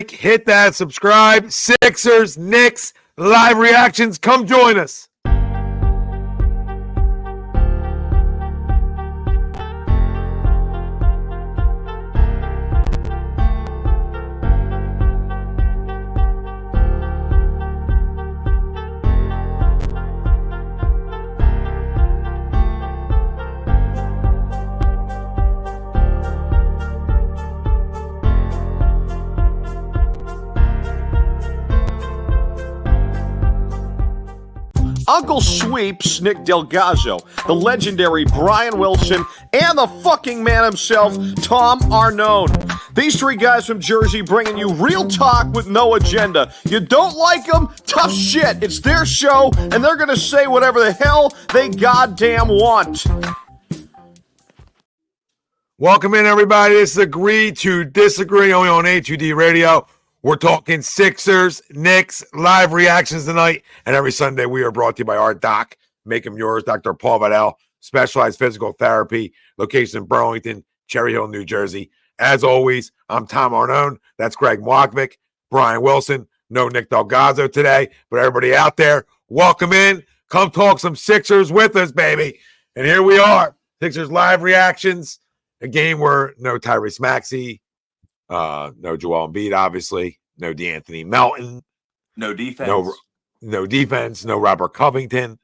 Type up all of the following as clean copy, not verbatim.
hit that subscribe. Sixers, Knicks, live reactions. Come join us. Uncle Sweeps, Nick Delgado, the legendary Brian Wilson, and the fucking man himself, Tom Arnone. These three guys from Jersey bringing you real talk with no agenda. You don't like them? Tough shit. It's their show, and they're going to say whatever the hell they goddamn want. Welcome in, everybody. This is Agree to Disagree, only on A2D Radio. We're talking Sixers, Knicks, live reactions tonight. And every Sunday, we are brought to you by our doc, Make 'em Yours, Dr. Paul Vidal, Specialized Physical Therapy, location in Burlington, Cherry Hill, New Jersey. As always, I'm Tom Arnone. That's Greg Mockvick, Brian Wilson. No Nick Delgado today. But everybody out there, welcome in. Come talk some Sixers with us, baby. And here we are. Sixers live reactions. A game where no Tyrese Maxey, no Joel Embiid, obviously. No DeAnthony Melton. No defense. No defense. No Robert Covington.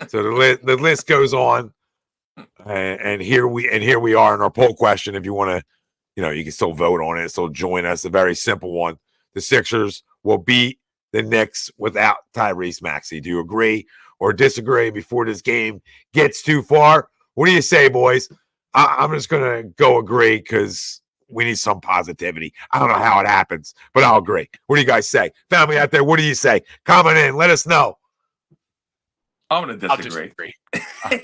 So the list goes on. And here we are in our poll question. If you want to, you can still vote on it. Still join us. A very simple one. The Sixers will beat the Knicks without Tyrese Maxey. Do you agree or disagree before this game gets too far? What do you say, boys? I'm just going to go agree because we need some positivity. I don't know how it happens, but I'll agree. What do you guys say? Family out there, what do you say? Comment in. Let us know. I'm going to disagree.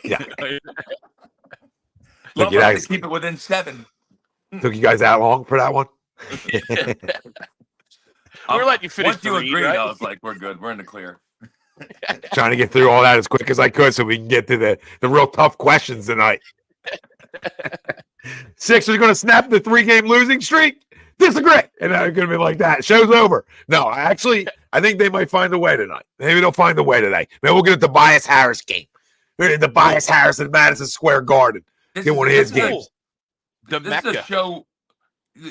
Yeah. Love to keep it within 7. Took you guys that long for that one? We're letting you finish. Once you agree, right? I was like, we're good. We're in the clear. Trying to get through all that as quick as I could so we can get to the real tough questions tonight. Sixers are going to snap the 3-game losing streak. Disagree. And they're going to be like that. Show's over. No, I think they might find a way tonight. Maybe they'll find a way today. Maybe we'll get a Tobias Harris game. The Tobias Harris at Madison Square Garden. Get one of his games. This is a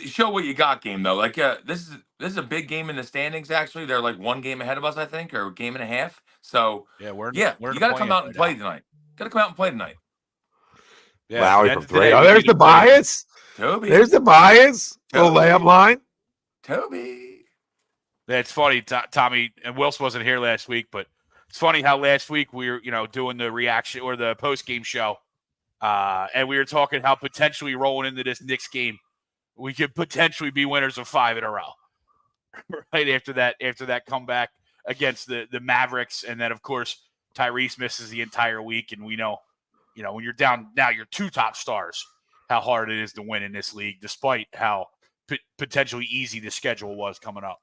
show what you got game, though. Like, this is a big game in the standings, actually. They're like 1 game ahead of us, I think, or a game and a half. So, we're you got to come out and play tonight. Got to come out and play tonight. Yeah, Lowry from 3. Oh, there's the bias. Toby. There's the bias. Little layup line. Toby. That's funny, Tommy. And Wilson wasn't here last week, but it's funny how last week we were, doing the reaction or the post-game show, and we were talking how potentially rolling into this Knicks game, we could potentially be winners of 5 in a row. Right after that comeback against the Mavericks, and then of course Tyrese misses the entire week, and we know. When you're down now, your 2 top stars, how hard it is to win in this league, despite how potentially easy the schedule was coming up.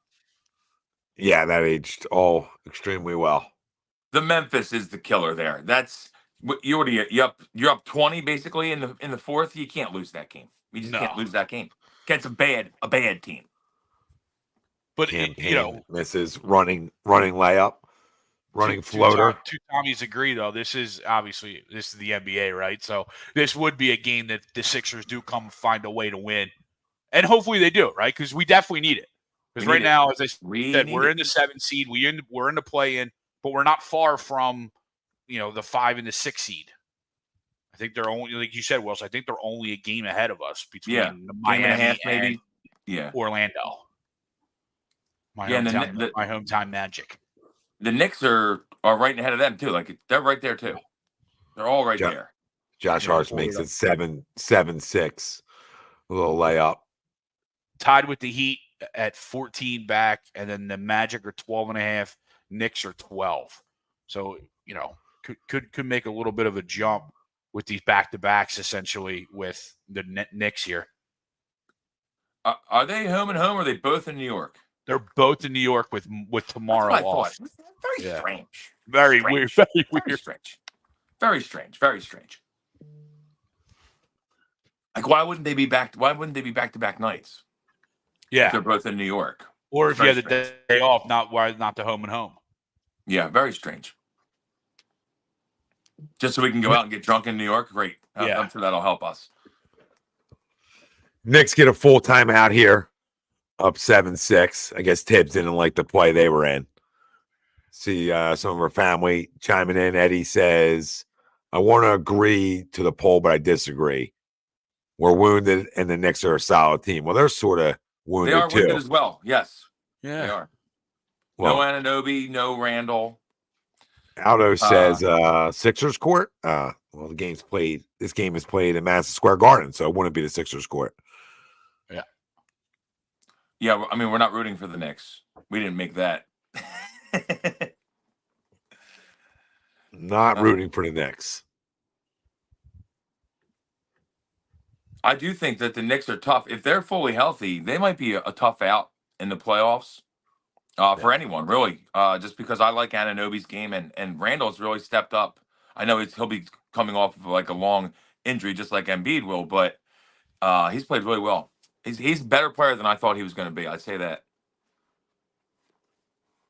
Yeah, that aged all extremely well. The Memphis is the killer there. That's you're up 20 basically in the fourth. You can't lose that game. You just can't lose that game. Against a bad team. But misses running layup. Running floater. Two Tommies agree, though. This is the NBA, right? So this would be a game that the Sixers do come find a way to win. And hopefully they do, right? Because we definitely need it. Because right now, as I said, we're in the 7th seed. We're in the play-in, but we're not far from, the 5 and the 6 seed. I think they're only, like you said, Wilson, I think they're only a game ahead of us between the Miami and Orlando. My hometown Magic. The Knicks are right ahead of them too. Like they're right there too. They're all right there. Josh Hart makes it 7-6. A little layup. Tied with the Heat at 14 back, and then the Magic are 12.5. Knicks are 12. So could make a little bit of a jump with these back-to-backs essentially with the Knicks here. Are they home and home, or are they both in New York? They're both in New York with tomorrow off. Very strange. Very weird. Very weird. Very strange. Like, why wouldn't they be back? Why wouldn't they be back-to-back nights? Yeah, if they're both in New York. Or if you Very had the day off, not the home and home. Yeah, very strange. Just so we can go out and get drunk in New York? Great. Yeah. I'm sure that'll help us. Knicks get a full timeout here, up 7-6. I guess Tibbs didn't like the play they were in. See some of our family chiming in. Eddie says, I want to agree to the poll, but I disagree. We're wounded, and the Knicks are a solid team. Well, they're sort of wounded, They are too. wounded as well. Yes. Yeah. They are. Well, No Anunoby, no Randall. Aldo says Sixers court. Well, the game's played. This game is played in Madison Square Garden, so it wouldn't be the Sixers court. Yeah. Yeah, I mean, we're not rooting for the Knicks. We didn't make that. Not rooting for the Knicks. I do think that the Knicks are tough. If they're fully healthy, they might be a tough out in the playoffs for anyone, really. Just because I like Anunoby's game, and Randall's really stepped up. I know he'll be coming off of like a long injury, just like Embiid will, but he's played really well. He's a better player than I thought he was going to be. I'd say that.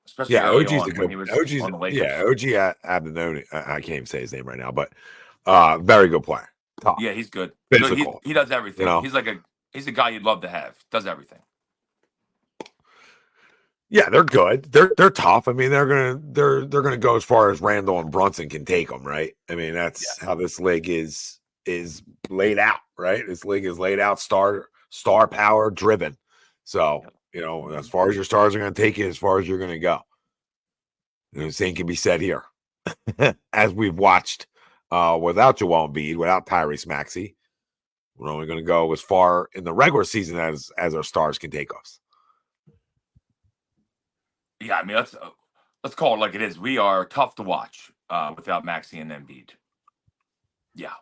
Especially OG's on a when good. he was OG's on the Lakers. OG Abdenoni. I can't even say his name right now, but very good player. Tough. Yeah, he's good. Physical. He does everything. You know? He's a guy you'd love to have. Does everything. Yeah, they're good. They're tough. I mean, they're gonna go as far as Randall and Brunson can take them, right? I mean, that's how this league is laid out, right? This league is laid out star power driven. So, as far as your stars are going to take you, as far as you're going to go. The same can be said here. As we've watched without Joel Embiid, without Tyrese Maxey, we're only going to go as far in the regular season as our stars can take us. Yeah, I mean, let's call it like it is. We are tough to watch without Maxey and Embiid. Yeah.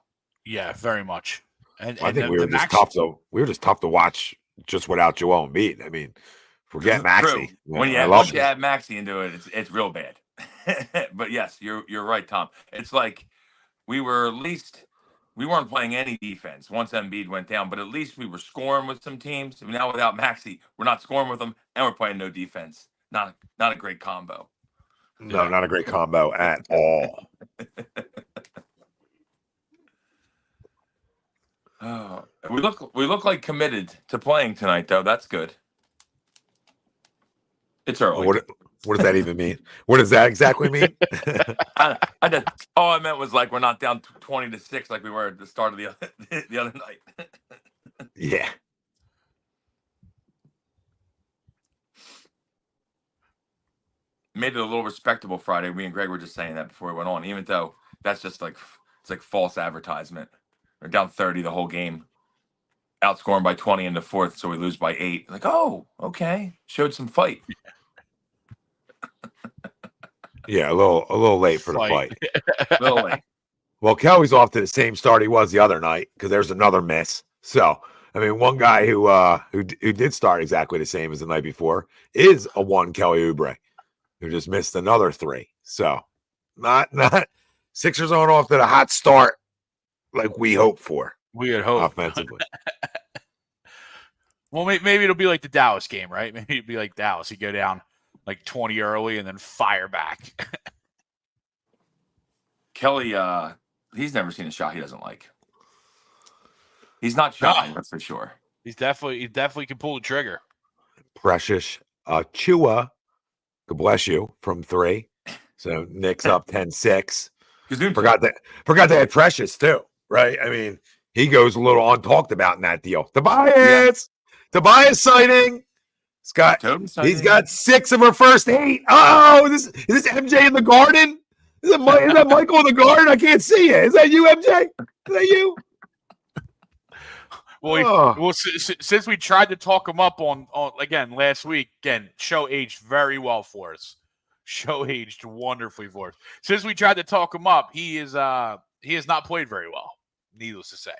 Yeah, very much. And I think we were just tough to watch just without Joel Embiid. I mean, forget Maxey. When once you add Maxey into it, it's real bad. But yes, you're right, Tom. It's like we weren't playing any defense once Embiid went down, but at least we were scoring with some teams. Now without Maxey, we're not scoring with them, and we're playing no defense. Not a great combo. No, not a great combo at all. We look like committed to playing tonight, though. That's good. It's early. What does that even mean? What does that exactly mean? All I meant was like we're not down 20-6 like we were at the start of the other night. Yeah. Made it a little respectable Friday. Me and Greg were just saying that before we went on, even though that's just like it's like false advertisement. We're down 30 the whole game, outscoring by 20 in the fourth, so we lose by 8. Like, oh, okay, showed some fight. Yeah, a little late for the fight. A little late. Well, Kelly's off to the same start he was the other night because there's another miss. So, I mean, one guy who did start exactly the same as the night before is a one Kelly Oubre, who just missed another 3. So, not Sixers on off to the hot start like we hoped for. We had hoped offensively. Well, maybe it'll be like the Dallas game, right? Maybe it'll be like Dallas. You go down like 20 early and then fire back. Kelly, he's never seen a shot he doesn't like. He's not shy, that's for sure. He definitely can pull the trigger. Precious Chua, God bless you, from 3. So Knicks up 10-6. Forgot they had Precious too, right? I mean, he goes a little untalked about in that deal. Tobias sighting. He's got 6 of her first 8. Oh, is this MJ in the Garden? Is that Michael in the Garden? I can't see it. Is that you, MJ? Is that you? Well, since we tried to talk him up on again last week, show aged very well for us. Show aged wonderfully for us. Since we tried to talk him up, he has not played very well. Needless to say.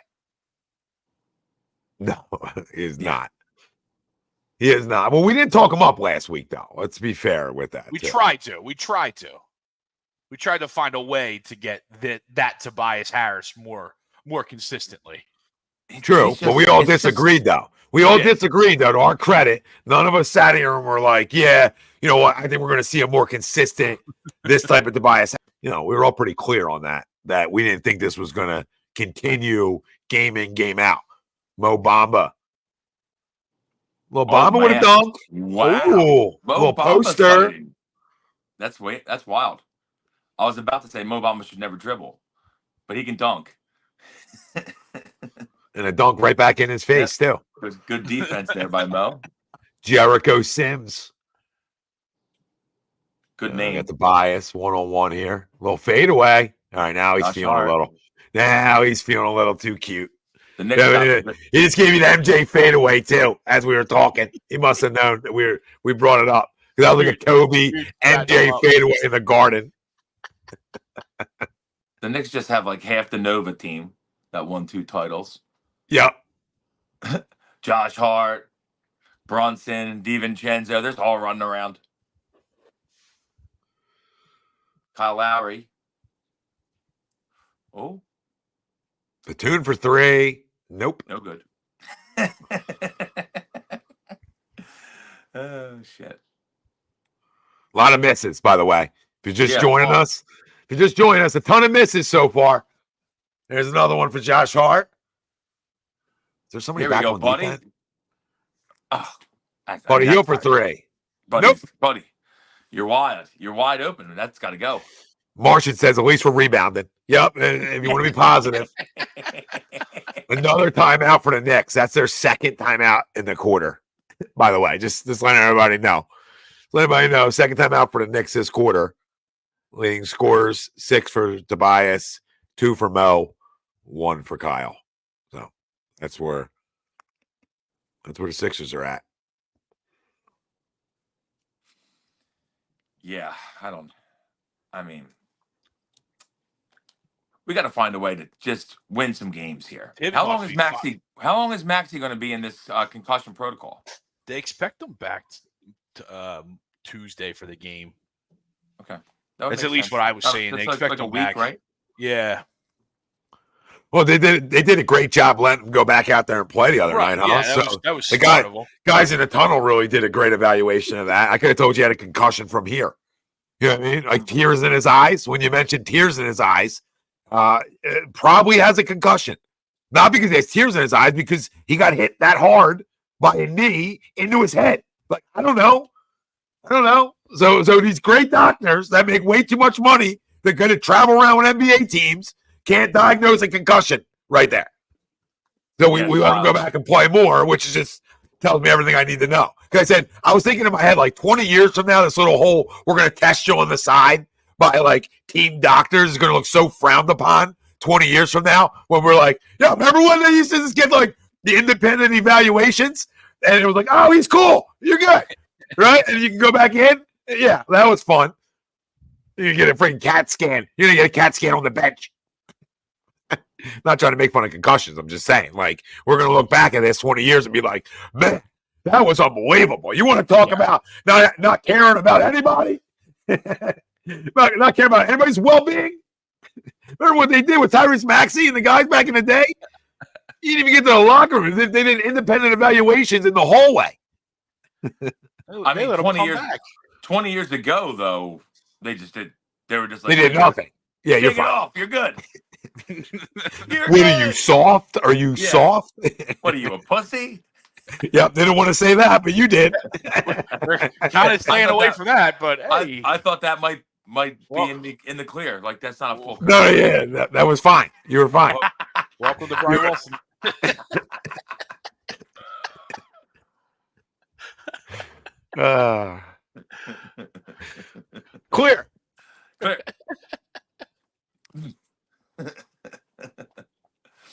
No, he is not. He is not. Well, we didn't talk him up last week, though. Let's be fair with that. We tried to. We tried to find a way to get that Tobias Harris more consistently. True, but we all disagreed, though. We all Yeah. disagreed, though, to our credit. None of us sat here and were like, yeah, you know what? I think we're going to see a more consistent, this type of Tobias. You know, we were all pretty clear on that we didn't think this was going to continue game in, game out. Mo Bamba. Little Bamba with a dunk. Wow. Ooh, little poster. That's wild. I was about to say Mo Bamba should never dribble, but he can dunk. And a dunk right back in his face, too. There's good defense there by Mo. Jericho Sims. Good name. Got the bias one-on-one here. A little fadeaway. All right, now he's feeling a little. Now he's feeling a little too cute. The Knicks he just gave you the MJ fadeaway too. As we were talking, he must have known that we brought it up because I was like a Kobe MJ fadeaway in the Garden. The Knicks just have like half the Nova team that won 2 titles. Yep. Josh Hart, Brunson, DiVincenzo, they're all running around. Kyle Lowry. Oh. The tune for 3. Nope. No good. Oh, shit. A lot of misses, by the way. If you're just joining us, a ton of misses so far. There's another one for Josh Hart. Is there somebody back on buddy? defense? Oh, Buddy, heal for 3. Nope. Buddy, you're wide. You're wide open. That's got to go. Martian says, at least we're rebounding. Yep. And if you want to be positive. Another timeout for the Knicks. That's their second timeout in the quarter. By the way, just letting everybody know. Let everybody know. Second timeout for the Knicks this quarter. Leading scores 6 for Tobias, 2 for Mo, 1 for Kyle. So that's where the Sixers are at. Yeah, we got to find a way to just win some games here. How long is Maxey going to be in this concussion protocol? They expect him back Tuesday for the game. Okay. That's at least what I was saying. They expect like him a week, back. Right? Yeah. Well, they did a great job letting him go back out there and play the other night, huh? Yeah, that was the smart of him. guys in the tunnel really did a great evaluation of that. I could have told you had a concussion from here. You know what I mean? Like tears in his eyes. When you mentioned tears in his eyes, probably has a concussion. Not because he has tears in his eyes, because he got hit that hard by a knee into his head. Like, I don't know. So these great doctors that make way too much money, they're going to travel around with NBA teams, can't diagnose a concussion right there. So we let him go back and play more, which is just tells me everything I need to know. Because I was thinking in my head, like 20 years from now, this little hole we're going to test you on the side by like team doctors is going to look so frowned upon 20 years from now when we're like, yeah, remember when they used to just get like the independent evaluations? And it was like, oh, he's cool. You're good. Right? And you can go back in. Yeah, that was fun. You can get a freaking CAT scan. You're going to get a CAT scan on the bench. Not trying to make fun of concussions. I'm just saying, like, we're going to look back at this 20 years and be like, man, that was unbelievable. You want to talk about not caring about anybody? not caring about anybody's well-being? Remember what they did with Tyrese Maxey and the guys back in the day? You didn't even get to the locker room. They did independent evaluations in the hallway. I mean, 20 years ago, though, they just did. They were just like, they did nothing. Yeah, you're fine. Off. You're good. Are you soft? Are you soft? What are you, a pussy? Yep, they didn't want to say that, but you did. Kind of staying away from that, but hey. I thought that might be in the clear. Like, that's not a full. No, yeah, that was fine. You were fine. Welcome to Brian Wilson. Clear.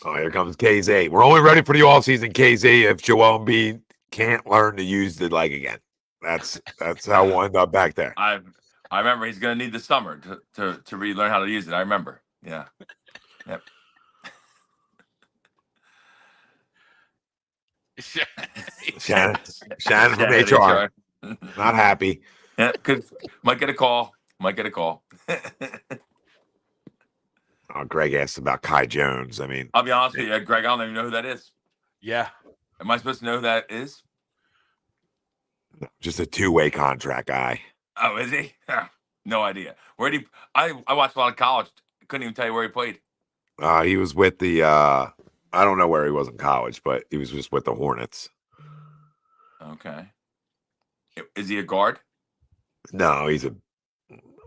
Oh, here comes KZ. We're only ready for the offseason, KZ, if Joel Embiid can't learn to use the leg again. That's how we'll end up back there. I remember he's going to need the summer to relearn how to use it. I remember. Yeah. Yep. Shannon from HR. Not happy. Yeah, might get a call. Greg asked about Kai Jones. I mean, I'll be honest with you, Greg. I don't even know who that is. Yeah. Am I supposed to know who that is? just a two-way contract guy. Oh, is he? No idea. Where did he? I watched a lot of college. Couldn't even tell you where he played. He was with the. I don't know where he was in college, but he was just with the Hornets. Okay. Is he a guard? No, he's a.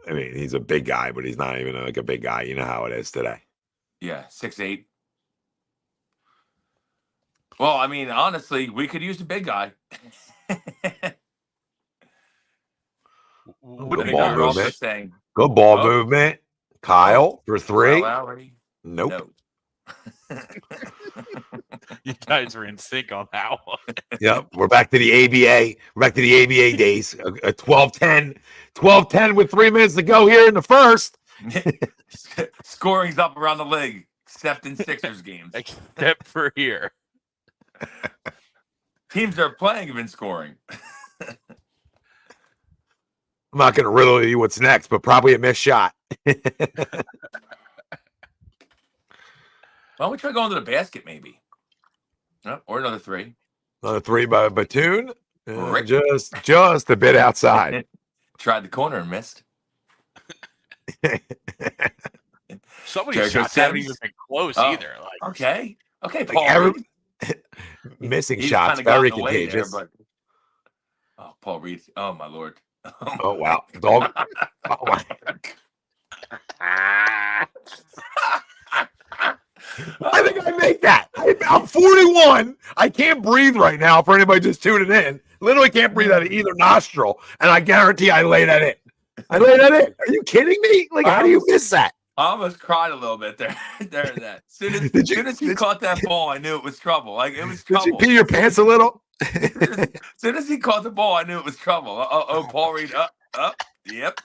I mean, he's a big guy, but he's not even like a big guy. You know how it is today. Yeah, 6'8". Well, I mean, honestly, we could use a big guy. Good ball movement. Saying, Good ball movement. Kyle for three. Lowry. Nope. No. You guys are in sync on that one. Yep. We're back to the ABA. We're back to the ABA days. A 12-10. 12-10 with 3 minutes to go here in the first. Scoring's up around the league, except in Sixers games. Except for here. Teams that are playing have been scoring. I'm not going to riddle you what's next, but probably a missed shot. Why don't we try going to the basket, maybe? Or another three. Another three by Batoon. Rick. Just a bit outside. Tried the corner and missed. Some of Jericho these shots haven't Sims? even been close Oh, either. Like, Okay, Like Paul Reed. missing He's shots, kinda very gotten away there, contagious. but... Oh, Paul Reed. Oh, my Lord. Oh, wow. Dog. Oh, my. I think I make that. I'm 41. I can't breathe right now for anybody just tuning in. Literally can't breathe out of either nostril. And I guarantee I lay that in. I lay that in. Are you kidding me? Like, how do you miss that? I almost cried a little bit there. That. Soon as he did caught that ball, I knew it was trouble. Like, it was Did trouble. you pee your pants a little? Soon as he caught the ball, I knew it was trouble. Paul Reed, yep.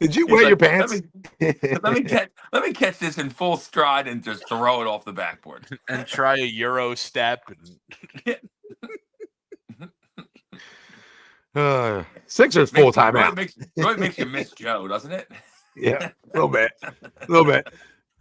Did you He's wet your like, pants? Let me catch this in full stride and just throw it off the backboard. and try a Euro step. Sixers full timeout. Really makes you miss Joe, doesn't it? Yeah, a little bit. A little bit.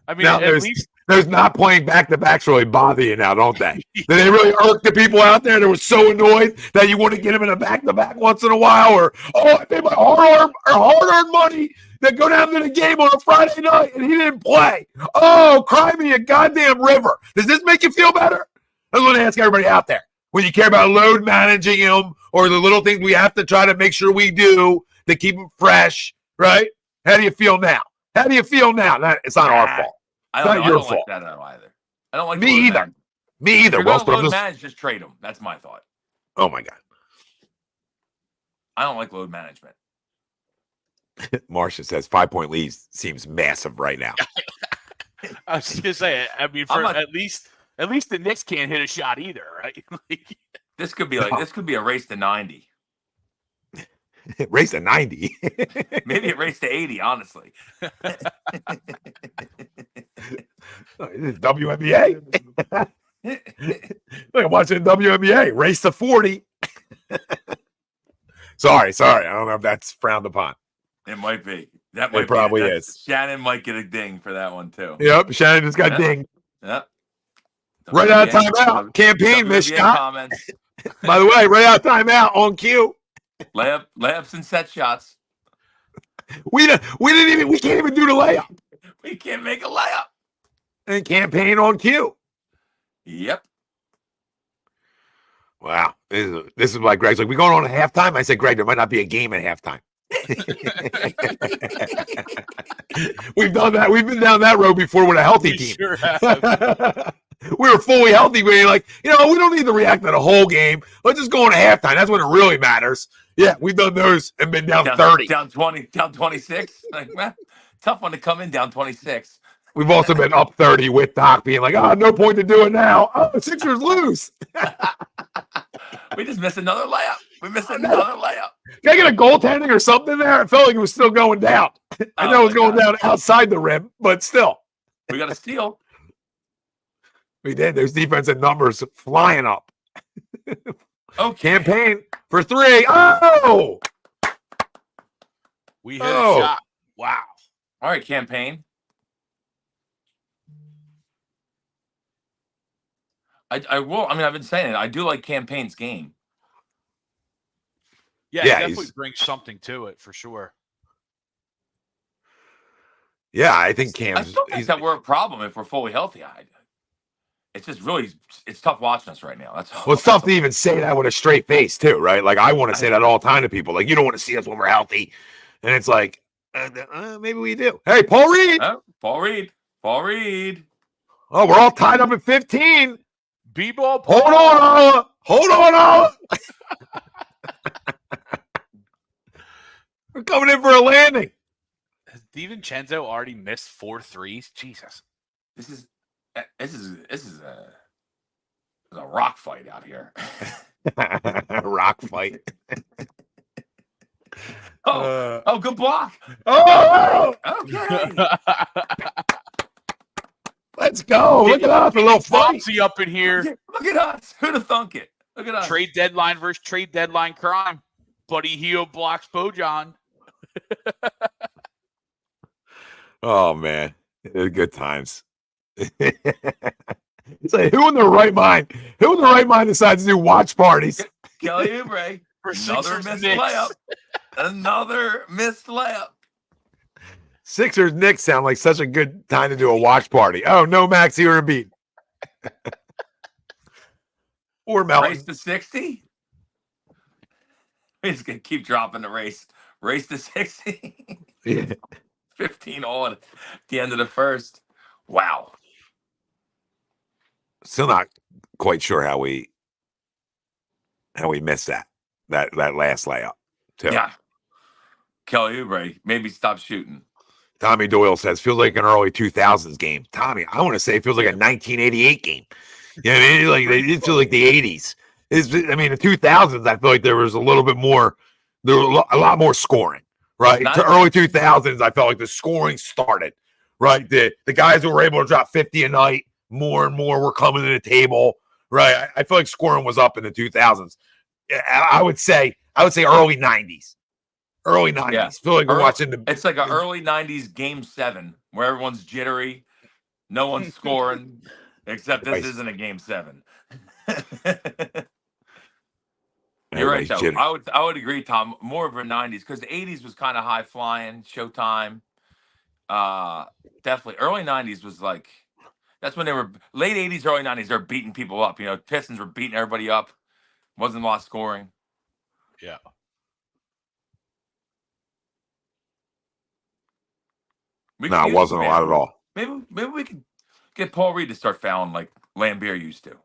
I mean, Now, at least there's not playing back-to-backs really bother you now, don't they? Do they really irk the people out there that were so annoyed that you want to get them in a back-to-back once in a while? Or, I paid my hard-earned money to go down to the game on a Friday night and he didn't play. Oh, cry me a goddamn river. Does this make you feel better? I want to ask everybody out there. When you care about load managing them or the little things we have to try to make sure we do to keep them fresh, right? How do you feel now? How do you feel now? It's not our fault. I don't your like that either. I don't like Me either. management. Me either. If you're gonna load manage, just trade them. That's my thought. Oh my God. I don't like load management. Marcia says 5-point lead seems massive right now. I was just gonna say. I mean, at least the Knicks can't hit a shot either, right? This could be a race to 90. Race to 90. Maybe a race to 80, honestly. WNBA. Look, I'm watching WNBA. Race to 40. Sorry. I don't know if that's frowned upon. It might be. It probably is. Shannon might get a ding for that one, too. Yep, Shannon just got dinged. Yep. Right out of timeout. Campaign missed shot. Comments. By the way, right out of timeout on cue. Layups and set shots. We can't even do the layup. We can't make a layup. And campaign on cue. Yep. Wow. This is why Greg's like, we going on at halftime? I said, Greg, there might not be a game at halftime. We've done that. We've been down that road before with a healthy team. Sure have. We were fully healthy. We were like, we don't need to react to the whole game. Let's just go on to halftime. That's when it really matters. Yeah, we've done those and been down 30. Down 20, down 26. Like, man, tough one to come in down 26. We've also been up 30 with Doc being like, no point to do it now. Oh, Sixers lose. We just missed another layup. We missed another layup. Can I get a goaltending or something there? It felt like it was still going down. I know it was going down outside the rim, but still. We got a steal. We did. There's defensive numbers flying up. Okay. Campaign for 3. Oh! We hit a shot. Wow. All right, campaign. I will. I mean, I've been saying it. I do like Campaign's game. Yeah, Yeah, he definitely brings something to it for sure. Yeah, I think I Cam's. still think that we're a problem if we're fully healthy. It's just really, it's tough watching us right now. That's all. Well, it's tough to even say that with a straight face, too, right? Like, I want to say that all the time to people. Like, you don't want to see us when we're healthy. And it's like, maybe we do. Hey, Paul Reed. Paul Reed. Paul Reed. Oh, we're all tied up at 15. B-ball. Hold on, Ola. Hold on, Ola. We're coming in for a landing. Has DiVincenzo already missed 4 threes? Jesus. This is a rock fight out here. Rock fight. Good block. Oh, Okay. let's go. Look at us, a little fight. Foxy up in here. Look at us. Who'd have thunk it? Look at us. Trade deadline versus trade deadline crime. Buddy Heo blocks Bojan. Oh man, good times. It's like who in their right mind? Who in their right mind decides to do watch parties? Kelly Oubre. Another missed layup. Another missed layup. Sixers Knicks sound like such a good time to do a watch party. Oh no, Maxey or Embiid. Or Melton. Race to 60. We're just gonna keep dropping the race. Race to 60. Yeah. 15 all at the end of the first. Wow. Still not quite sure how we missed that last layup. Too. Yeah. Kelly Oubre, maybe stop shooting. Tommy Doyle says, feels like an early 2000s game. Tommy, I want to say it feels like a 1988 game. You know what I mean? Like, it feels like the 80s. The 2000s, I feel like there was a little bit more, there was a lot more scoring, right? To early 2000s, I felt like the scoring started, right? The guys who were able to drop 50 a night, more and more were coming to the table, right? I feel like scoring was up in the 2000s. I would say early 90s. Early 90s. Yeah. Feel like we're watching it's like an early 90s game 7 where everyone's jittery, no one's scoring, except this isn't a game 7. You're right, though. I would agree, Tom. More of a 90s because the 80s was kind of high flying, Showtime. Definitely. Early 90s was like, that's when they were, late 80s, early 90s, they're beating people up. You know, Pistons were beating everybody up. Wasn't a lot of scoring. Yeah. It wasn't a lot at all. Maybe we could get Paul Reed to start fouling like Lambeer used to.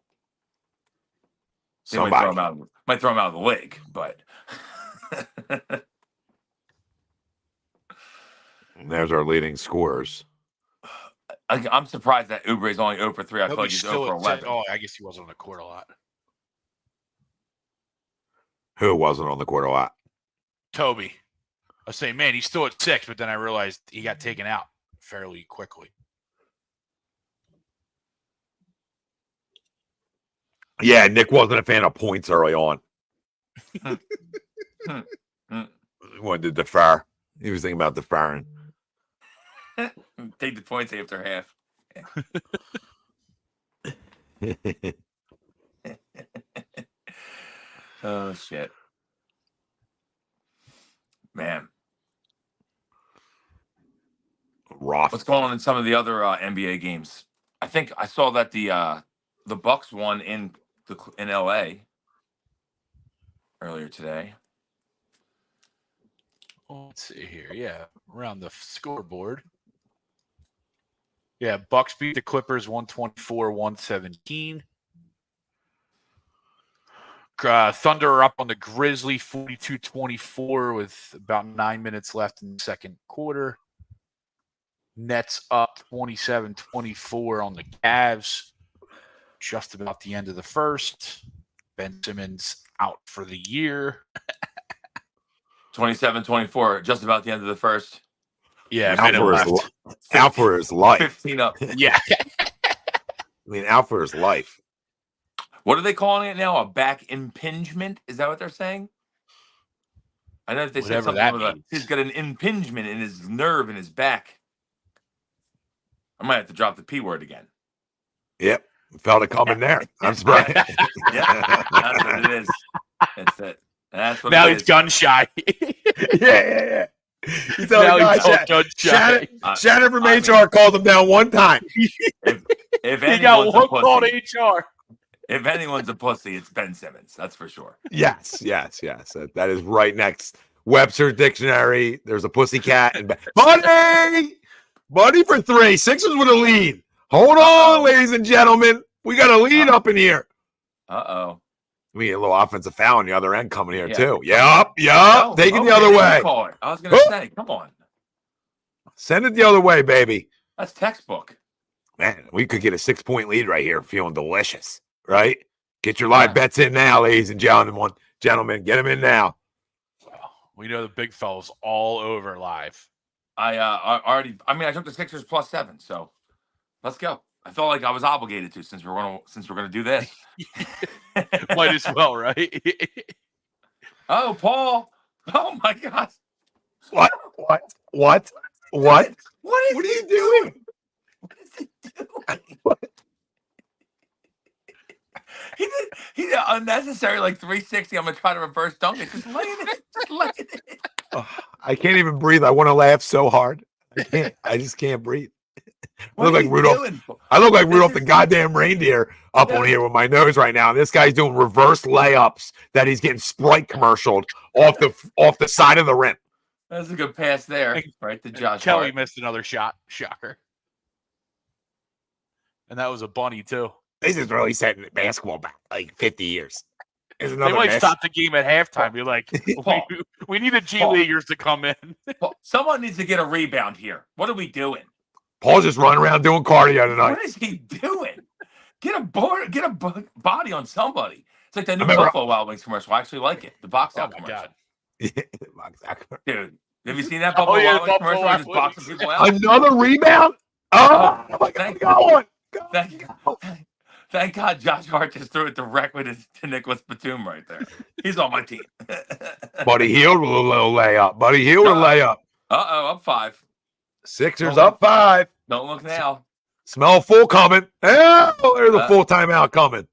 They might throw him out of the league, but there's our leading scorers. I'm surprised that Oubre's only 0 for 3. I feel like he's 0 for 11. Oh, I guess he wasn't on the court a lot. Who wasn't on the court a lot? Toby. I was saying, man, he's still at 6, but then I realized he got taken out fairly quickly. Yeah, Nick wasn't a fan of points early on. He wanted to defer. He was thinking about deferring. Take the points after half. Oh, shit. Man. Rough. What's going on in some of the other NBA games? I think I saw that the Bucks won in LA earlier today. Let's see here. Yeah, around the scoreboard. Yeah, Bucks beat the Clippers 124-117. Thunder are up on the Grizzly 42-24 with about 9 minutes left in the second quarter. Nets up 27-24 on the Cavs. Just about the end of the first. Ben Simmons out for the year. 27-24, just about the end of the first. Yeah, out for his life. 15 up. Yeah. Out for his life. What are they calling it now? A back impingement? Is that what they're saying? I know if they said something he's got an impingement in his nerve in his back. I might have to drop the P word again. Yep. Felt it coming there. I'm surprised. Yeah, that's what it is. That's it. That's what Now it he's is. gun shy. yeah. He's Now guy, he's all gun shy. Shannon from I HR mean- called him down one time. If He got anyone's one a call to pussy, HR. if anyone's a pussy, it's Ben Simmons. That's for sure. Yes. That is right next. Webster's dictionary. There's a pussycat and Buddy for 3. Sixers with a lead. Hold on, ladies and gentlemen. We got a lead up in here. Uh-oh. We need a little offensive foul on the other end coming here, Yeah. too. Yup. No, Take it the okay, other you way. call it. I was going to say, come on. Send it the other way, baby. That's textbook. Man, we could get a 6-point lead right here, feeling delicious, right? Get your live bets in now, ladies and gentlemen. Get them in now. We know the big fella's all over live. I took the Sixers +7, so let's go. I felt like I was obligated to since we're gonna do this. Might as well, right? Oh, Paul! Oh my God! What? What What is are he you doing? What is he doing? He did an unnecessary 360. I'm gonna try to reverse dunk it. Just laying it. Oh, I can't even breathe. I want to laugh so hard. I just can't breathe. I look like Rudolph the goddamn reindeer up on here with my nose right now. This guy's doing reverse layups that he's getting Sprite commercialed off the side of the rim. That's a good pass there, right to Josh. Kelly Hart. missed another shot. Shocker. And that was a bunny, too. This is really setting basketball back 50 years. There's They another might miss. stop the game at halftime. Be like, Paul. we need the G Paul. Leaguers to come in. Well, someone needs to get a rebound here. What are we doing? Paul's just running around doing cardio tonight. What is he doing? Get a body on somebody. It's like that new remember- Buffalo Wild Wings commercial. I actually like it. The box Oh, out my commercial. God. Dude, have you seen that Buffalo yeah, Wild Wings Buffalo commercial where he's Wild boxing Wings. people out? Another rebound? Oh, my God. Thank- Go on. Thank God Josh Hart just threw it directly to Nicholas Batum right there. He's on my team. Buddy Hield with a little layup. Buddy Hield with a layup. Uh-oh, up 5. Sixers up 5. Don't look now. Smell full coming. Oh, there's a full timeout coming.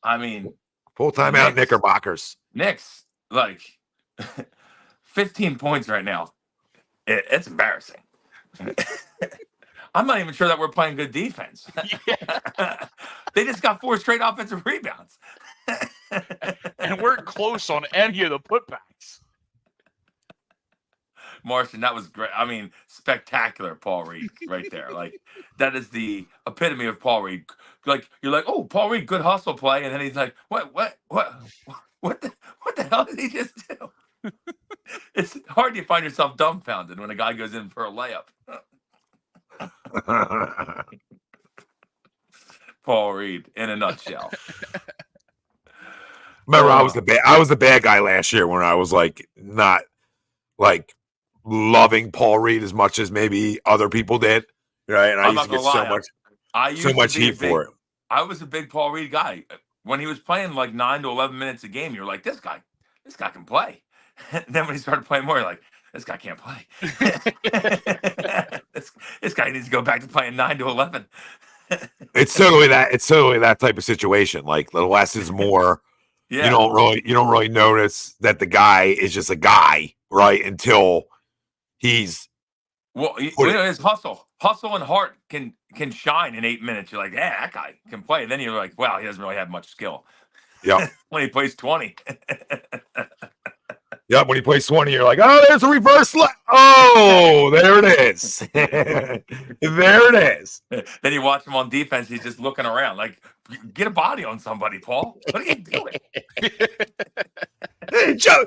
I mean, Full timeout Knicks. Knickerbockers. Knicks, 15 points right now. It's embarrassing. I'm not even sure that we're playing good defense. They just got 4 straight offensive rebounds. And we're close on any of the putbacks. Martian, that was great. I mean, spectacular, Paul Reed, right there. That is the epitome of Paul Reed. You're like, oh, Paul Reed, good hustle play, and then he's like, what the hell did he just do? It's hard to find yourself dumbfounded when a guy goes in for a layup. Paul Reed, in a nutshell. Remember, I was the bad guy last year when I was not loving Paul Reed as much as maybe other people did, right? And I I'm used to not get gonna lie, so much heat for it. I was a big Paul Reed guy. When he was playing 9 to 11 minutes a game, you're like, this guy can play. And then when he started playing more, you're like, this guy can't play. this guy needs to go back to playing 9 to 11. It's totally that type of situation. The less is more. Yeah. You don't really notice that the guy is just a guy, right? Until he's his hustle and heart can shine in 8 minutes. You're like, yeah, that guy can play. And then you're like, wow, he doesn't really have much skill. yeah. When he plays 20. Yeah, when he plays 20, you're like, oh, there's a reverse Oh, there it is. There it is. Then you watch him on defense. He's just looking around like, get a body on somebody, Paul. What are you doing? Hey, Joe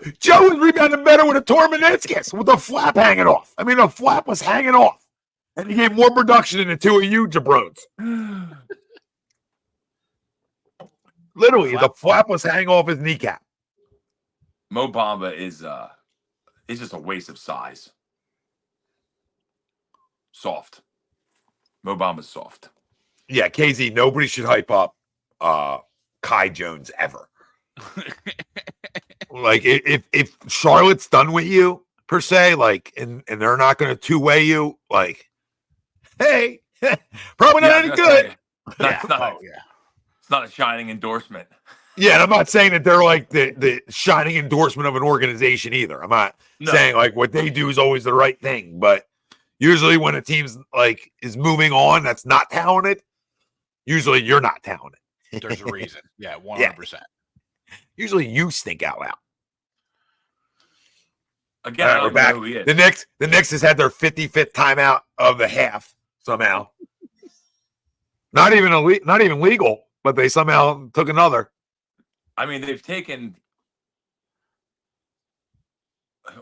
was rebounding better with a Tormenitskis with the flap hanging off. I mean, the flap was hanging off. And he gave more production than the two of you jabrones. Literally, the flap was hanging off his kneecap. Mo Bamba is just a waste of size. Soft. Mo Bamba's soft. Yeah, KZ, nobody should hype up Kai Jones ever. If Charlotte's done with you, per se, and they're not going to two-way you, hey, Probably not Yeah, any I'm gonna good. tell you, That's not yeah. it's not a shining endorsement. Yeah, and I'm not saying that they're like the shining endorsement of an organization either. I'm not No. saying like what they do is always the right thing, but usually when a team's like is moving on that's not talented, usually you're not talented. There's a reason. Yeah, 100%. Usually you stink out loud. Again, All I right, we're don't know back. who he is. The Knicks has had their 55th timeout of the half somehow. Not even legal, but they somehow took another. I mean, they've taken.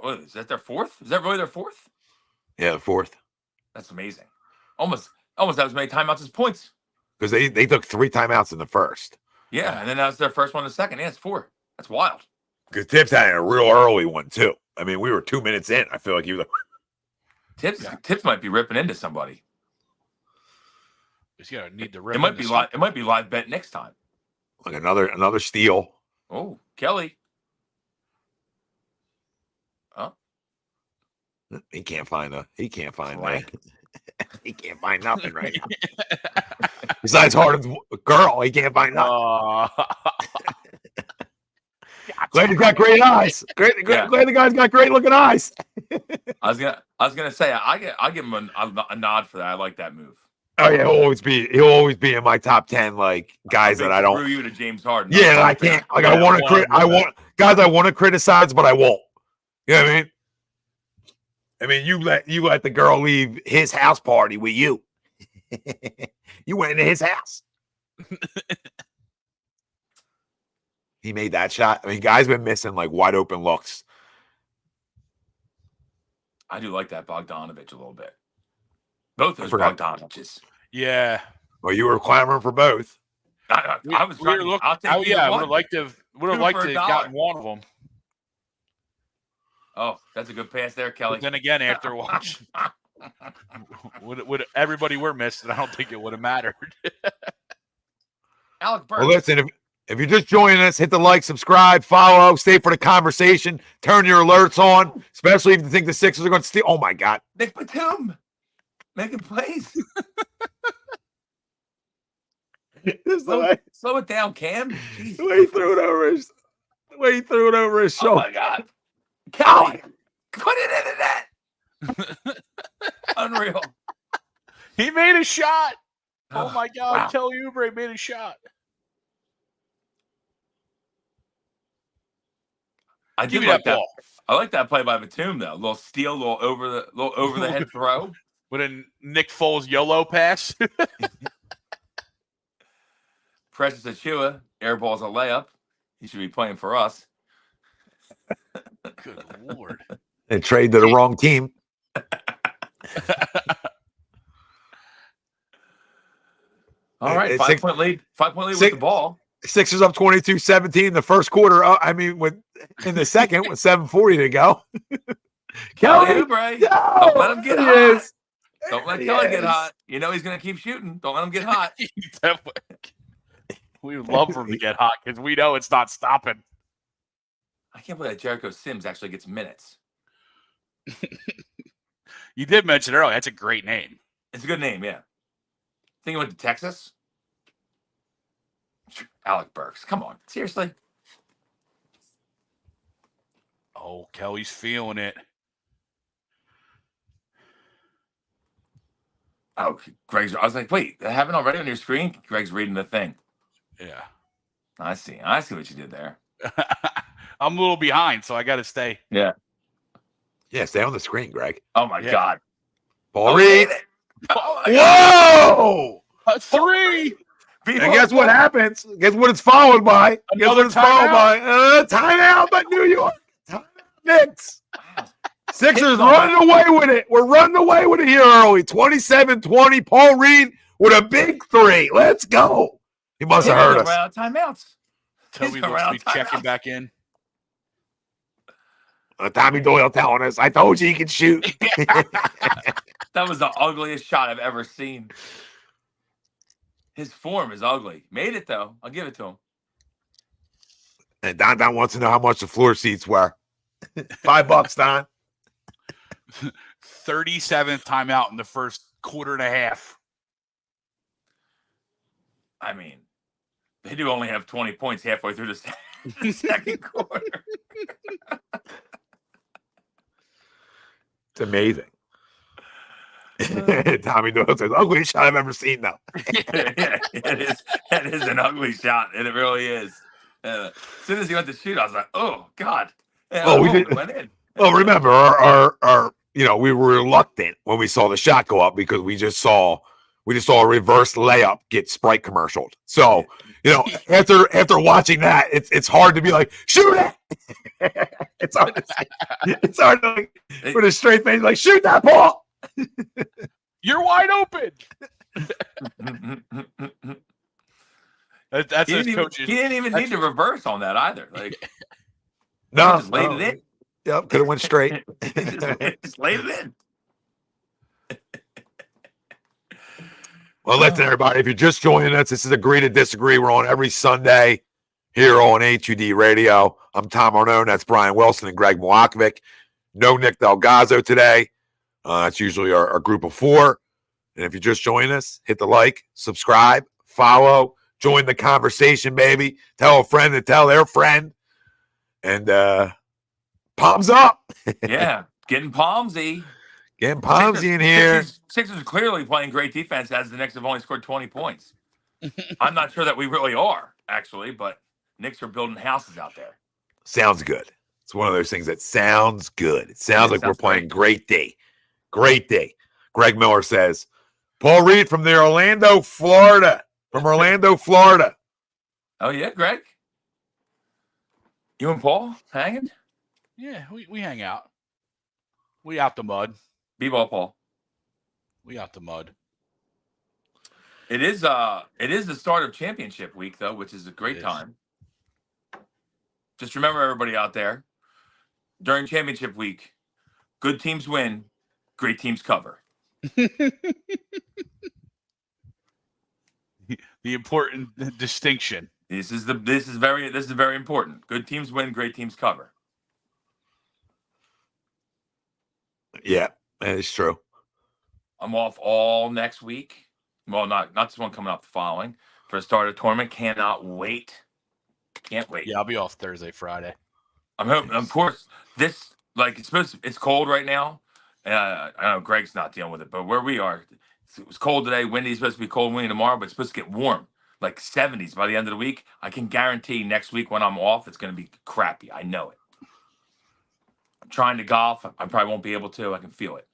What is that? Their fourth? Is that really their fourth? Yeah, the fourth. That's amazing. Almost as many timeouts as points. Because they took 3 timeouts in the first. Yeah, and then that was their first one in the second. Yeah, it's 4. That's wild. Because Tips had a real early one too. I mean, we were 2 minutes in. I feel like he was like, Tips might be ripping into somebody. He's gonna need to rip. It might be live. It might be live bet next time. like another steal. Oh, Kelly. He can't find he can't find nothing right now. Besides Harden's girl, he can't find nothing. Glad he's got great eyes. Glad the guy's got great looking eyes. I was gonna say I give him a nod for that. I like that move. Oh yeah, he'll always be in my top 10 like guys that I don't. Screw you to James Harden. Yeah, I can't. Like I want to criticize, but I won't. You know what I mean? I mean, you let the girl leave his house party with you. You went into his house. He made that shot. I mean, guys been missing like wide open looks. I do like that Bogdanovich a little bit. Both those Bogdanoviches. Yeah. Well, you were clamoring for both. I was trying to look. I would have liked to gotten one of them. Oh, that's a good pass there, Kelly. But then again, after watch, would everybody were missed, and I don't think it would have mattered. Alec Burks. Well, listen, if you're just joining us, hit the like, subscribe, follow, stay for the conversation, turn your alerts on, especially if you think the Sixers are going to steal. Oh my God, Nick Batum making plays. Slow it down, Cam. Jeez. The way he threw it over his shoulder. Oh my God, Kelly, put it into that. Unreal. He made a shot. Oh my God, wow. Kelly Oubre made a shot. I do like that. I like that play by Batum though. A little steal, a little over the head throw. With a Nick Foles YOLO pass. Precious Achua airballs a layup. He should be playing for us. Good Lord. They trade to the wrong team. All right, 5-point lead. 5-point lead with the ball. Sixers up 22-17 in the first quarter. I mean, in the second with 7:40 to go. Kelly Oubre. Don't let him get hot. Don't let Kelly is. get hot. You know he's going to keep shooting. Don't let him get hot. We would love for him to get hot because we know it's not stopping. I can't believe that Jericho Sims actually gets minutes. You did mention earlier. That's a great name. It's a good name, yeah. Think he went to Texas? Alec Burks. Come on. Seriously? Oh, Kelly's feeling it. Oh, I was like, wait, that happened already on your screen? Greg's reading the thing. Yeah. I see what you did there. I'm a little behind, so I got to stay. Yeah. Yeah, stay on the screen, Greg. Oh, my God. Paul Reed. Oh, Whoa! A 3. And guess what happens? Guess what it's followed by? Timeout by New York. Timeout Knicks. Wow. Sixers running away with it. We're running away with it here early. 27-20. Paul Reed with a big 3. Let's go. He must have heard us. Out timeouts. Toby must be checking back in. Tommy Doyle telling us, I told you he could shoot. That was the ugliest shot I've ever seen. His form is ugly. Made it, though. I'll give it to him. And Don wants to know how much the floor seats were. $5, Don. 37th timeout in the first quarter and a half. I mean, they do only have 20 points halfway through the second quarter. It's amazing. Tommy Doyle says, ugliest shot I've ever seen, though. It is an ugly shot, and it really is. As soon as he went to shoot, I was like, oh, God. Oh, we did. Went in. Well, remember, our we were reluctant when we saw the shot go up because we just saw a reverse layup get Sprite commercialed. So, after watching that, it's hard to be like, shoot it. It's hard to put a straight face like, shoot that ball. You're wide open. That's his coaches. He didn't even need to reverse on that either. Like, no, just laid it in. Yep, could have went straight. just laid it in. Well, listen, everybody, if you're just joining us, this is Agree to Disagree. We're on every Sunday here on HUD Radio. I'm Tom Arnone. That's Brian Wilson and Greg Milwakovic. No Nick Delgazzo today. That's usually our group of four. And if you're just joining us, hit the like, subscribe, follow, join the conversation, baby. Tell a friend to tell their friend. And palms up. Yeah, getting palmsy. Getting palmsy in here. Sixers are clearly playing great defense as the Knicks have only scored 20 points. I'm not sure that we really are, actually, but Knicks are building houses out there. Sounds good. It's one of those things that sounds good. It sounds like we're playing great D. Great day. Greg Miller says, Paul Reed from Orlando, Florida. Oh, yeah, Greg? You and Paul hanging? Yeah, we hang out. We out the mud. B-ball, Paul. We out the mud. It is the start of championship week, though, which is a great time. Just remember, everybody out there, during championship week, good teams win. Great teams cover. The important distinction. This is very important. Good teams win, great teams cover. Yeah, that is true. I'm off all next week. Well, not this one coming up, the following for the start of the tournament. Cannot wait. Can't wait. Yeah, I'll be off Thursday, Friday. I'm hoping. Of course, it's cold right now. I know Greg's not dealing with it, but where we are, it was cold today. Windy, supposed to be cold, windy tomorrow, but it's supposed to get warm, like 70s by the end of the week. I can guarantee next week when I'm off, it's going to be crappy. I know it. I'm trying to golf. I probably won't be able to. I can feel it.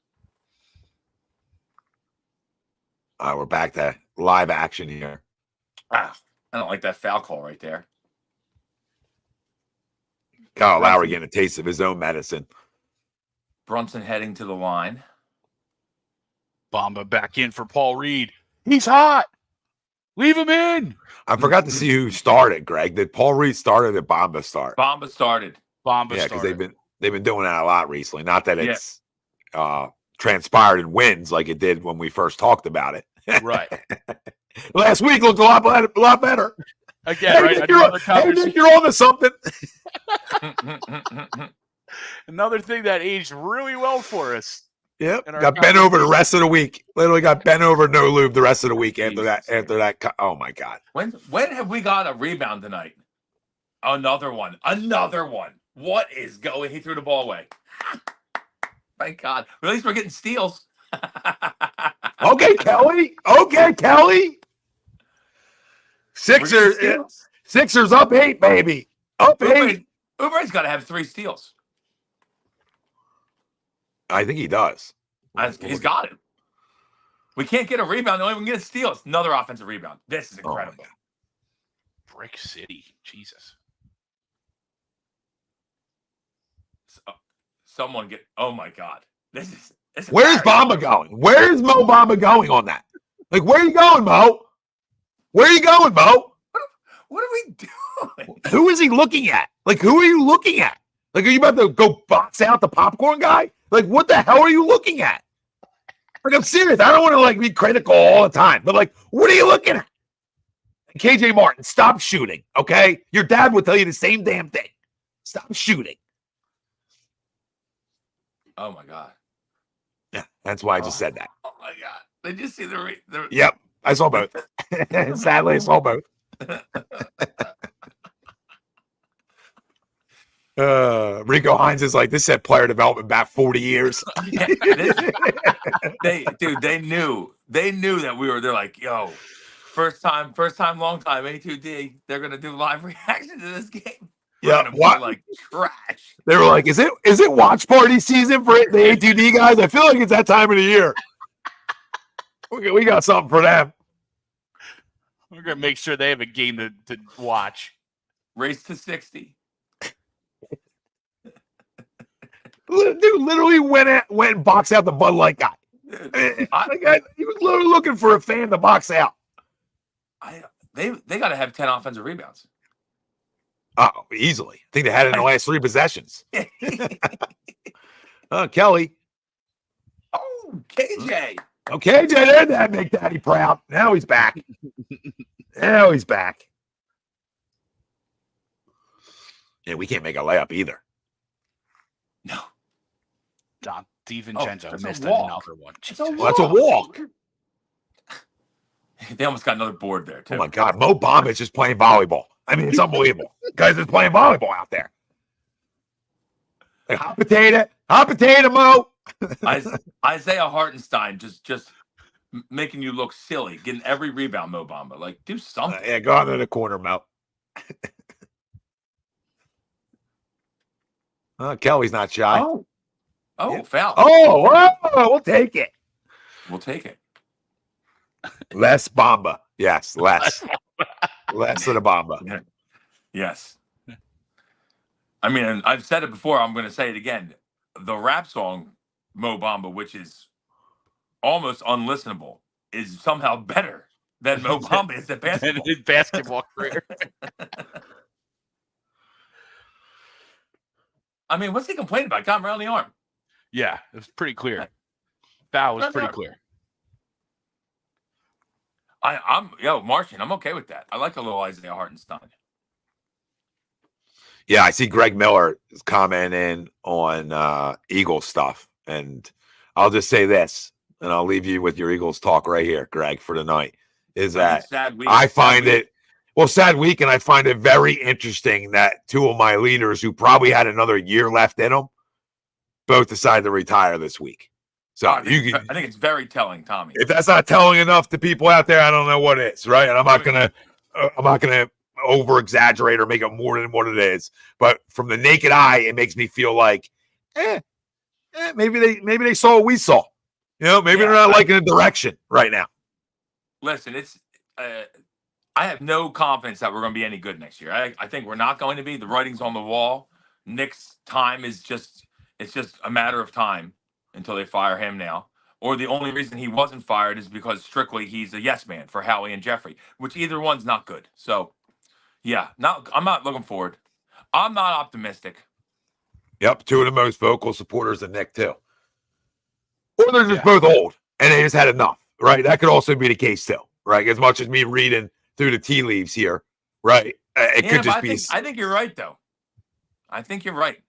We're back to live action here. I don't like that foul call right there. Kyle Lowry getting a taste of his own medicine. Brunson heading to the line. Bamba back in for Paul Reed. He's hot. Leave him in. I forgot to see who started, Greg. Did Paul Reed start or did Bamba start? Bamba started. Yeah, because they've been doing that a lot recently. Not that it's transpired in wins like it did when we first talked about it. Right. Last week looked a lot better. Again, right? You're on to something. Another thing that aged really well for us. Yep. Got bent over the rest of the week. Literally got bent over, no lube the rest of the week after that. Oh my God. When have we got a rebound tonight? Another one. What is going? He threw the ball away. Thank God. At least we're getting steals. Okay, Kelly. Sixers up 8, baby. Up 8. Oubrey's got to have 3 steals. I think he does. He's got it. We can't get a rebound. The only way we can get steals. Another offensive rebound. This is incredible. Brick City. Jesus. Someone get. Oh my God. This is Where's Bamba going? Where's Mo Bamba going on that? Like, where are you going, Mo? Where are you going, Mo? What are we doing? Who is he looking at? Like, who are you looking at? Like, are you about to go box out the popcorn guy? Like, what the hell are you looking at? Like, I'm serious. I don't want to be critical all the time, but what are you looking at? KJ Martin, stop shooting. Okay, your dad would tell you the same damn thing. Stop shooting. Oh my God. Yeah, that's why I just said that. Oh my God. Did you see the Yep. I saw both. Sadly, I saw both. Rico Hines is like, this said player development back 40 years. Yeah, they knew that they're like, yo, first time, long time, A2D. They're gonna do live reaction to this game. Yeah, what? Like trash. They were like, is it watch party season for the A2D guys? I feel like it's that time of the year. We got something for them. We're gonna make sure they have a game to watch. Race to 60. Dude literally went and boxed out the Bud Light guy. He was literally looking for a fan to box out. They got to have 10 offensive rebounds. Oh, easily. I think they had it in the last 3 possessions. Kelly. Oh, KJ. Oh, KJ did that make Daddy proud. Now he's back. Yeah, we can't make a layup either. No. Don DiVincenzo missed another one. That's a walk. They almost got another board there, too. Oh, my God. Mo Bamba is just playing volleyball. I mean, it's unbelievable. Guys is playing volleyball out there. Like, hot potato, Mo. Isaiah Hartenstein just making you look silly, getting every rebound, Mo Bamba. Like, do something. Yeah, go out in the corner, Mo. Kelly's not shy. Oh, foul. Oh, we'll take it. We'll take it. Less Bamba. Yes, less. Less of the Bamba. Yes. I mean, I've said it before. I'm going to say it again. The rap song, Mo Bamba, which is almost unlistenable, is somehow better than Mo Bamba is at basketball. His basketball career. I mean, what's he complaining about? Got him around the arm. Yeah, it was pretty clear. Foul was pretty clear. Martian, I'm okay with that. I like a little Isaiah Hartenstein. Yeah, I see Greg Miller is commenting on Eagles stuff. And I'll just say this, and I'll leave you with your Eagles talk right here, Greg, for tonight, is that I find it, sad week, and I find it very interesting that 2 of my leaders who probably had another year left in them both decided to retire this week. So I think it's very telling, Tommy. If that's not telling enough to people out there, I don't know what is, right? And I'm not gonna over exaggerate or make it more than what it is. But from the naked eye, it makes me feel like, maybe they saw what we saw. You know, maybe they're not liking the direction right now. Listen, it's I have no confidence that we're going to be any good next year. I think we're not going to be. The writing's on the wall. Nick's time is just a matter of time until they fire him now. Or the only reason he wasn't fired is because strictly he's a yes man for Howie and Jeffrey, which either one's not good. So, yeah, I'm not looking forward. I'm not optimistic. Yep, 2 of the most vocal supporters of Nick, too. Or they're just both old, and they just had enough, right? That could also be the case, too, right? As much as me reading through the tea leaves here, right? It could just be. I think you're right, though. I think you're right.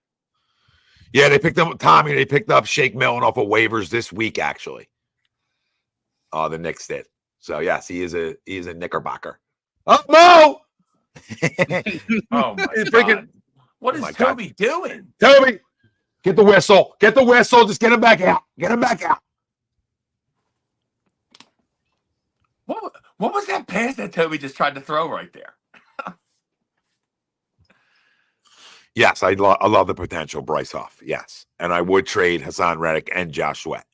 Yeah, they picked up Tommy. They picked up Shake Milton off of waivers this week, actually. The Knicks did. So yes, he is a Knickerbocker. Oh no! Oh my God! What is Toby doing? Toby, get the whistle. Get the whistle. Just get him back out. Get him back out. What was that pass that Toby just tried to throw right there? Yes, I love the potential Bryce Huff. Yes, and I would trade Hassan Reddick and Josh Sweat.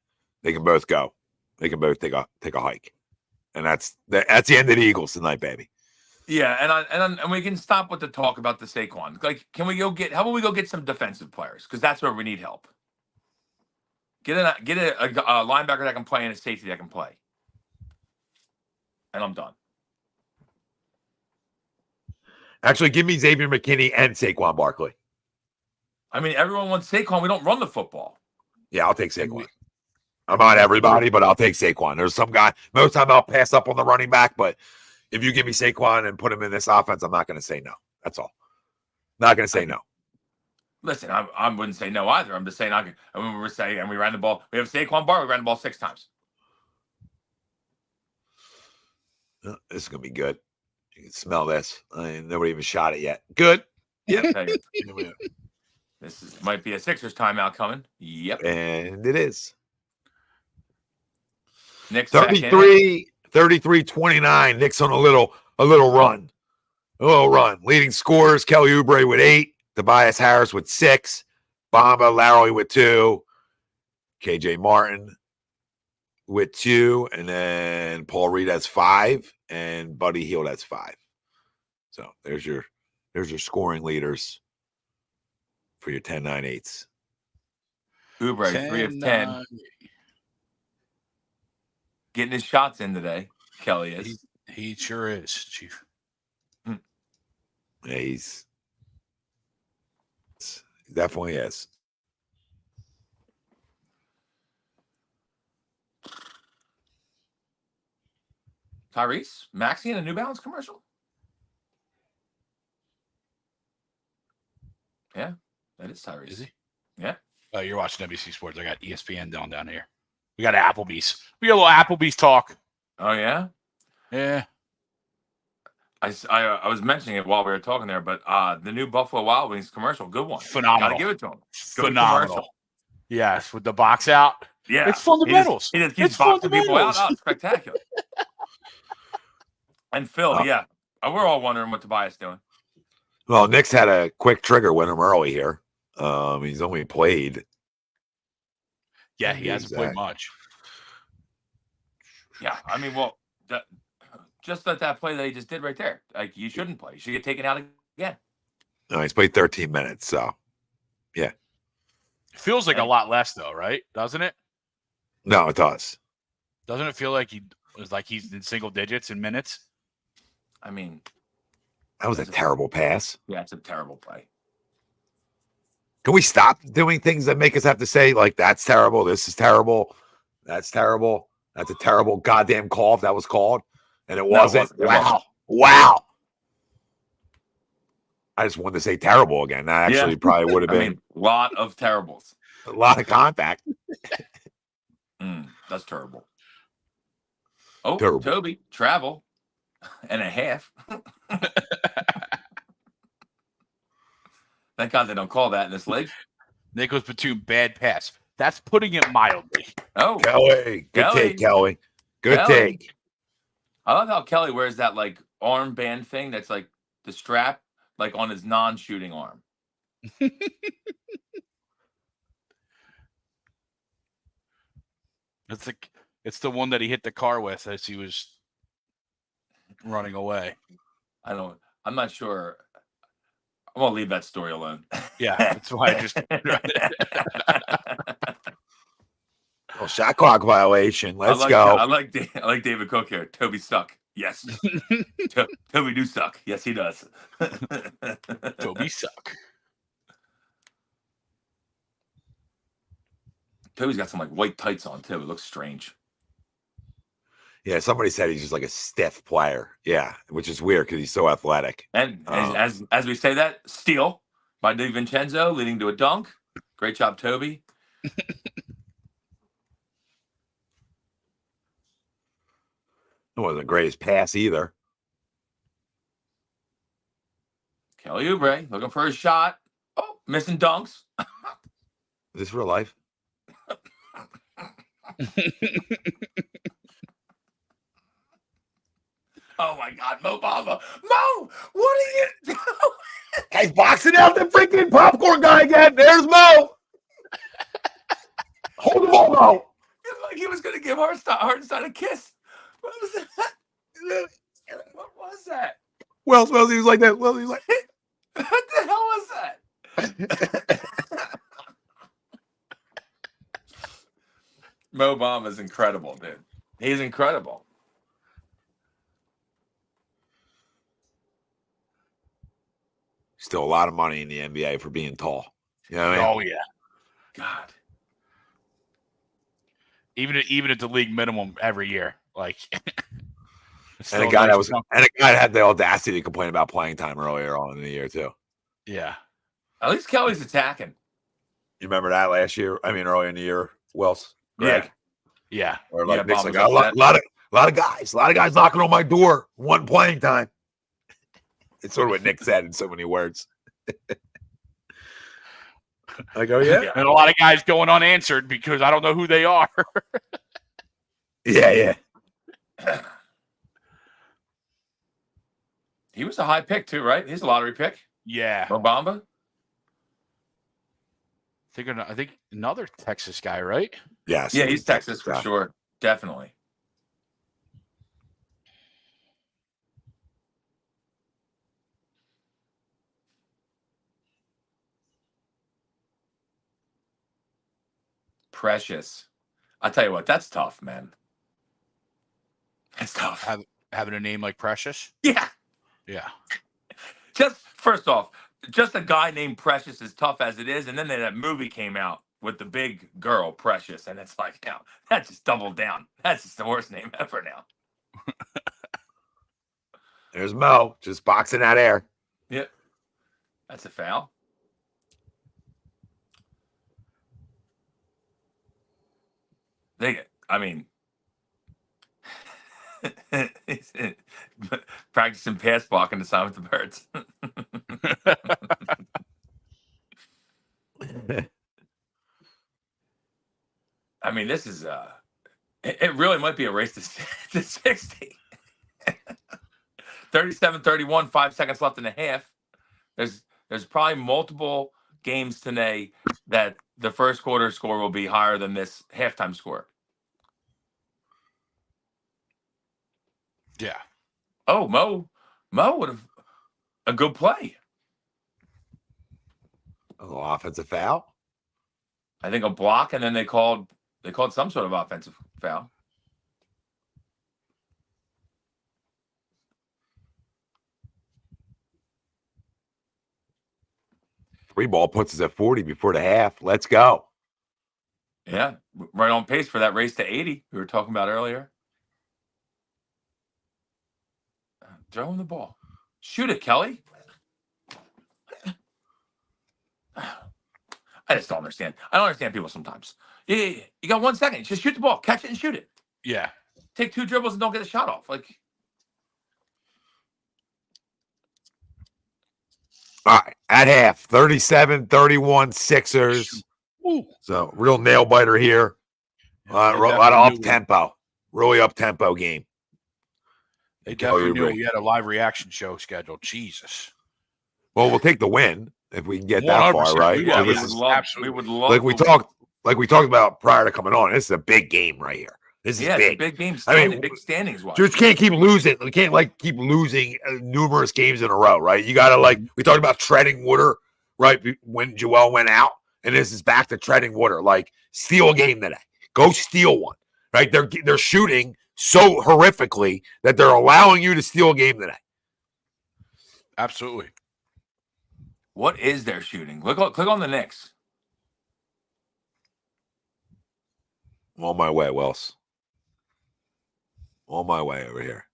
They can both go. They can both take a hike, and that's the end of the Eagles tonight, baby. Yeah, and we can stop with the talk about the Saquon. Like, how about we go get some defensive players, because that's where we need help. Get a linebacker that can play and a safety that can play, and I'm done. Actually, give me Xavier McKinney and Saquon Barkley. I mean, everyone wants Saquon. We don't run the football. Yeah, I'll take Saquon. I'm not everybody, but I'll take Saquon. There's some guy, most time I'll pass up on the running back, but if you give me Saquon and put him in this offense, I'm not going to say no. That's all. Not going to say no. Listen, I wouldn't say no either. I'm just saying, we ran the ball. We have Saquon Barkley. We ran the ball 6 times. This is gonna be good. You can smell this. Nobody even shot it yet. Good. Yep. This might be a Sixers timeout coming. Yep. And it is. Knicks 33-29. Knicks on a little run. A little run. Leading scorers, Kelly Oubre with 8, Tobias Harris with 6, Bamba Larry with 2, KJ Martin with 2, and then Paul Reed has 5, and Buddy Hield has 5. So there's your scoring leaders for your 10-9-8s. Oubre, 3 of 10. Getting his shots in today. Kelly is. He sure is, Chief. Yeah, he definitely is. Tyrese Maxey in a New Balance commercial. Yeah, that is Tyrese. Is he? Yeah. Oh, you're watching NBC Sports. I got ESPN down here. We got Applebee's. We got a little Applebee's talk. Oh yeah. Yeah. I was mentioning it while we were talking there, but the new Buffalo Wild Wings commercial, good one. Phenomenal. Gotta give it to him. Phenomenal. Yes, with the box out. Yeah, it's fundamentals. He just keeps boxing people out. Oh, spectacular. And Phil, yeah, we're all wondering what Tobias doing. Well, Knicks had a quick trigger win him early here. He's only played. Yeah, he hasn't played much. Yeah, I mean, well, just that play that he just did right there. Like, you shouldn't play. You should get taken out again. No, he's played 13 minutes, so yeah. It feels like a lot less, though, right? Doesn't it? No, it does. Doesn't it feel like he's in single digits in minutes? I mean, that was a terrible pass. Yeah, it's a terrible play. Can we stop doing things that make us have to say, like, that's terrible, this is terrible, that's terrible, that's a terrible goddamn call if that was called? And it wasn't. It wasn't. Wow. I just wanted to say terrible again. That actually probably would have been. I mean, a lot of terribles. A lot of contact. That's terrible. Oh, terrible. Toby, travel and a half. Thank God they don't call that in this league. Nicholas Batum, bad pass. That's putting it mildly. Oh, Kelly. Good take, Kelly. Good take. I love how Kelly wears that, like, armband thing that's, like, the strap, like, on his non-shooting arm. It's the one that he hit the car with as he was running away. I'm not sure. I'm going to leave that story alone. Yeah, that's why I just... Well, shot clock violation. Let's go. I like David Cook here. Toby suck. Yes. Toby do suck. Yes, he does. Toby suck. Toby's got some, like, white tights on too. It looks strange. Yeah, somebody said he's just like a stiff player. Yeah, which is weird because he's so athletic. And as we say that, steal by DiVincenzo leading to a dunk. Great job, Toby. It wasn't the greatest pass either. Kelly Oubre looking for a shot. Oh, missing dunks. Is this real life? Oh my God, Mo Bamba. Mo, what are you doing? He's boxing out the freaking popcorn guy again. There's Mo. Hold the ball, Mo. It's like he was going to give Hartenstein a kiss. What was that? What was that? Wells, he was like that. Wells, he was like, what the hell was that? Mo Bamba's incredible, dude. He's incredible. Still a lot of money in the NBA for being tall. You know what I mean? Oh, yeah. God. Even at the league minimum every year. Like, and a guy that had the audacity to complain about playing time earlier on in the year too. Yeah. At least Kelly's attacking. You remember that last year? I mean, earlier in the year, Wells, Greg. Yeah. Or like, Yeah, Nick's like, Bamba's a A lot of guys knocking on my door, one playing time. It's sort of what Nick said in so many words. I go, yeah. And a lot of guys going unanswered because I don't know who they are. Yeah. He was a high pick too, right? He's a lottery pick. Yeah. Obama. I think another Texas guy, right? Yes. Yeah, he's Texas for sure. Definitely. Precious. I tell you what, that's tough, man. That's tough. Having a name like Precious? Yeah. Yeah. Just first off, just a guy named Precious, as tough as it is, and then that movie came out with the big girl, Precious, and it's like, now that just doubled down. That's just the worst name ever now. There's Mo, just boxing that air. Yep. That's a foul. I mean, practicing pass blocking to sign with the Birds. I mean, this is it really might be a race to 60. 37-31, 5 seconds left in the half. There's probably multiple games today that the first quarter score will be higher than this halftime score. Yeah. Oh, Mo would have a good play. A little offensive foul. I think a block, and then they called some sort of offensive foul. Three ball puts us at 40 before the half. Let's go. Yeah, right on pace for that race to 80 we were talking about earlier. Throw him the ball. Shoot it, Kelly. I just don't understand. I don't understand people sometimes. You got 1 second. Just shoot the ball. Catch it and shoot it. Yeah. Take 2 dribbles and don't get the shot off. Like, all right, at half, 37-31 Sixers. Ooh. So real nail biter here. A lot of up tempo. Really up tempo game. They definitely knew we had a live reaction show scheduled. Jesus. Well, we'll take the win if we can get that far, right? Yeah, we would love. Like we talked about prior to coming on. This is a big game right here. This is big. It's a big game. Big standings. Just can't keep losing. We can't keep losing numerous games in a row, right? You got to we talked about treading water, right? When Joel went out, and this is back to treading water. Like, steal a game today. Go steal one, right? They're shooting so horrifically that they're allowing you to steal a game today. Absolutely. What is their shooting? Click on the Knicks. I'm on my way, Wells. On my way over here.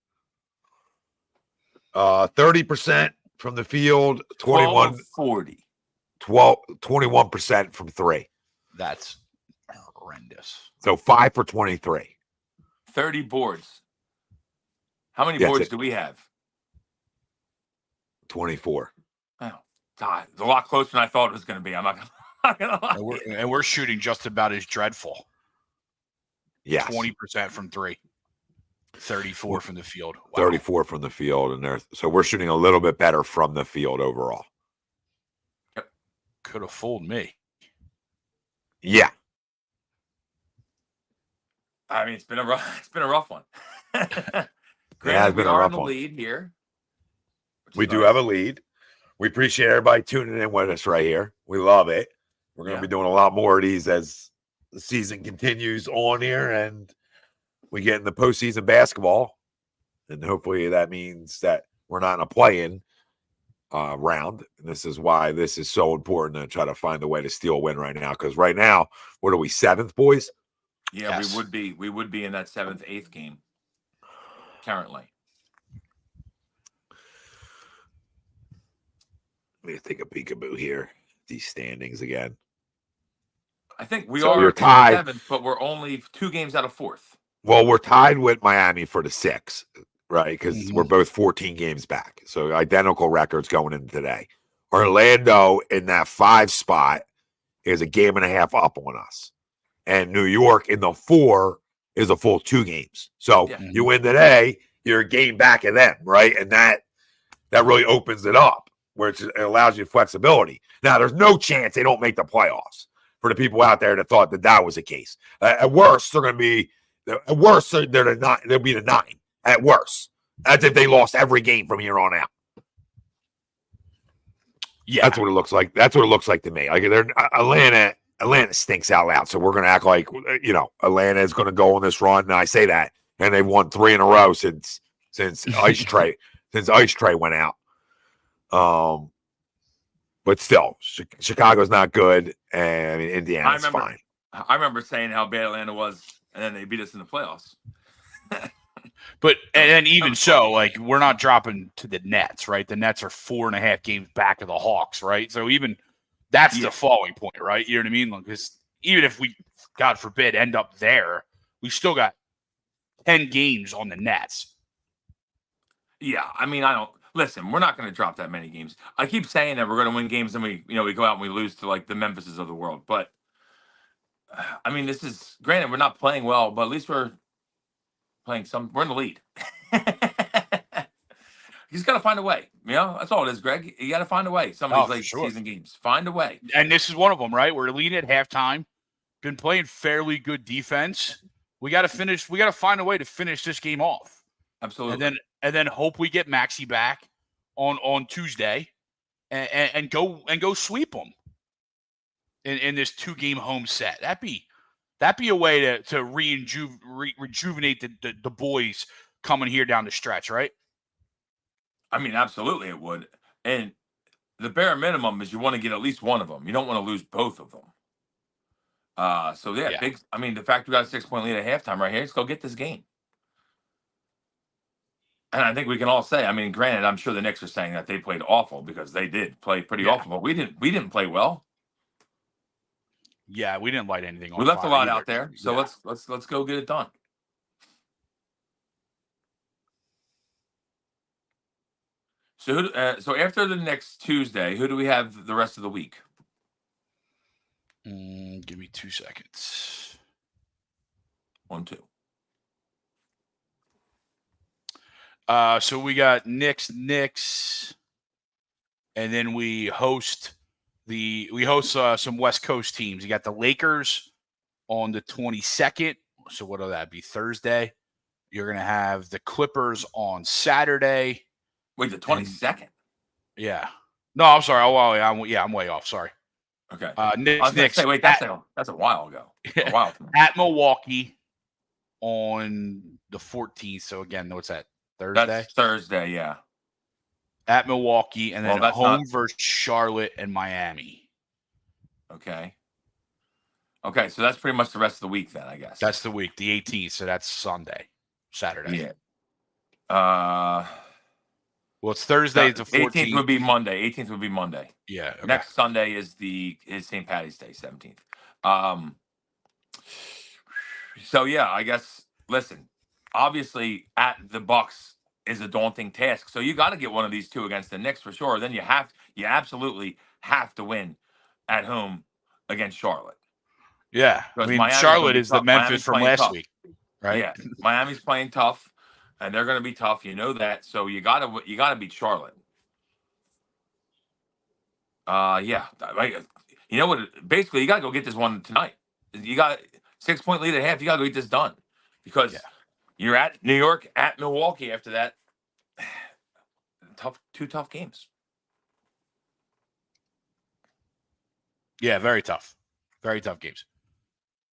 30% from the field, 40. 21% from three. That's horrendous. So 5 for 23. 30 boards. How many boards do we have? 24. Oh, God. It's a lot closer than I thought it was going to be. I'm not going to lie. And we're shooting just about as dreadful. Yes. 20% from three. 34 from the field. Wow. 34 from the field. And so we're shooting a little bit better from the field overall. Could have fooled me. Yeah. I mean, it's been a rough one. It has been a rough one. Lead here. We do have a lead. We appreciate everybody tuning in with us right here. We love it. We're going to be doing a lot more of these as the season continues on here and we get in the postseason basketball. And hopefully that means that we're not in a play-in round. And this is why this is so important to try to find a way to steal a win right now. Because right now, what are we, 7th, boys? Yeah, yes. we would be in that 7th, 8th game currently. Let me take a peekaboo here. These standings again. I think we so are you're tied. 7th, but we're only 2 games out of 4th. Well, we're tied with Miami for the 6, right? Because Mhm. we're both 14 games back. So identical records going into today. Orlando in that 5 spot is a game and a half up on us. And New York in the 4 is a full 2 games. So Yeah. you win today, you're a game back of them, right? And that really opens it up, where it allows you flexibility. Now, there's no chance they don't make the playoffs for the people out there that thought that was the case. At worst, they're going to be at worst they're the 9. They'll be the 9 at worst. As if they lost every game from here on out. Yeah, that's what it looks like. That's what it looks like to me. Like Atlanta stinks out loud. So we're going to act like Atlanta is going to go on this run. And I say that, and they've won 3 in a row since Ice Tray went out. But still, Chicago's not good, and Indiana's fine. I remember saying how bad Atlanta was, and then they beat us in the playoffs. But and even so, like, we're not dropping to the Nets, right? The Nets are 4.5 games back of the Hawks, right? So even that's the falling point, right? You know what I mean? Because even if we, God forbid, end up there, we still got 10 games on the Nets. Yeah, I mean, listen, we're not going to drop that many games. I keep saying that we're going to win games, and we go out and we lose to like the Memphises of the world. But I mean, this is granted we're not playing well, but at least we're playing some. We're in the lead. You just got to find a way. That's all it is, Greg. You got to find a way. Some of these season games, find a way. And this is one of them, right? We're leading at halftime. Been playing fairly good defense. We got to finish. We got to find a way to finish this game off. Absolutely. And then hope we get Maxey back on Tuesday, and go sweep them in this 2-game home set. That'd be a way to rejuvenate the boys coming here down the stretch, right? I mean, absolutely it would. And the bare minimum is you want to get at least one of them. You don't want to lose both of them. Big. I mean, the fact we got a 6-point lead at halftime right here, let's go get this game. And I think we can all say, I mean, granted, I'm sure the Knicks are saying that they played awful, because they did play pretty awful, but we didn't play well. Yeah, we didn't light anything on. We left a lot either. out there, so let's go get it done. So after the next Tuesday, who do we have the rest of the week? Give me 2 seconds. 1, 2. So we got Knicks, and then we host some West Coast teams. You got the Lakers on the 22nd. So what'll that be? Thursday. You're gonna have the Clippers on Saturday. Wait, the 22nd? Yeah. No, I'm sorry. I'm way off. Sorry. Okay. Knicks. Say, wait, that's a while ago. A while from now. At Milwaukee on the 14th. So again, what's that? Thursday? That's Thursday, yeah. At Milwaukee, and then versus Charlotte and Miami. Okay. Okay, so that's pretty much the rest of the week then, I guess. That's the week, the 18th. So that's Saturday. Yeah. Well, it's Thursday. It's the 14th. 18th would be Monday. 18th would be Monday. Yeah. Okay. Next Sunday is St. Patty's Day, 17th. So yeah, I guess. Listen, obviously, at the Bucks is a daunting task. So you got to get one of these two against the Knicks for sure. Then you absolutely have to win at home against Charlotte. Yeah, I mean, Charlotte is the Memphis from last week, right? Yeah, Miami's playing tough, and they're going to be tough. You know that. So you gotta beat Charlotte. Yeah. You know what? Basically, you got to go get this one tonight. You got 6-point lead at half. You got to go get this done, because you're at New York, at Milwaukee after that. Two tough games. Yeah, very tough. Very tough games.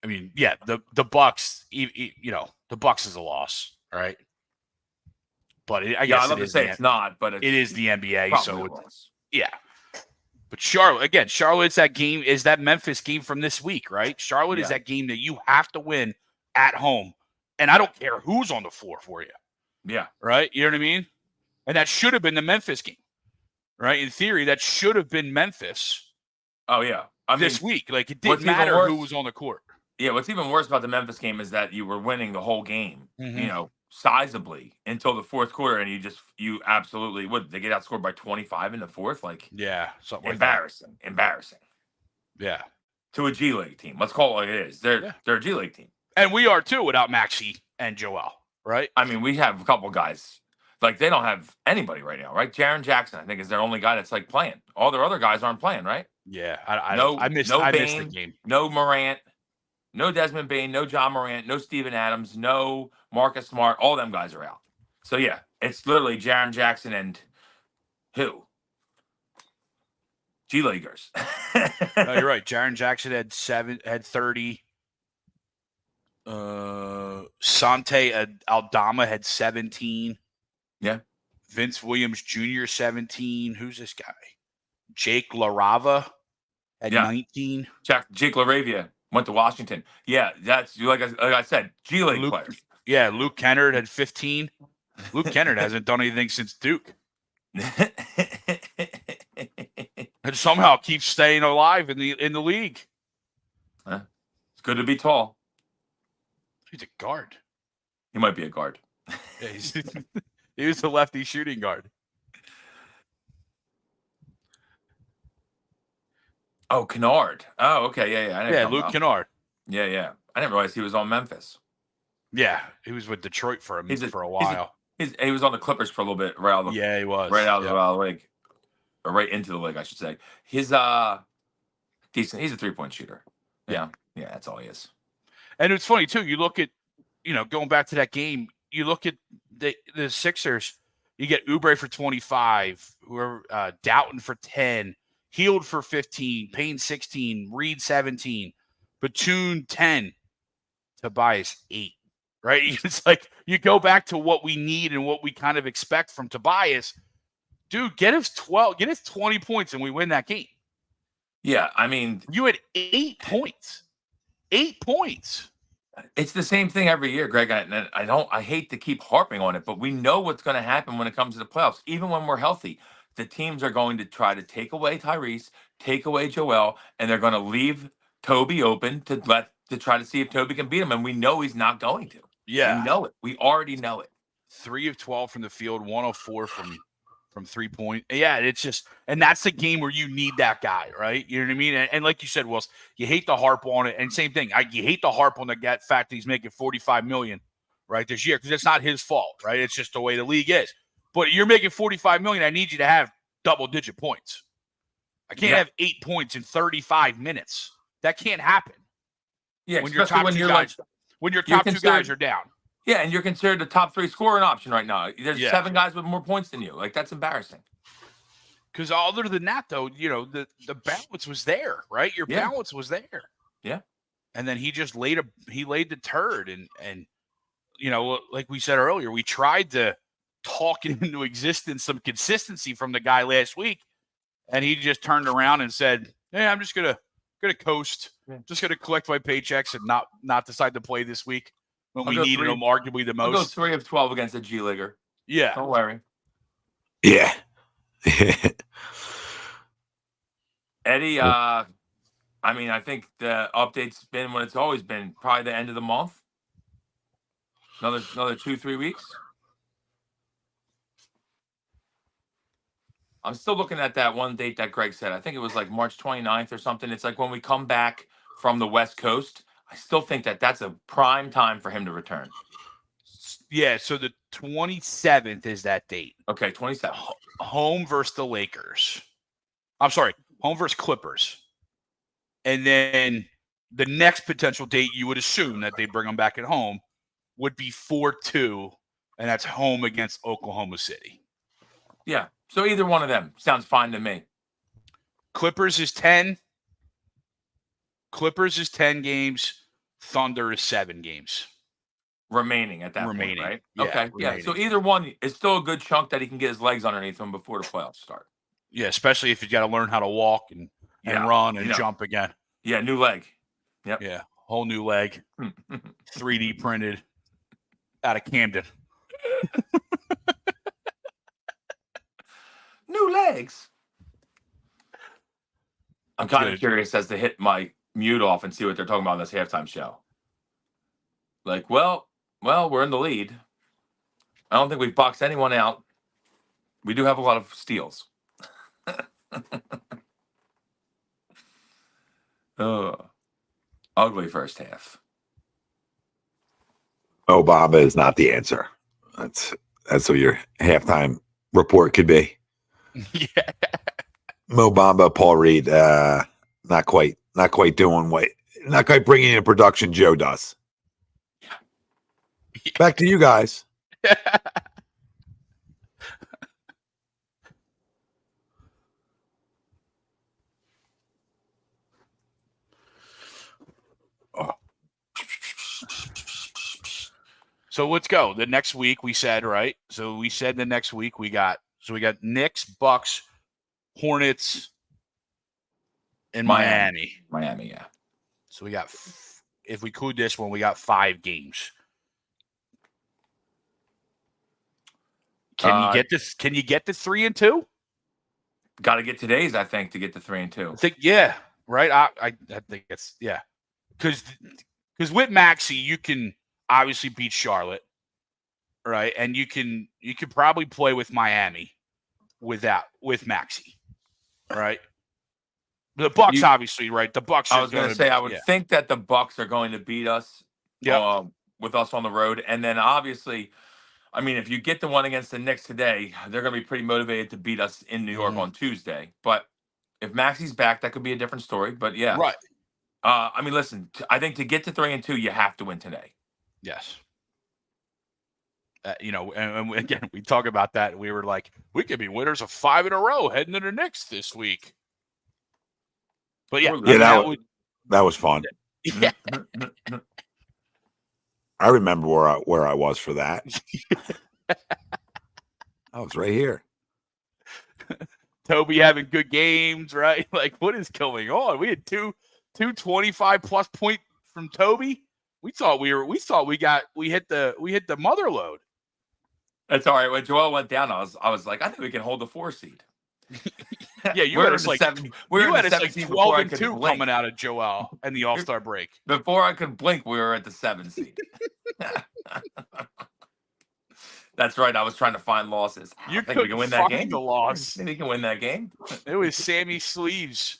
I mean, yeah, the Bucks, the Bucks is a loss, right? But I guess I'd love to say it's not, but it is the NBA, so it's, yeah. But Charlotte's that game, is that Memphis game from this week, right? Charlotte is that game that you have to win at home, and I don't care who's on the floor for you. Yeah. Right? You know what I mean? And that should have been the Memphis game, right? In theory, that should have been Memphis. Oh, yeah. This week. Like, it didn't matter who was on the court. Yeah, what's even worse about the Memphis game is that you were winning the whole game, sizably until the fourth quarter, and you absolutely they get outscored by 25 in the fourth, like something embarrassing. Yeah, to a G League team. Let's call it like it is. They're a G League team, and we are too without Maxey and Joel, right? I mean, we have a couple guys. Like, they don't have anybody right now, right? Jaren Jackson, I think, is their only guy that's like playing. All their other guys aren't playing, right? Yeah, I missed the game. No Morant. No Desmond Bane, no John Morant, no Steven Adams, no Marcus Smart. All them guys are out. So, yeah, it's literally Jaren Jackson and who? G-Leaguers. No, you're right. Jaren Jackson had 30. Sante Aldama had 17. Yeah. Vince Williams Jr. 17. Who's this guy? Jake LaRava had 19. Jake LaRavia went to Washington. Yeah, that's like I said, G League players. Yeah, Luke Kennard had 15. Luke Kennard hasn't done anything since Duke. And somehow keeps staying alive in the league. It's good to be tall. He's a guard. He might be a guard. Yeah, he was a lefty shooting guard. Oh, Kennard. Oh, okay. Yeah. Luke Kennard. Yeah. I didn't realize he was on Memphis. Yeah, he was with Detroit for a while. He was on the Clippers for a little bit. He was. Right out of the league. Or right into the league, I should say. He's decent. He's a 3-point shooter. Yeah, that's all he is. And it's funny, too. You look at, going back to that game, you look at the Sixers, you get Oubre for 25, Doughton for 10, Hield for 15, Payne 16, Reed 17, Batum 10, Tobias 8, right? It's like you go back to what we need and what we kind of expect from Tobias. Dude, get us 20 points and we win that game. Yeah, I mean, you had 8 points. 8 points. It's the same thing every year, Greg. I hate to keep harping on it, but we know what's going to happen when it comes to the playoffs. Even when we're healthy, the teams are going to try to take away Tyrese, take away Joel, and they're going to leave Toby open to try to see if Toby can beat him. And we know he's not going to. Yeah, we know it. We already know it. 3 of 12 from the field, 104 from 3-point. Yeah, it's just, and that's the game where you need that guy, right? You know what I mean? And like you said, Wills, you hate to harp on it. And same thing, you hate to harp on the fact that he's making $45 million, right, this year, because it's not his fault, right? It's just the way the league is. But you're making $45 million. I need you to have double-digit points. I can't have 8 points in 35 minutes. That can't happen. Yeah, when your top two guys are down. Yeah, and you're considered the top 3 scoring option right now. There's 7 guys with more points than you. Like, that's embarrassing. Because other than that, though, the balance was there, right? Your balance was there. Yeah. And then he just laid the turd, and like we said earlier, we tried to talk into existence some consistency from the guy last week, and he just turned around and said, "Hey, I'm just gonna coast, just gonna collect my paychecks and not decide to play this week." When we needed him arguably the most. I'll go 3 of 12 against a G Leaguer. Yeah. Don't worry. Yeah. Eddie, I think the update's been what it's always been, probably the end of the month. Another 2-3 weeks. I'm still looking at that one date that Greg said. I think it was like March 29th or something. It's like when we come back from the West Coast. I still think that's a prime time for him to return. Yeah, so the 27th is that date. Okay, 27th. Home versus the Lakers. I'm sorry, home versus Clippers. And then the next potential date you would assume that they bring him back at home would be 4-2, and that's home against Oklahoma City. Yeah, so either one of them sounds fine to me. Clippers is 10. Clippers is 10 games. Thunder is 7 games. Remaining at that point, right? Yeah, okay, remaining. Yeah. So either one is still a good chunk that he can get his legs underneath him before the playoffs start. Yeah, especially if he's got to learn how to walk and run and jump again. Yeah, new leg. Yep. Yeah, whole new leg. 3D printed out of Camden. New legs. I'm kind of curious as to hit my mute off and see what they're talking about in this halftime show. Like, well, we're in the lead. I don't think we've boxed anyone out. We do have a lot of steals. Ugly first half. Mo Bamba is not the answer. That's what your halftime report could be. Yeah. Mo Bamba, Paul Reed, not quite doing not quite bringing in production Joe does. Yeah. Back to you guys. So let's go. The next week we said, right? So we said the next week we got Knicks, Bucks, Hornets, and Miami. Miami, yeah. So we got, if we include this one, we got 5 games. Can you get this? Can you get to 3-2? Got to get today's, I think, to get to 3-2. I think, yeah, right. I think it's because with Maxey you can obviously beat Charlotte, right? And you could probably play with Miami with Maxey, right? The Bucks, obviously, right? The Bucks. I was going to say, I would think that the Bucks are going to beat us, with us on the road, and then obviously, I mean, if you get the one against the Knicks today, they're going to be pretty motivated to beat us in New York on Tuesday. But if Maxey's back, that could be a different story. But yeah, right. I mean, listen, I think to get to 3-2, you have to win today. Yes. And again, we talk about that. And we were like, we could be winners of 5 in a row heading to the Knicks this week. But yeah, that was fun. Yeah. I remember where I was for that. I was right here. Toby having good games, right? Like, what is going on? We had two 25+ point from Toby. We thought we hit the mother load. That's all right. When Joel went down, I was like, I think we can hold the 4 seed. Yeah, you had us like 12-2 coming out of Joel and the All-Star break. Before I could blink, we were at the 7 seed. That's right. I was trying to find losses. You think we can win that game? The loss. Think we can win that game? It was Sammy Sleeves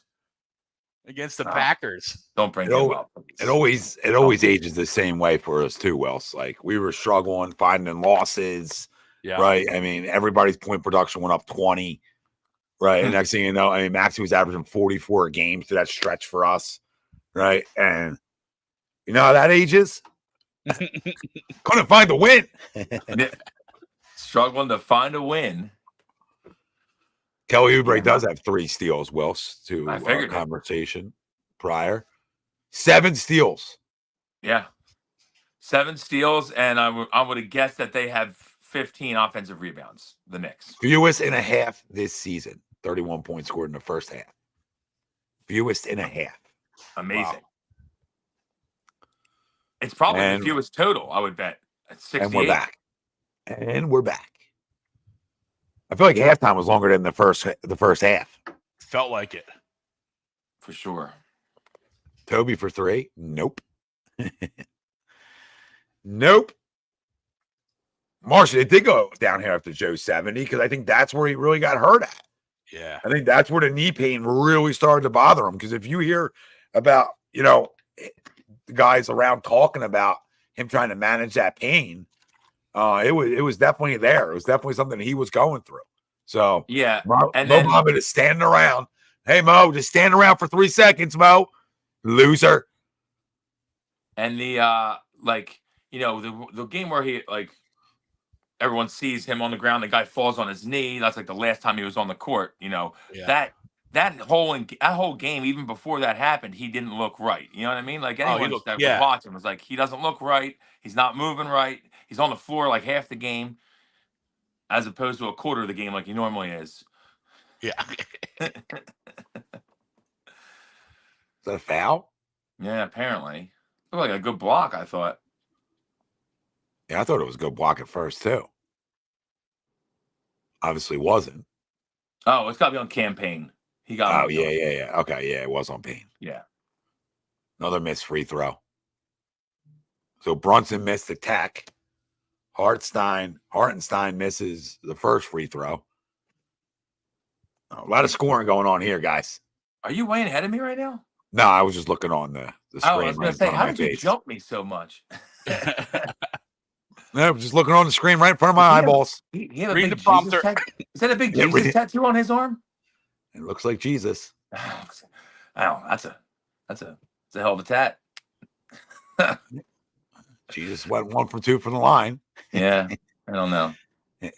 against the Packers. Don't bring him up. It always ages the same way for us too, Wells. Like, we were struggling finding losses. Yeah. Right. I mean, everybody's point production went up 20. Right. And next thing you know, I mean, Maxey was averaging 44 games to that stretch for us. Right. And you know how that ages? Couldn't find the win. Struggling to find a win. Kelly Oubre does have 3 steals, Wills, to our conversation prior. 7 steals. Yeah. 7 steals, and I would have guessed that they have 15 offensive rebounds, the Knicks. Fewest in a half this season. 31 points scored in the first half. Fewest in a half. Amazing. Wow. It's probably the fewest total, I would bet. At 68. And we're back. I feel like halftime was longer than the first half. Felt like it. For sure. Toby for 3? Nope. Nope. Marshall, it did go down here after Joe 70 because I think that's where he really got hurt at. Yeah. I think that's where the knee pain really started to bother him. Because if you hear about, the guys around talking about him trying to manage that pain, it was definitely there. It was definitely something he was going through. So yeah. Mo Bamba is standing around. Hey, Mo, just stand around for 3 seconds, Mo. Loser. And the the game where he everyone sees him on the ground, the guy falls on his knee. That's like the last time he was on the court. That whole game, even before that happened, he didn't look right. You know what I mean? Like anyone that was watching was like, he doesn't look right. He's not moving right. He's on the floor like half the game, as opposed to a quarter of the game like he normally is. Yeah. Is that a foul? Yeah, apparently. Looked like a good block, I thought. Yeah, I thought it was a good block at first, too. Obviously wasn't. Oh, it's got to be on campaign. He got. Oh, yeah. Okay, yeah, it was on Payne. Yeah. Another missed free throw. So Brunson missed the tech. Hartenstein misses the first free throw. A lot of scoring going on here, guys. Are you way ahead of me right now? No, I was just looking on the screen. I was going to say, how did you jump me so much? No, just looking on the screen right in front of my eyeballs. He have a big Jesus Is that a big Jesus tattoo on his arm? It looks like Jesus. Oh, that's a hell of a tat. Jesus went 1 for 2 from the line. Yeah, I don't know.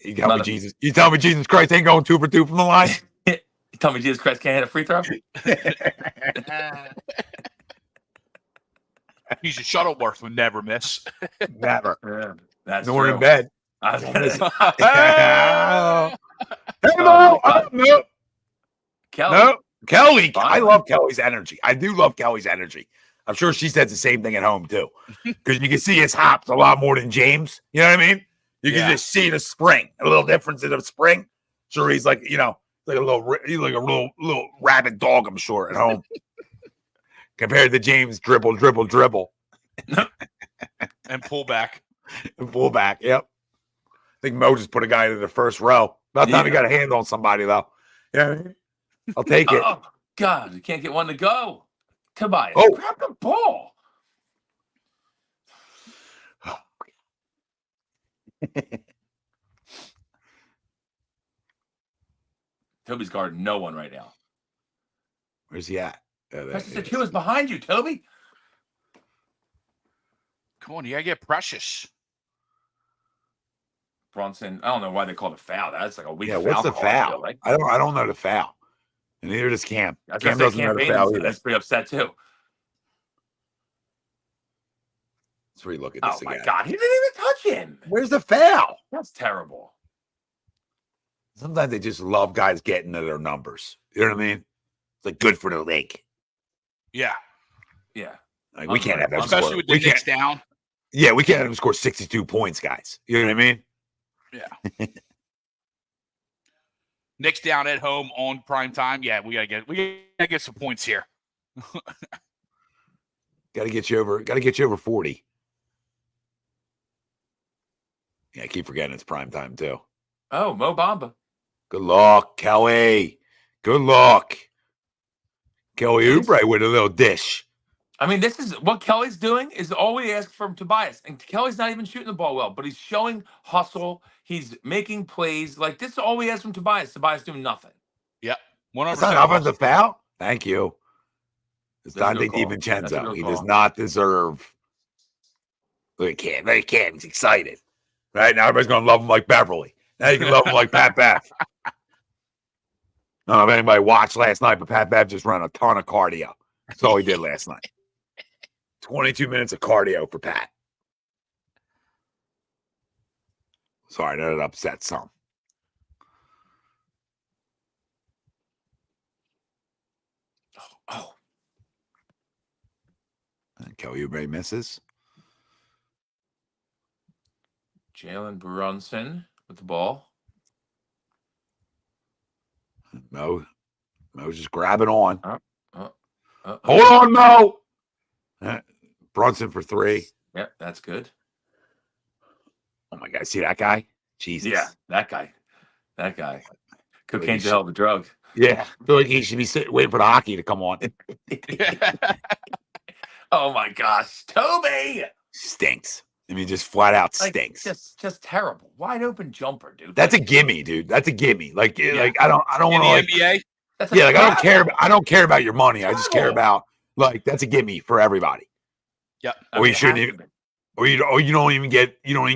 You tell me Jesus. You tell me Jesus Christ ain't going 2 for 2 from the line. You tell me Jesus Christ can't hit a free throw. He's a Shuttleworth would never miss. Never. Yeah, that's Nor true. in bed. I was gonna say, Hey, no, no. Kelly. No, Kelly. Fine. I love Kelly's energy. I do love Kelly's energy. I'm sure she says the same thing at home too, because you can see his hops a lot more than James. You know what I mean? You can just see the spring, a little difference in the spring. Sure, he's like, he's like a little rabid dog. I'm sure at home compared to James dribble, and pull back. and pull back. Yep. I think Mo just put a guy into the first row. About time he got a hand on somebody though. Yeah, I'll take it. Oh God, you can't get one to go. Tobias, Oh. grab the ball. Toby's guarding no one right now. Where's he at? Precious Achiuwa is behind you, Toby. Come on, you gotta get Precious. Brunson, I don't know why they called it foul. That's like a weak foul. What's the call, I feel foul? like. I don't know the foul. And neither does Cam. Cam doesn't know the foul either. That's pretty upset too. Let's relook at this Oh my again. God, he didn't even touch him. Where's the foul? That's terrible. Sometimes they just love guys getting to their numbers. You know what I mean? It's like good for the league. Yeah. Yeah. Like we can't have them Especially score. with the We Knicks can't. down. Yeah, we can't have them score 62 points, guys. You know what I mean? Yeah. Knicks down at home on prime time. Yeah, we gotta get some points here. Got to get you over 40. Yeah, I keep forgetting it's prime time too. Oh, Mo Bamba. Good luck, Kelly. Good luck. Kelly Oubre with a little dish. I mean, this is what Kelly's doing is all we ask from Tobias. And Kelly's not even shooting the ball well, but he's showing hustle. He's making plays. Like, this is all we ask from Tobias. Tobias doing nothing. Yep. 100%. That's not an offensive foul. Thank you. It's That's a Dante good call. DiVincenzo. That's a good He call. does not deserve. Look at Cam. Look at Cam. He's excited. Right now, everybody's going to love him like Beverly. Now you can love him like Pat Bev. I don't know if anybody watched last night, but Pat Bev just ran a ton of cardio. That's all he did last night. 22 minutes of cardio for Pat. Sorry, that upset some. Oh, And Kelly Oubre misses. Jalen Brunson with the ball. Mo's just grabbing on. Uh-oh. Hold on, Mo. Brunson for 3. Yep, that's good. Oh my God, see that guy? Jesus. Yeah, that guy. Cocaine's a hell of a drug. Yeah. I feel like he should be waiting for the hockey to come on. Oh my gosh, Toby! Stinks. I mean, just flat out Like, stinks. just terrible. Wide open jumper, dude. That's a Like, gimme, dude. That's a gimme. Like I don't In want the to like. NBA, that's a Yeah, like travel. I don't care about your money. I just care Travel. about like that's a gimme for everybody. yep. I Or mean, you it shouldn't has even, to be. or you don't even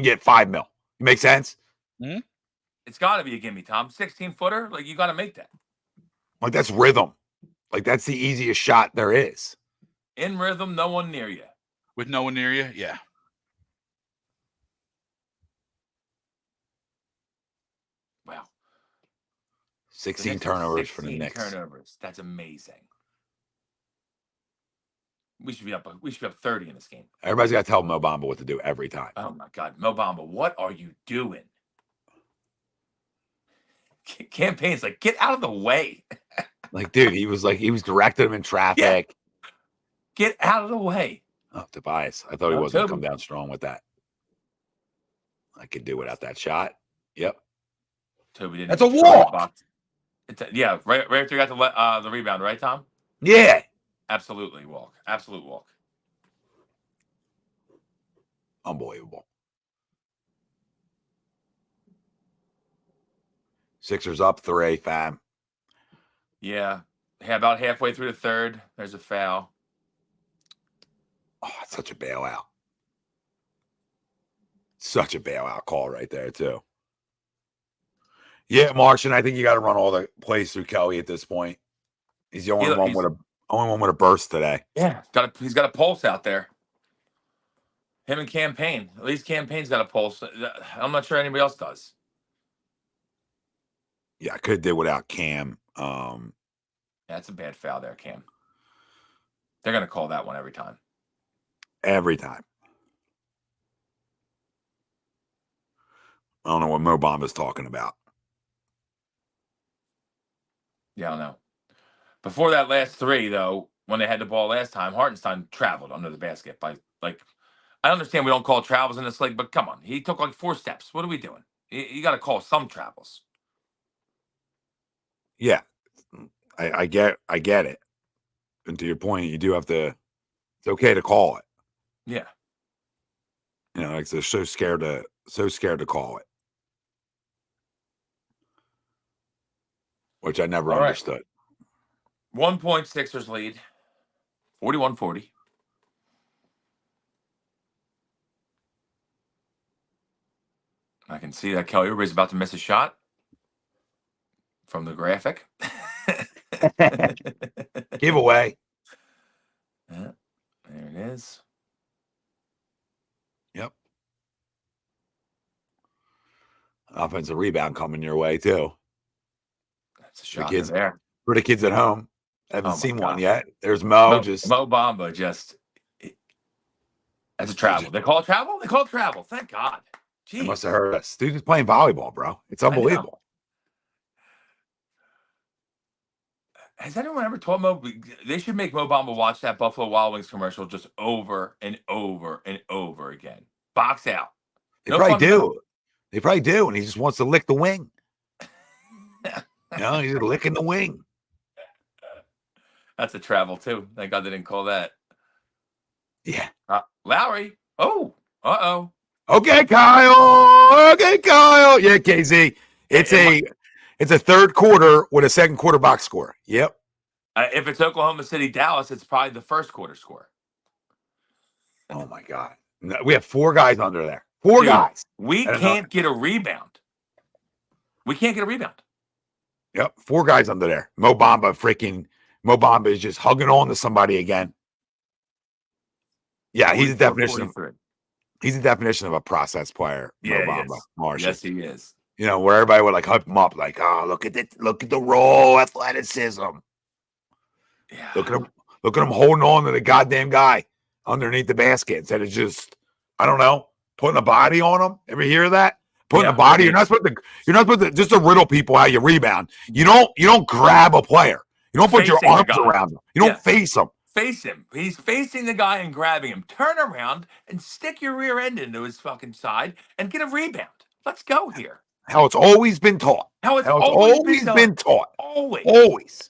get 5 mil. Make sense? It's got to be a gimme, Tom. 16-footer, like you got to make that Like that's rhythm. Like that's the easiest shot there is. in rhythm. No one near you. With no one near you, yeah. Wow. 16 turnovers for the 16 Knicks. Turnovers. That's amazing. We should be up 30 in this game. Everybody's got to tell Mo Bamba what to do every time. Oh my God, Mo Bamba, what are you doing? Campaign's like, get out of the way. Like, dude, he was directing him in traffic. Get out of the way. Oh, Tobias. I thought he No, was going to Toby. come down strong with that. I could do without that shot. Yep. Toby didn't. That's a even try to walk. box. Yeah, right after you got the rebound, right, Tom? Yeah. Absolutely walk. Absolute walk. Unbelievable. Sixers up 3, fam. Yeah. About halfway through the third, there's a foul. Oh, it's such a bailout. Such a bailout call right there, too. Yeah, Martian, I think you got to run all the plays through Kelly at this point. He's the only one with a burst today. Yeah, he's got a pulse out there. Him and Campaign. At least Campaign's got a pulse. I'm not sure anybody else does. Yeah, I could have did without Cam. Yeah, that's a bad foul there, Cam. They're gonna call that one every time. Every time. I don't know what Mo Bamba's talking about. Yeah, I don't know. Before that last three, though, when they had the ball last time, Hartenstein traveled under the basket by I understand we don't call travels in this league, but come on, he took like 4 steps. What are we doing? You got to call some travels. Yeah, I get it. And to your point, you do have to. It's okay to call it. Yeah. You know, like they're so scared to call it, which I never understood. 1 point Sixers lead, 41-40. I can see that Kelly Oubre's about to miss a shot from the graphic. Giveaway. Yeah, there it is. Yep. Offensive rebound coming your way too. That's a shot kids, there. For the kids at home, haven't seen God. one yet. There's Mo. Mo Bamba just. That's a travel. They call it travel? They call it travel. Thank God. Jeez. They must have heard us. Dude is playing volleyball, bro. It's unbelievable. Has anyone ever told Mo? They should make Mo Bamba watch that Buffalo Wild Wings commercial just over and over and over again. Box out. They probably do. They probably do. And he just wants to lick the wing. You know, he's just licking the wing. That's a travel, too. Thank God they didn't call that. Yeah. Lowry. Oh. Uh-oh. Okay, Kyle. Okay, Kyle. Yeah, KZ. It's a third quarter with a second quarter box score. Yep. If it's Oklahoma City, Dallas, it's probably the first quarter score. Oh, my God. No, we have 4 guys under there. 4 guys. We can't get a rebound. We can't get a rebound. Yep. 4 guys under there. Mo Bamba is just hugging on to somebody again. Yeah, he's a definition of a process player. Yeah, Mo Bamba, Marshall. Yes, he is. You know, where everybody would like hype him up, like, oh, look at the raw athleticism. Yeah. Look at him holding on to the goddamn guy underneath the basket instead of just, I don't know, putting a body on him. Ever hear that? Putting a body. You're not supposed to just to riddle people how you rebound. You don't grab a player. You don't put your arms around him. You don't face him. Face him. He's facing the guy and grabbing him. Turn around and stick your rear end into his fucking side and get a rebound. Let's go here. How it's always been taught. How it's always been taught. Always.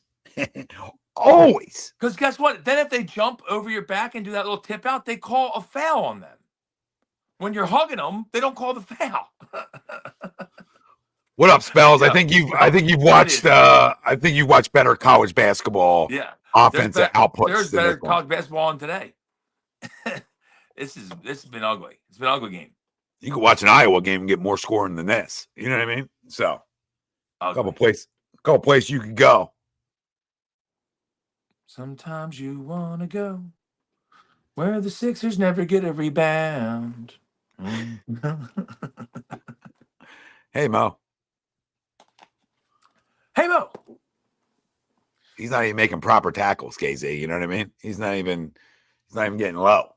Always. Because guess what? Then if they jump over your back and do that little tip out, they call a foul on them. When you're hugging them, they don't call the foul. What up, Spells? Yeah. I think you've watched better college basketball. Yeah. Offensive outputs. There's better college basketball than today. This has been ugly. It's been an ugly game. You can watch an Iowa game and get more scoring than this. You know what I mean? So a couple places you could go. Sometimes you want to go where the Sixers never get a rebound. Hey, Mo. Hey, Mo. He's not even making proper tackles, KZ. You know what I mean? He's not even getting low.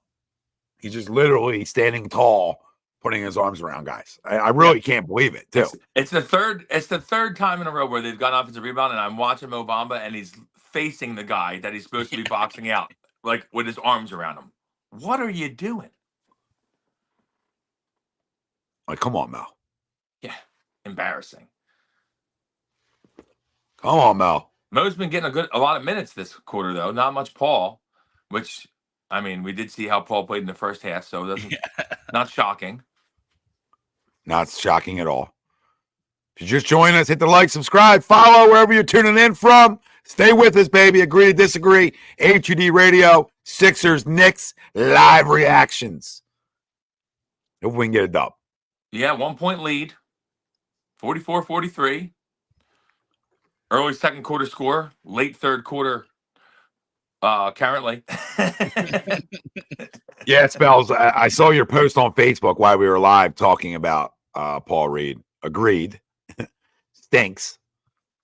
He's just literally standing tall, putting his arms around guys. I really can't believe it, too. It's the third time in a row where they've gone offensive rebound, and I'm watching Mo Bamba, and he's facing the guy that he's supposed to be boxing out like with his arms around him. What are you doing? Like, come on, Mel. Yeah, embarrassing. Come on, Mel. Mo's been getting a lot of minutes this quarter, though. Not much Paul, which, I mean, we did see how Paul played in the first half, so it doesn't not shocking. Not shocking at all. If you just join us, hit the like, subscribe, follow wherever you're tuning in from. Stay with us, baby. Agree to disagree. HUD Radio, Sixers, Knicks, live reactions. Hope we can get a dub. Yeah, 1 point lead, 44-43. Early second quarter score, late third quarter currently. Yeah, Spells, I saw your post on Facebook while we were live talking about Paul Reed. Agreed.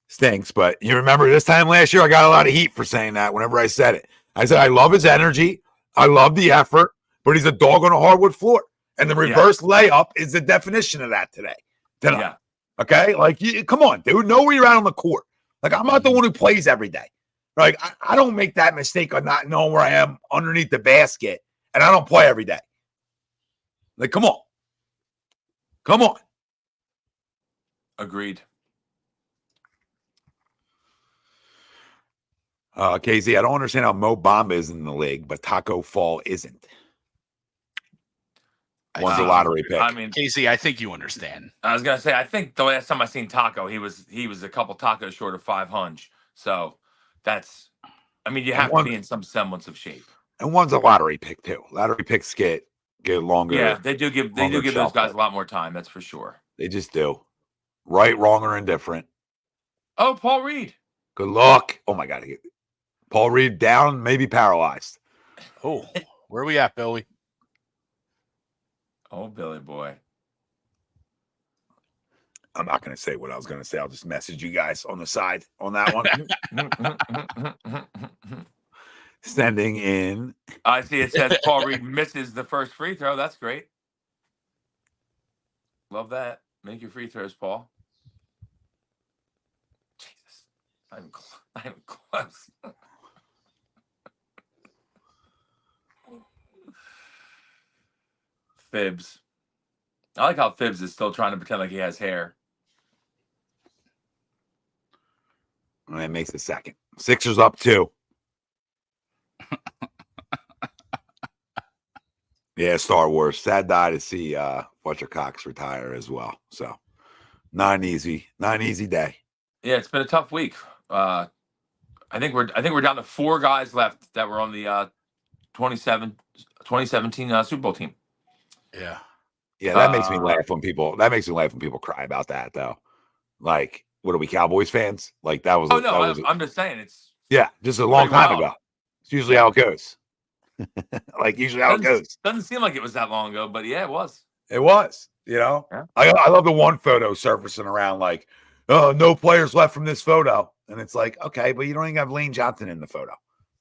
Stinks, but you remember this time last year, I got a lot of heat for saying that whenever I said it. I said, I love his energy. I love the effort, but he's a dog on a hardwood floor. And the reverse layup is the definition of that tonight. Yeah. Okay? Like, come on, dude. Know where you're at on the court. Like, I'm not the one who plays every day. Like, I don't make that mistake of not knowing where I am underneath the basket, and I don't play every day. Like, come on. Come on. Agreed. KZ, I don't understand how Mo Bamba is in the league, but Taco Fall isn't. One's a lottery pick. I mean, KZ, I think you understand. I was gonna say, I think the last time I seen Taco, he was a couple tacos short of 500. So that's, I mean, you have to be in some semblance of shape. And one's a lottery pick too. Lottery picks get longer. Yeah, they do give those guys a lot more time. That's for sure. They just do. Right, wrong, or indifferent. Oh, Paul Reed. Good luck. Oh my God, Paul Reed down, maybe paralyzed. Oh, where are we at, Billy? Oh, Billy boy. I'm not going to say what I was going to say. I'll just message you guys on the side on that one. Sending in. I see it says Paul Reed misses the first free throw. That's great. Love that. Make your free throws, Paul. Jesus. I'm close. Fibs. I like how Fibs is still trying to pretend like he has hair. And that makes it second. Sixers up 2. Yeah, Star Wars. Sad die to see Fletcher Cox retire as well. So not an easy day. Yeah, it's been a tough week. I think we're down to 4 guys left that were on the 2017 Super Bowl team. Yeah. Yeah, that makes me laugh when people cry about that though. Like, what are we, Cowboys fans? Like that was I'm just saying it's just a long time ago. It's usually how it goes. Like usually how it goes. Doesn't seem like it was that long ago, but yeah, it was. It was, you know. Yeah. I love the one photo surfacing around like, oh, no players left from this photo. And it's like, okay, but you don't even have Lane Johnson in the photo.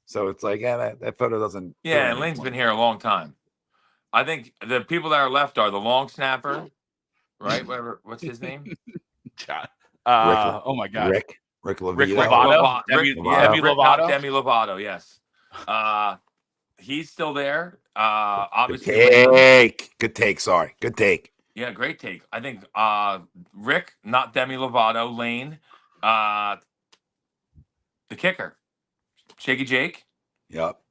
So it's like, yeah, that photo doesn't. Yeah, and Lane's been here a long time. I think the people that are left are the long snapper, right? What's his name? Oh my God, Rick Lovato. Demi Lovato. Demi Lovato, yes. He's still there. Obviously, good take. Sorry, good take. Yeah, great take. I think Rick, not Demi Lovato, Lane, the kicker, Shaky Jake. Yep.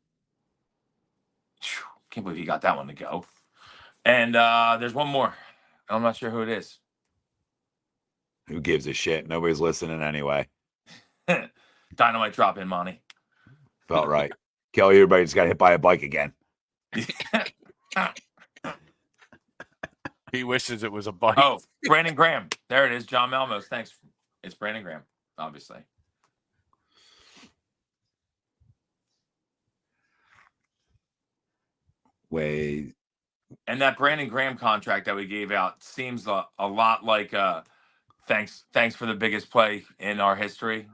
Can't believe he got that one to go. And there's one more. I'm not sure who it is. Who gives a shit? Nobody's listening anyway. Dynamite drop in, Monty. Felt right. Kelly, everybody just got hit by a bike again. He wishes it was a bike. Oh, Brandon Graham. There it is. John Malmos. Thanks. It's Brandon Graham, obviously. Wait. And that Brandon Graham contract that we gave out seems a lot like thanks for the biggest play in our history.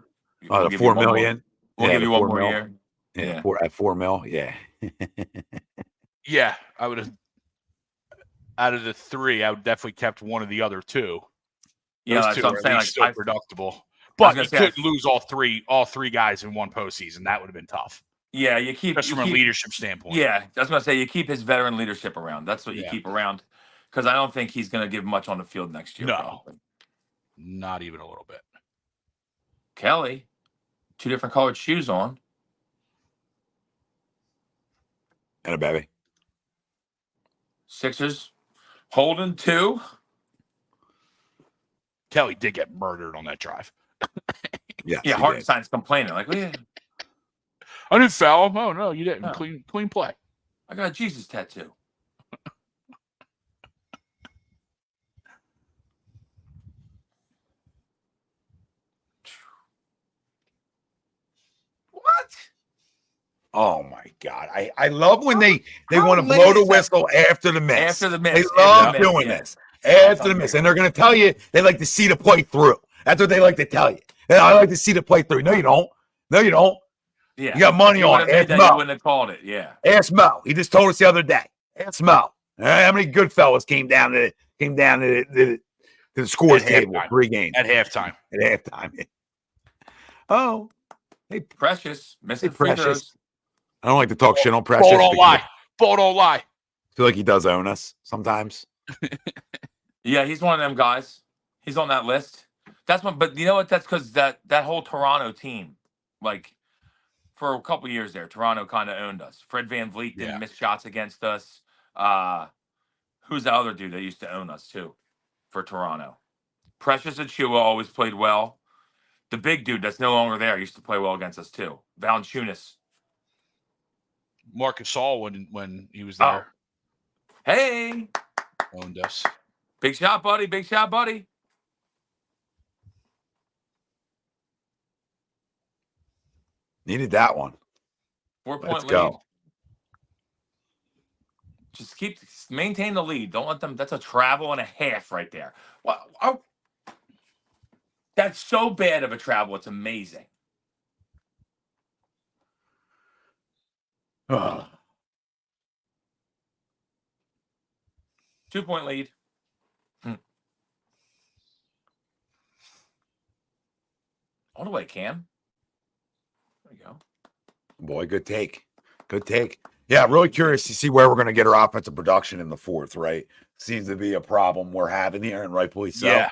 Oh, the $4 million. We'll give you one more year. Yeah. At $4 million. Yeah. Yeah, I would have. Out of the 3, I would definitely kept one of the other 2. Yeah, that's what I'm saying. Still predictable. But you couldn't lose all three guys in one postseason. That would have been tough. Yeah, you keep just from a leadership standpoint. Yeah, that's what I say. You keep his veteran leadership around. That's what you keep around, because I don't think he's going to give much on the field next year. No, probably. Not even a little bit. Kelly, 2 different colored shoes on, and a baby. Sixers holding 2. Kelly did get murdered on that drive. Yes, yeah, Hartenstein's complaining like, well, yeah, I didn't foul him. Oh no, you didn't. No. Clean play. I got a Jesus tattoo. What? Oh my God. I love when they How want to late blow the is that? whistle after the miss. After the miss. They After love the miss, doing yeah. this. After the miss. And they're going to tell you they like to see the play through. That's what they like to tell you. And I like to see the play through. No, you don't. No, you don't. Yeah. You got money You on would it. have Ask made that, you Mo. wouldn't have called it. Yeah. Ask Mo. He just told us the other day. Ask Mo. All right, how many good fellas came down to the scores At table? halftime. 3 games. At halftime. At halftime. Oh. Hey, Precious. Missing Hey, free Precious. throws. I don't like to talk shit on Precious. Bull don't because lie. Bull don't lie. I feel like he does own us sometimes. Yeah, he's one of them guys. He's on that list. That's one, but you know what? That's because that whole Toronto team, like for a couple years there, Toronto kind of owned us. Fred VanVleet didn't miss shots against us. Who's the other dude that used to own us too for Toronto? Precious Achiuwa always played well. The big dude that's no longer there used to play well against us too. Valanciunas. Marcus All when he was there Hey, owned us. big shot, buddy. Big shot, buddy. Needed that one. 4-point Let's lead. go. Just maintain the lead. Don't let them. That's a travel and a half right there. What? That's so bad of a travel. It's amazing. Ugh. 2-point lead. All the way, Cam. There you go. Boy, good take. Good take. Yeah, really curious to see where we're going to get our offensive production in the 4th, right? Seems to be a problem we're having here, and rightfully so. Yeah.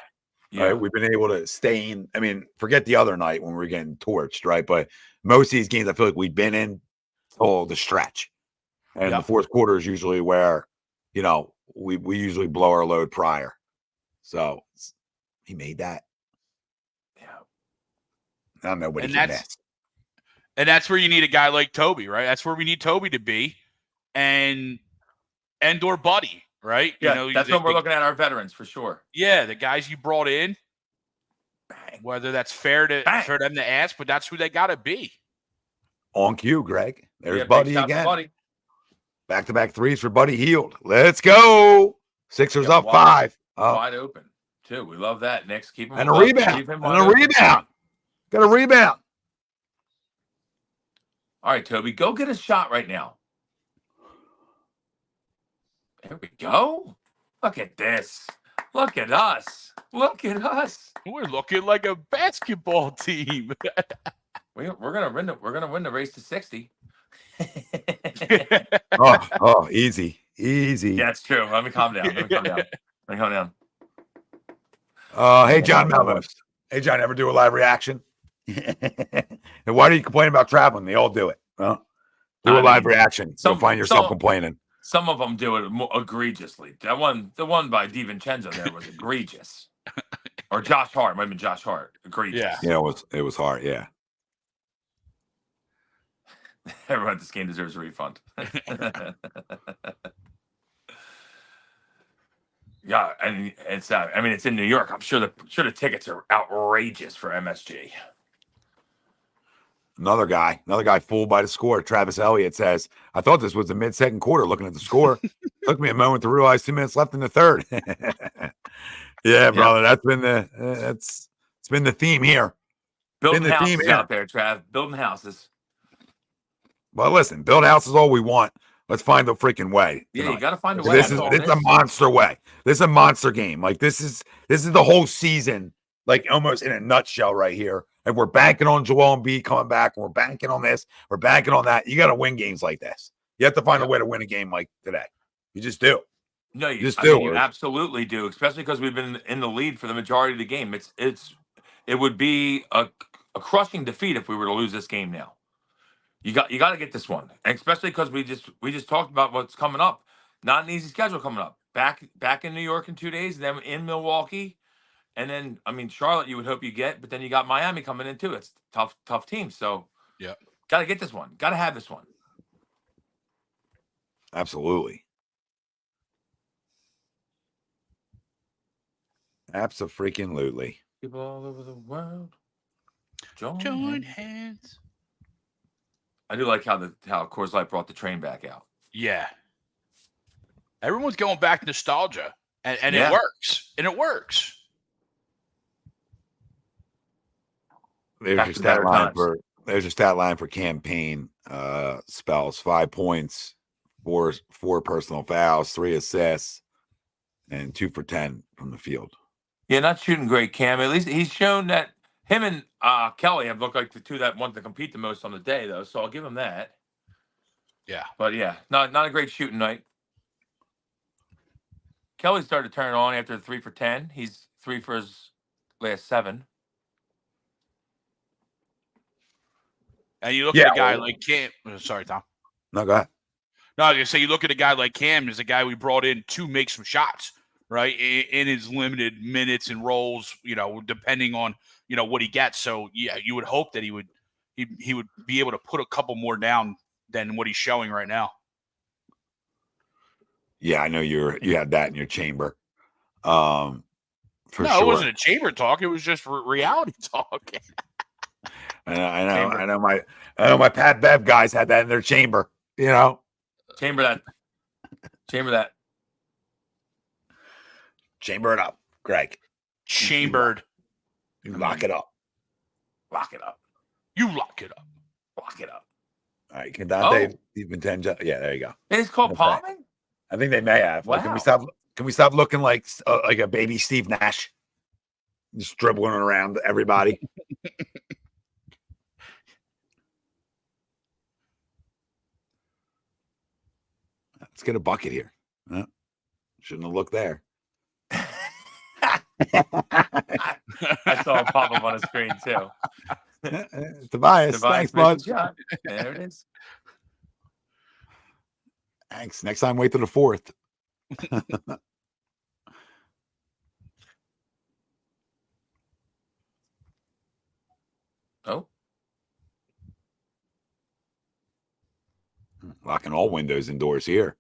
Right? We've been able to stay in. I mean, forget the other night when we were getting torched, right? But most of these games, I feel like we've been in till the stretch. And the 4th quarter is usually where, we usually blow our load prior. So he made that. Yeah. Now nobody And can that's- miss. And that's where you need a guy like Toby, right? That's where we need Toby to be, and or Buddy, right? Yeah, that's when we're looking at our veterans for sure. Yeah, the guys you brought in, Bang. whether that's fair for them to ask, but that's who they got to be. On cue, Greg. There's Yeah, big Buddy shot for again. Buddy. Back-to-back threes for Buddy Hield. Let's go. Sixers Yeah, up 5. Wide open, too. We love that. Knicks, keep him And a up. rebound. Keep him And wide a open. rebound. Got a rebound. All right, Toby, go get a shot right now. There we go. Look at this. Look at us. Look at us. We're looking like a basketball team. We're gonna win the race to 60. Oh, easy. Easy. Yeah, it's true. Let me calm down. Let me calm down. Hey, John Melmos. Hey, John, ever do a live reaction? And why do you complain about traveling? They all do it. Huh? Do a live reaction. You'll find yourself complaining. Some of them do it more egregiously. The one by DiVincenzo there was egregious. Or Josh Hart. Might have been Josh Hart. Egregious. Yeah, it was hard. Yeah. Everyone at this game deserves a refund. Yeah, and it's it's in New York. I'm sure the tickets are outrageous for MSG. Another guy fooled by the score. Travis Elliott says, I thought this was the mid-second quarter looking at the score. Took me a moment to realize 2 minutes left in the 3rd. Yeah, brother. That's been it's been the theme here. Building houses out there, Trav. Building houses. Well, listen, build houses all we want. Let's find the freaking way. Yeah, tonight. you got to find a way. This is a monster way. This is a monster game. Like this is the whole season, like almost in a nutshell right here and we're banking on Joel Embiid coming back, and we're banking on this, we're banking on that. You got to win games like this. You have to find a way to win a game like today. You just do. No, You just I do. mean, you absolutely do, especially because we've been in the lead for the majority of the game. It would be a crushing defeat if we were to lose this game now. You got to get this one, and especially because we just talked about what's coming up. Not an easy schedule coming up. Back in New York in 2 days, then in Milwaukee, and then I mean Charlotte. You would hope you get, but then you got Miami coming in too. It's tough team. So yeah, got to get this one. Got to have this one. Absolutely. Abso-freaking-lutely. People all over the world join hands. I do like how Coors Light brought the train back out. Yeah. Everyone's going back to nostalgia, and Yeah. it works. And it works. There's Back your to stat better line times. there's your stat line for campaign spells: 5 points, four personal fouls, 3 assists, and 2 for 10 from the field. Yeah, not shooting great, Cam. At least he's shown that him and Kelly have looked like the two that want to compete the most on the day, though. So I'll give him that. Yeah. But yeah, not a great shooting night. Kelly started to turn it on after 3 for 10. He's 3 for his last 7. And you look at a guy like Cam. Sorry, Tom. No, go ahead. No, I was gonna say you look at a guy like Cam is a guy we brought in to make some shots, right? In his limited minutes and roles, depending on what he gets. So yeah, you would hope that he would be able to put a couple more down than what he's showing right now. Yeah, I know you had that in your chamber. For no, sure. It wasn't a chamber talk. It was just reality talk. I know my Pat Bev guys had that in their chamber. Chamber that. Chamber it up, Greg. Chambered. You lock it up. Lock it up. You lock it up. Lock it up. All right, Dante, Vincenzo. Yeah, there you go. It's called Okay. palming? I think they may have. Wow. Can we stop looking like a baby Steve Nash, just dribbling around everybody? Let's get a bucket here. Shouldn't have looked there. I saw it pop up on the screen too. Tobias, thanks, bud. Shot. There it is. Thanks. Next time, wait till the 4th. Oh. Locking all windows and doors here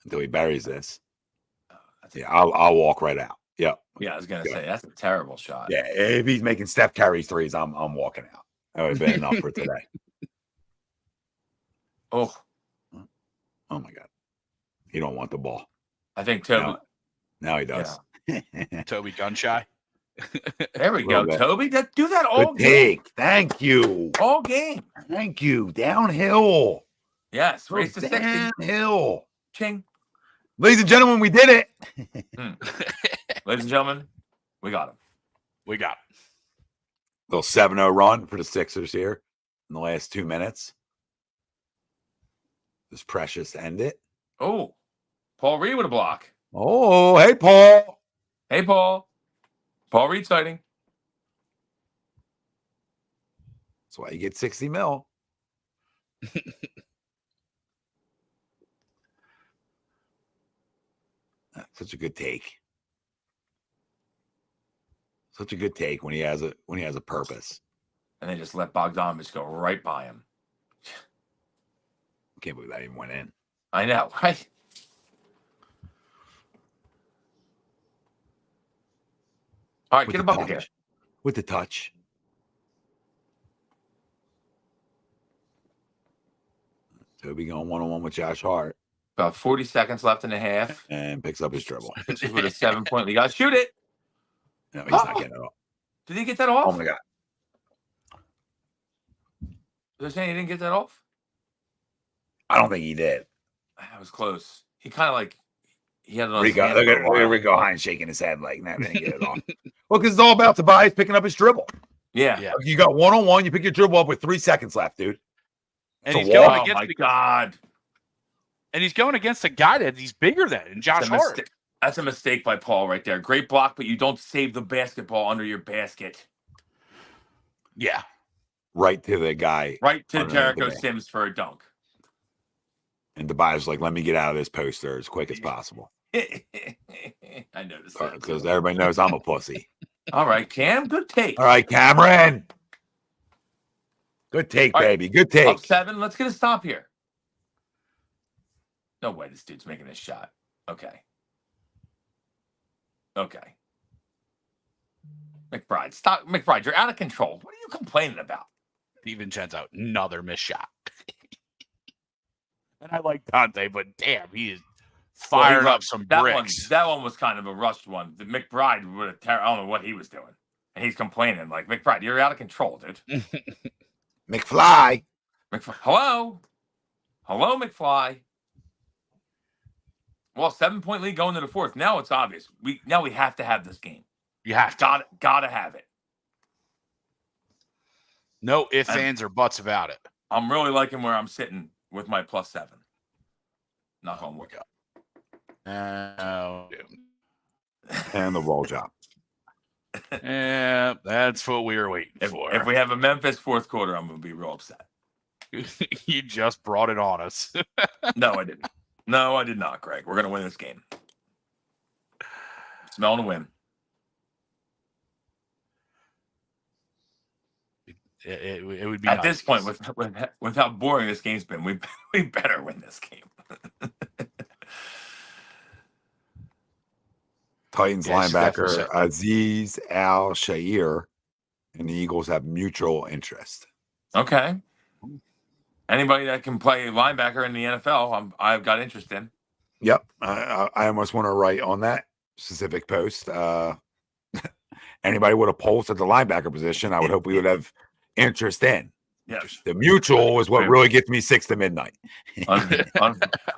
until he buries this. Yeah, I'll walk right out. Yep. Yeah, I was gonna say that's a terrible shot. Yeah, if he's making Steph Curry threes, I'm walking out. That would have been enough for today. Oh my God, he don't want the ball. I think Toby. Now he does. Yeah. Toby gun shy. There we go, bit. Toby. Do that all Good game. take. Thank you. All game. Thank you. Downhill. Yes, race to 60. Downhill. Ching. Ladies and gentlemen, we did it. Ladies and gentlemen, we got him. We got it. Little 7-0 run for the Sixers here in the last 2 minutes. This precious to end it. Oh, Paul Reed with a block. Oh, hey, Paul. Hey, Paul. Paul Reed sighting. That's why you get 60 mil. Such a good take. Such a good take when he has a purpose. And they just let Bogdanovich go right by him. Can't believe that even went in. I know, right? All right, With get a the bucket touch. here. With the touch. Toby going one-on-one with Josh Hart About 40 seconds left in the half. and picks up his dribble. Pitches with a 7-point lead. You got to shoot it. No, he's not getting it off. Did he get that off? Oh, my God. They're saying he didn't get that off? I don't think he did. That was close. He kind of like, he had it on Look his hand for a at while. Rico Hines shaking his head like, nah, didn't get it off. Well, because it's all about Tobias picking up his dribble. Yeah. Yeah. You got one-on-one. You pick your dribble up with 3 seconds left, dude. And It's he's a going walk. Oh against my the, God. and he's going against a guy that he's bigger than, and Josh That's a Hart. mistake. That's a mistake by Paul right there. Great block, but you don't save the basketball under your basket. Yeah. Right to the guy. Right to underneath Jericho the ball. Sims for a dunk. And Tobias like, let me get out of this poster as quick as possible. I noticed that. Because everybody knows I'm a pussy. All right, Cam, good take. All right, Cameron. Good take, All right. baby. Good Up take. 7. Let's get a stop here. No way this dude's making this shot. Okay. Okay. McBride, stop. McBride, you're out of control. What are you complaining about? DiVincenzo, another missed shot. And I like Dante, but damn, he is firing up some bricks. That one was kind of a rushed one. The McBride would have. I don't know what he was doing, and he's complaining like McBride, you're out of control, dude. McFly. Hello, McFly. Well, 7-point lead going to the 4th. Now it's obvious. We have to have this game. You have to. Gotta have it. No ifs, ands, or buts about it. I'm really liking where I'm sitting with my +7. Knock on wood. Oh, And the roll job. yeah, that's what we were waiting for. If we have a Memphis 4th quarter, I'm going to be real upset. You just brought it on us. No, I didn't. No, I did not, Greg. We're going to win this game. Smelling a win. It would be at nice. this point with how boring this game's been. We better win this game. Titans Yes, linebacker definitely. Aziz Al-Shair and the Eagles have mutual interest. Okay. Anybody that can play linebacker in the NFL, I've got interest in. Yep. I almost want to write on that specific post. Anybody with a pulse at the linebacker position, I would hope we would have interest in. Yes. The mutual is what really gets me 6 to midnight.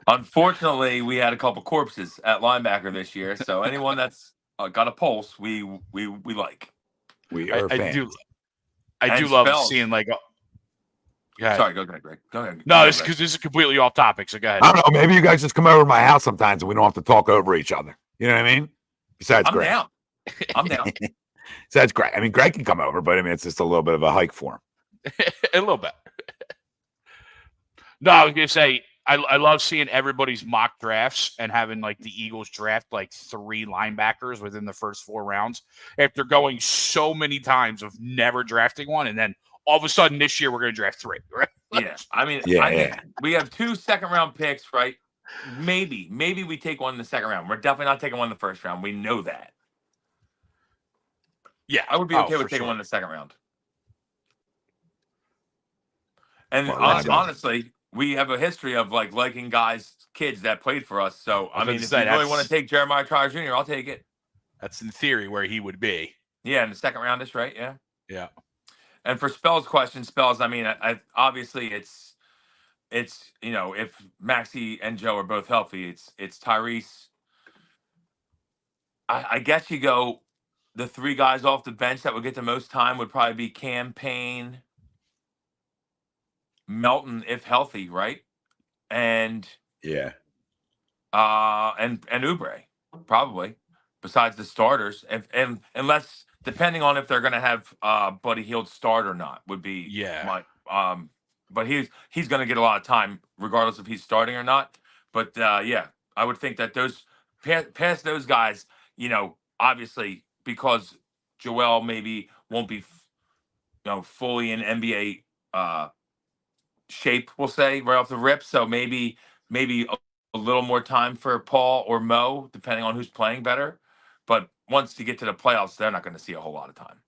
Unfortunately, we had a couple corpses at linebacker this year. So anyone that's got a pulse, we like. We are fans. I do love seeing like. Sorry, go ahead, Greg. Go ahead. No, it's because this is completely off topic. So go ahead. I don't know. Maybe you guys just come over to my house sometimes and we don't have to talk over each other. You know what I mean? Besides Greg. I'm down. Besides Greg. I mean, Greg can come over, but I mean, it's just a little bit of a hike for him. A little bit. No, I was gonna say I love seeing everybody's mock drafts and having like the Eagles draft like 3 linebackers within the first 4 rounds after going so many times of never drafting one, and then all of a sudden this year we're gonna draft 3. Right? Yeah, I mean, we have 2 second-round picks, right? Maybe we take one in the second round. We're definitely not taking one in the first round. We know that. Yeah, I would be okay with taking one in the second round. And honestly, we have a history of like liking kids that played for us. So I mean, if you really want to take Jeremiah Tryer Jr., I'll take it. That's in theory where he would be. Yeah, in the second round, that's right. Yeah. Yeah. And for Spell's question, I mean, I obviously it's if Maxey and Joe are both healthy, it's Tyrese. I guess you go the 3 guys off the bench that would get the most time would probably be Cam Payne, Melton if healthy, right? And yeah. And Oubre, probably, besides the starters. And unless depending on if they're gonna have Buddy Hield start or not, would be my but he's gonna get a lot of time regardless if he's starting or not. But yeah, I would think that those past those guys, obviously because Joel maybe won't be fully in NBA shape, we'll say, right off the rip. So maybe a little more time for Paul or Mo, depending on who's playing better. But once you get to the playoffs, they're not going to see a whole lot of time.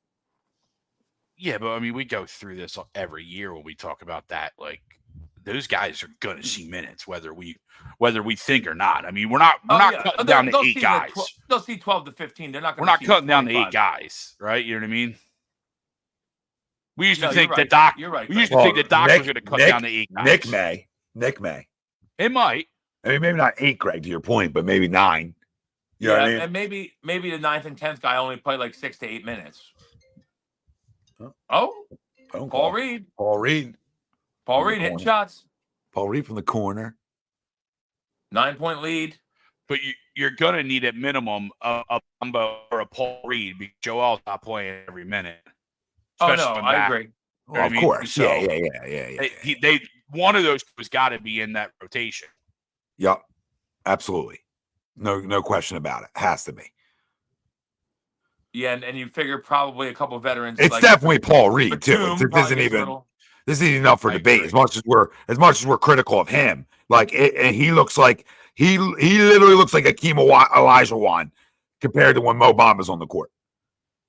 Yeah, but I mean, we go through this every year when we talk about that. Like, those guys are going to see minutes, whether we think or not. I mean, we're not cutting down to 8 guys. They'll see 12 to 15. They're not. We're not cutting down to 8 guys, right? You know what I mean? We used to think that Doc. You're right. We used to think that Doc was going to cut down to 8 guys. Nick May. It might. I mean, maybe not 8, Greg, to your point, but maybe 9. You know what I mean? And maybe the 9th and 10th guy only play like 6 to 8 minutes. Oh, Phone Paul call. Reed. Paul Reed. Paul From the Reed hitting corner. shots. Paul Reed from the corner. 9-point lead. But you're going to need at minimum a Bumbo or a Paul Reed because Joel's not playing every minute. Oh, Especially no, when I back. agree. You know what Of I mean? course. So Yeah. They one of those has got to be in that rotation. Yep. Absolutely. No question about it. Has to be. Yeah, and you figure probably a couple of veterans. It's like definitely Paul Reed too. Batum This probably isn't gets a even. little- This isn't enough for I debate. agree. As much as we're critical of him, like and he looks like he literally looks like Akeem Elijah Wan compared to when Mo Bamba's on the court.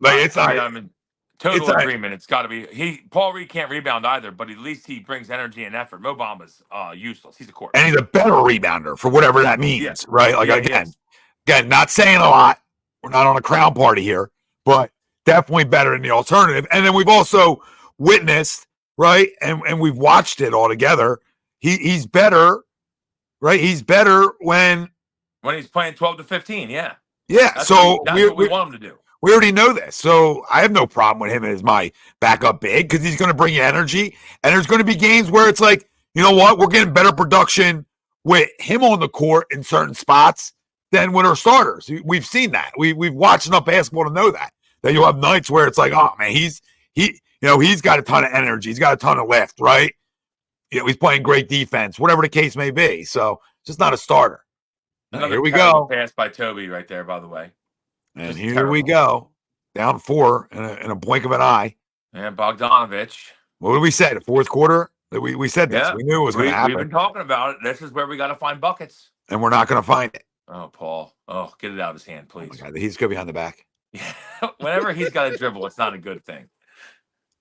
Like it's not. I'm in total it's not- agreement. It's got to be Paul Reed can't rebound either, but at least he brings energy and effort. Mo Bamba's useless. He's a court. And he's a better rebounder for whatever that means, Yeah. right? Like Yeah, he again, not saying a lot. We're not on a crown party here, but definitely better than the alternative. And then we've also witnessed, right? And we've watched it all together. He's better, right? He's better when he's playing 12 to 15. Yeah. that's what we want him to do. We already know this. So I have no problem with him as my backup big because he's going to bring you energy. And there's going to be games where it's like, you know what? We're getting better production with him on the court in certain spots than with our starters. We've seen that. We've watched enough basketball to know that you'll have nights where it's like, oh man, he's got a ton of energy. He's got a ton of lift, right? He's playing great defense, whatever the case may be. So just not a starter. Here we go. Pass by Toby right there, by the way. And Just here terrible. we go. Down 4 in a blink of an eye. And Bogdanovich. What did we say? The fourth quarter? We said this. Yeah. We knew it was going to happen. We've been talking about it. This is where we got to find buckets. And we're not going to find it. Oh, Paul. Oh, get it out of his hand, please. Oh my God, he's good behind the back. Yeah. Whenever he's got a dribble, it's not a good thing.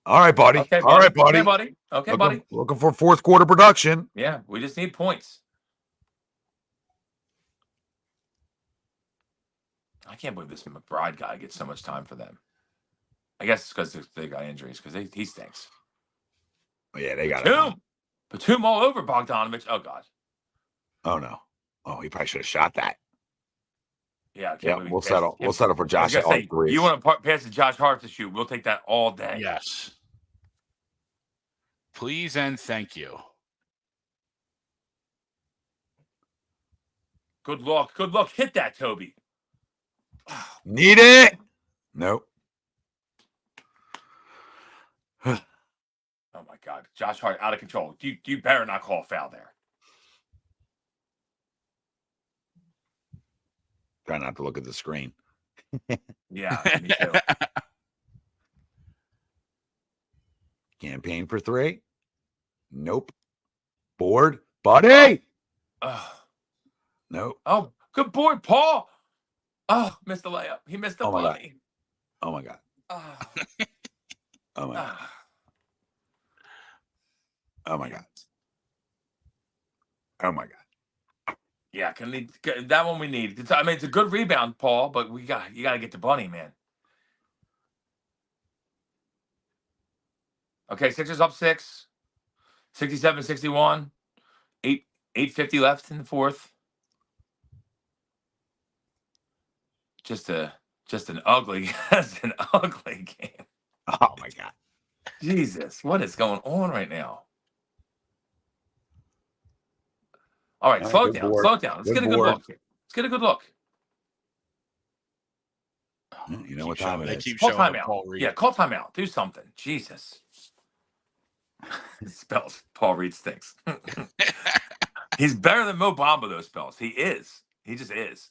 All right, buddy. Okay, All right, buddy. Okay, buddy. Okay, buddy. Looking for fourth quarter production. Yeah, we just need points. I can't believe this McBride guy gets so much time for them. I guess it's because they got injuries because he stinks. Oh, yeah, they got Batum all over Bogdanovich. Oh, God. Oh, no. Oh, he probably should have shot that. Yeah, we'll settle. We'll settle for Josh. You want to pass to Josh Hart to shoot? We'll take that all day. Yes. Please and thank you. Good luck. Good luck. Hit that, Toby. Need it? Nope. Oh my God, Josh Hart out of control. You better not call a foul there. Try not to look at the screen. Yeah, me too. Campaign for 3. Nope. Board, buddy. Nope. Oh, good board, Paul. Oh, missed the layup. He missed the money. Oh my God. Oh. Oh my God. Oh my God. Oh my God. Yeah, that one we need. It's a good rebound, Paul, but you got to get the bunny, man. Okay, Sixers up 6. 67-61. 8:50 left in the fourth. Just an ugly game. Oh my God. Jesus, what is going on right now? All right, slow down. Let's get a good look. Let's get a good look. You know what time it is. Call timeout. Yeah, call timeout. Do something. Jesus. Spells. Paul Reed stinks. He's better than Mo Bamba, those spells. He is. He just is.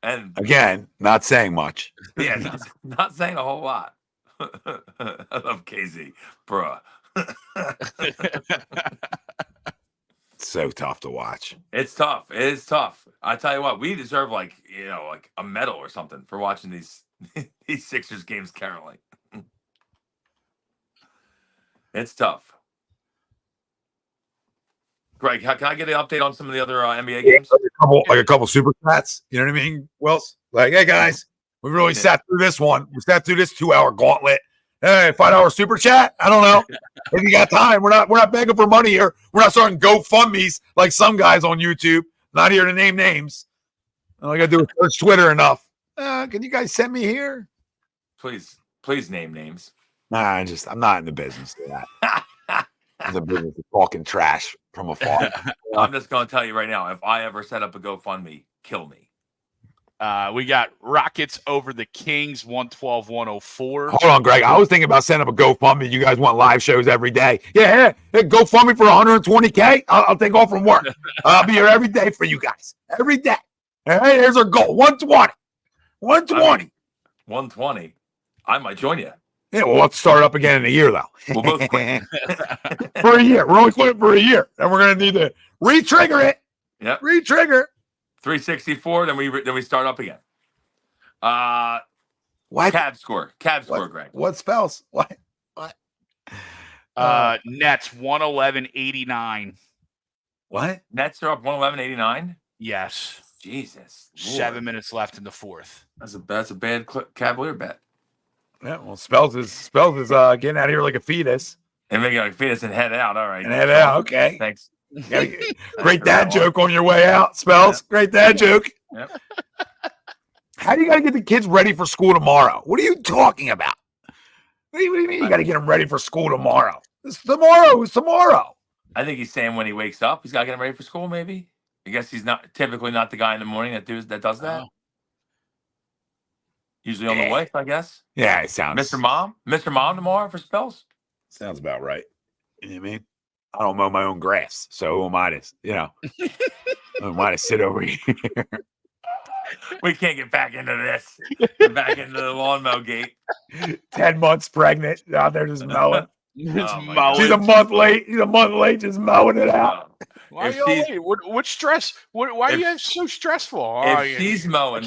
And again, not saying much. Yeah, not saying a whole lot. I love KZ, bruh. It's so tough to watch. It's tough. It is tough. I tell you what, we deserve like a medal or something for watching these Sixers games currently. It's tough. Greg, can I get an update on some of the other NBA games? Like a couple super chats. You know what I mean, Wells? Like, hey guys, we really sat through this one. We sat through this 2-hour gauntlet. Hey, $5 super chat. I don't know if you got time. We're not begging for money here. We're not starting GoFundMe's like some guys on YouTube. Not here to name names. All I gotta do is search Twitter enough. Can you guys send me here? Please name names. Nah, I'm not in the business of that. I'm in the business of talking trash from afar. I'm just going to tell you right now, if I ever set up a GoFundMe, kill me. We got Rockets over the Kings, 112-104. Hold on, Greg. I was thinking about setting up a GoFundMe. You guys want live shows every day? Yeah, hey, GoFundMe for 120K. I'll take off from work. I'll be here every day for you guys. Every day. All right, here's our goal. 120. 120. 120. I might join you. Yeah, well, let's start up again in a year, though. We'll both quit. For a year. We're only quitting for a year. And we're going to need to re-trigger it. Yep. Re-trigger. 364, then we start up again. What? Cab score, Greg. What spells? What? Nets 111-89. What? Nets are up 111-89. Yes. Jesus. Lord. 7 minutes left in the fourth. That's a bad Cavalier bet. Yeah, well, Spells is getting out of here like a fetus. And making like fetus and head out. All right. And head out. Okay. Thanks. Great dad joke on your way out, Spells. Yep. Great dad joke. Yep. How do you got to get the kids ready for school tomorrow? What are you talking about? What do you mean you got to get them ready for school tomorrow? It's tomorrow. I think he's saying when he wakes up, he's got to get him ready for school, maybe. I guess he's typically not the guy in the morning that does that. Usually on the wife, I guess. Yeah, it sounds. Mr. Mom tomorrow for Spells. Sounds about right. You know what I mean? I don't mow my own grass, so who am I to, who am I to sit over here? We can't get back into this. Back into the lawnmower gate. 10 months pregnant, out there just mowing. Mowing. She's a month late. She's a month late, just mowing it out. Why are you late? What stress? Why are you so stressful? If she's mowing,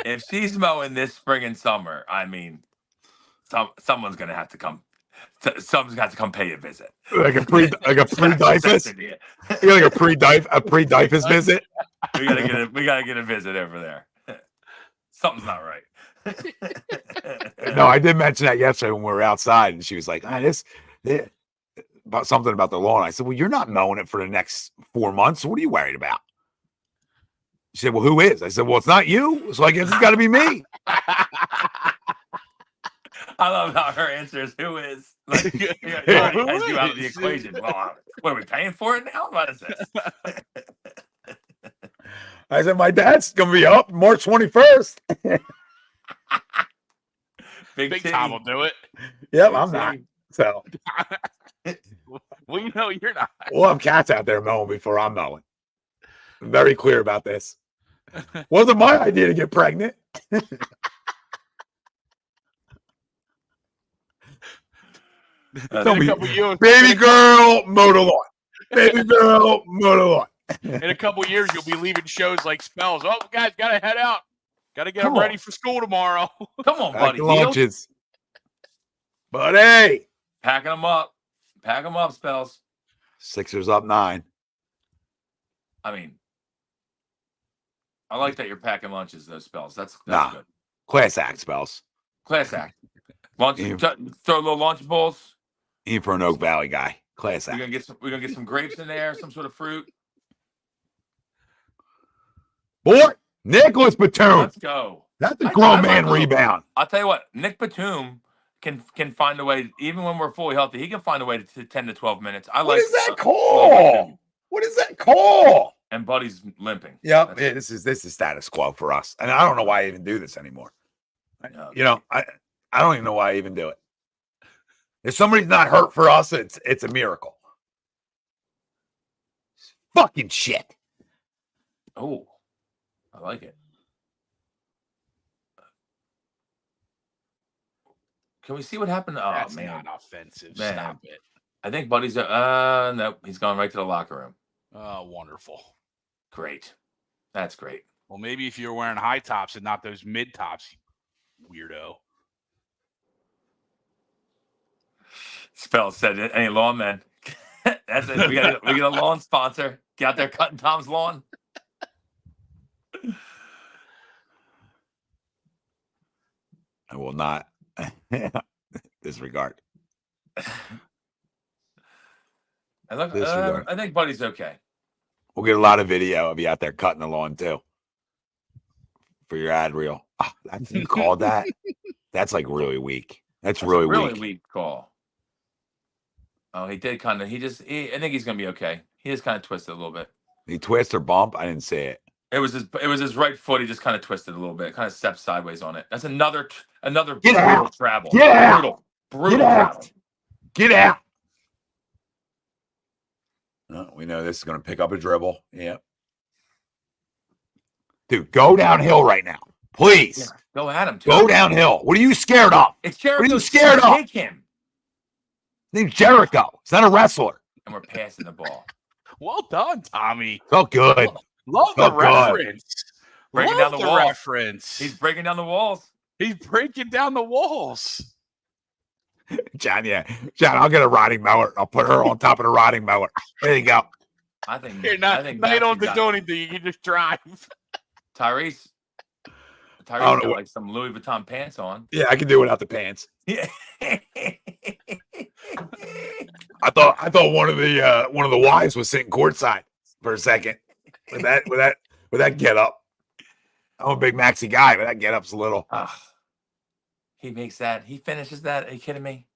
if she's mowing this spring and summer, I mean, someone's gonna have to come. Someone's got to come pay a visit. Like a pre-difus? You're like a pre-difus visit? We gotta get a visit over there. Something's not right. No, I did mention that yesterday when we were outside, and she was like, about something about the lawn. I said, well, you're not mowing it for the next 4 months. So what are you worried about? She said, well, who is? I said, well, it's not you. So I guess it's got to be me. I love how her answer is, who is? Like, has you out of the equation. Well, what are we paying for it now? What is this? I said, my dad's going to be up March 21st. Big Tom will do it. Yep, I'm not. So. Well, you're not. We'll have cats out there mowing before I'm mowing. I'm very clear about this. Wasn't my idea to get pregnant. Baby girl, mow the lawn. Baby girl, mow the lawn. In a couple years, you'll be leaving shows like Spells. Oh, guys, gotta head out. Gotta get them ready for school tomorrow. Come on, buddy. Lunches. Buddy. Packing them up. Pack them up, Spells. Sixers up 9. I mean, I like that you're packing lunches, those Spells. That's good. Class act, Spells. Class act. Throw little lunch bowls. Even for an Oak Valley guy. Class act. We're gonna get some grapes in there, some sort of fruit. Boy, Nicholas Batum. Let's go. That's a grown man rebound. I'll tell you what, Nick Batum can find a way, even when we're fully healthy, he can find a way to 10 to 12 minutes. What is that call? What is that call? And Buddy's limping. Yep. Yeah, this is status quo for us. And I don't know why I even do this anymore. I don't even know why I even do it. If somebody's not hurt for us, it's a miracle. Fucking shit. Oh, I like it. Can we see what happened? Oh, That's man. not offensive. Man. Stop it. I think Buddy's no, he's gone right to the locker room. Oh, wonderful. Great. That's great. Well, maybe if you're wearing high tops and not those mid tops, weirdo. Spell said it. Any lawn man. That's it. We get a lawn sponsor. Get out there cutting Tom's lawn. I will not disregard. I think Buddy's okay. We'll get a lot of video of you out there cutting the lawn too. For your ad reel. Oh, you called that? That's like really weak. That's really a really weak. weak call. Oh, he did kind of. I think he's gonna be okay. He just kind of twisted a little bit. He twist or bump? I didn't see it. It was his right foot. He just kind of twisted a little bit. Kind of stepped sideways on it. That's another Get brutal out. travel. Get out. Brutal Get out. travel. Get out. We know this is going to pick up a dribble. Yeah. Dude, go downhill right now. Please. Yeah, go at him. Go downhill. What are you scared of? It's Jericho. What are you scared of? Take him. His name's Jericho. He's not a wrestler. And we're passing the ball. Well done, Tommy. Felt good. Love the Felt good. reference. Breaking Love down the the walls. reference. He's breaking down the walls. He's breaking down the walls. John, yeah. John, I'll get a rotting mower. I'll put her on top of the rotting mower. There you go. I think. You're I not, think now you don't have Maxey's to do anything. You can just drive. Tyrese don't got know like some Louis Vuitton pants on. Yeah, I can do it without the pants. Yeah. I thought one of the wives was sitting courtside for a second with that get up. I'm a big Maxey guy, but that get up's a little. He makes that. He finishes that. Are you kidding me?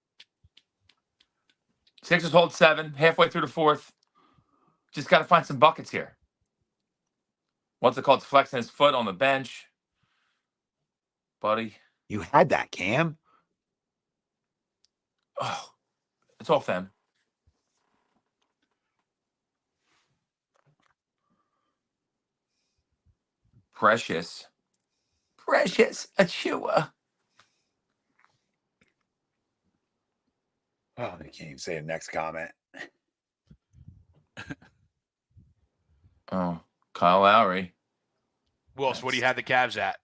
Sixers hold 7, halfway through the fourth. Just got to find some buckets here. What's it called? Flexing his foot on the bench. Buddy. You had that, Cam. Oh, it's off them. Precious Achua. Oh, they can't even say the next comment. Oh, Kyle Lowry. Wilson, what do you have the Cavs at?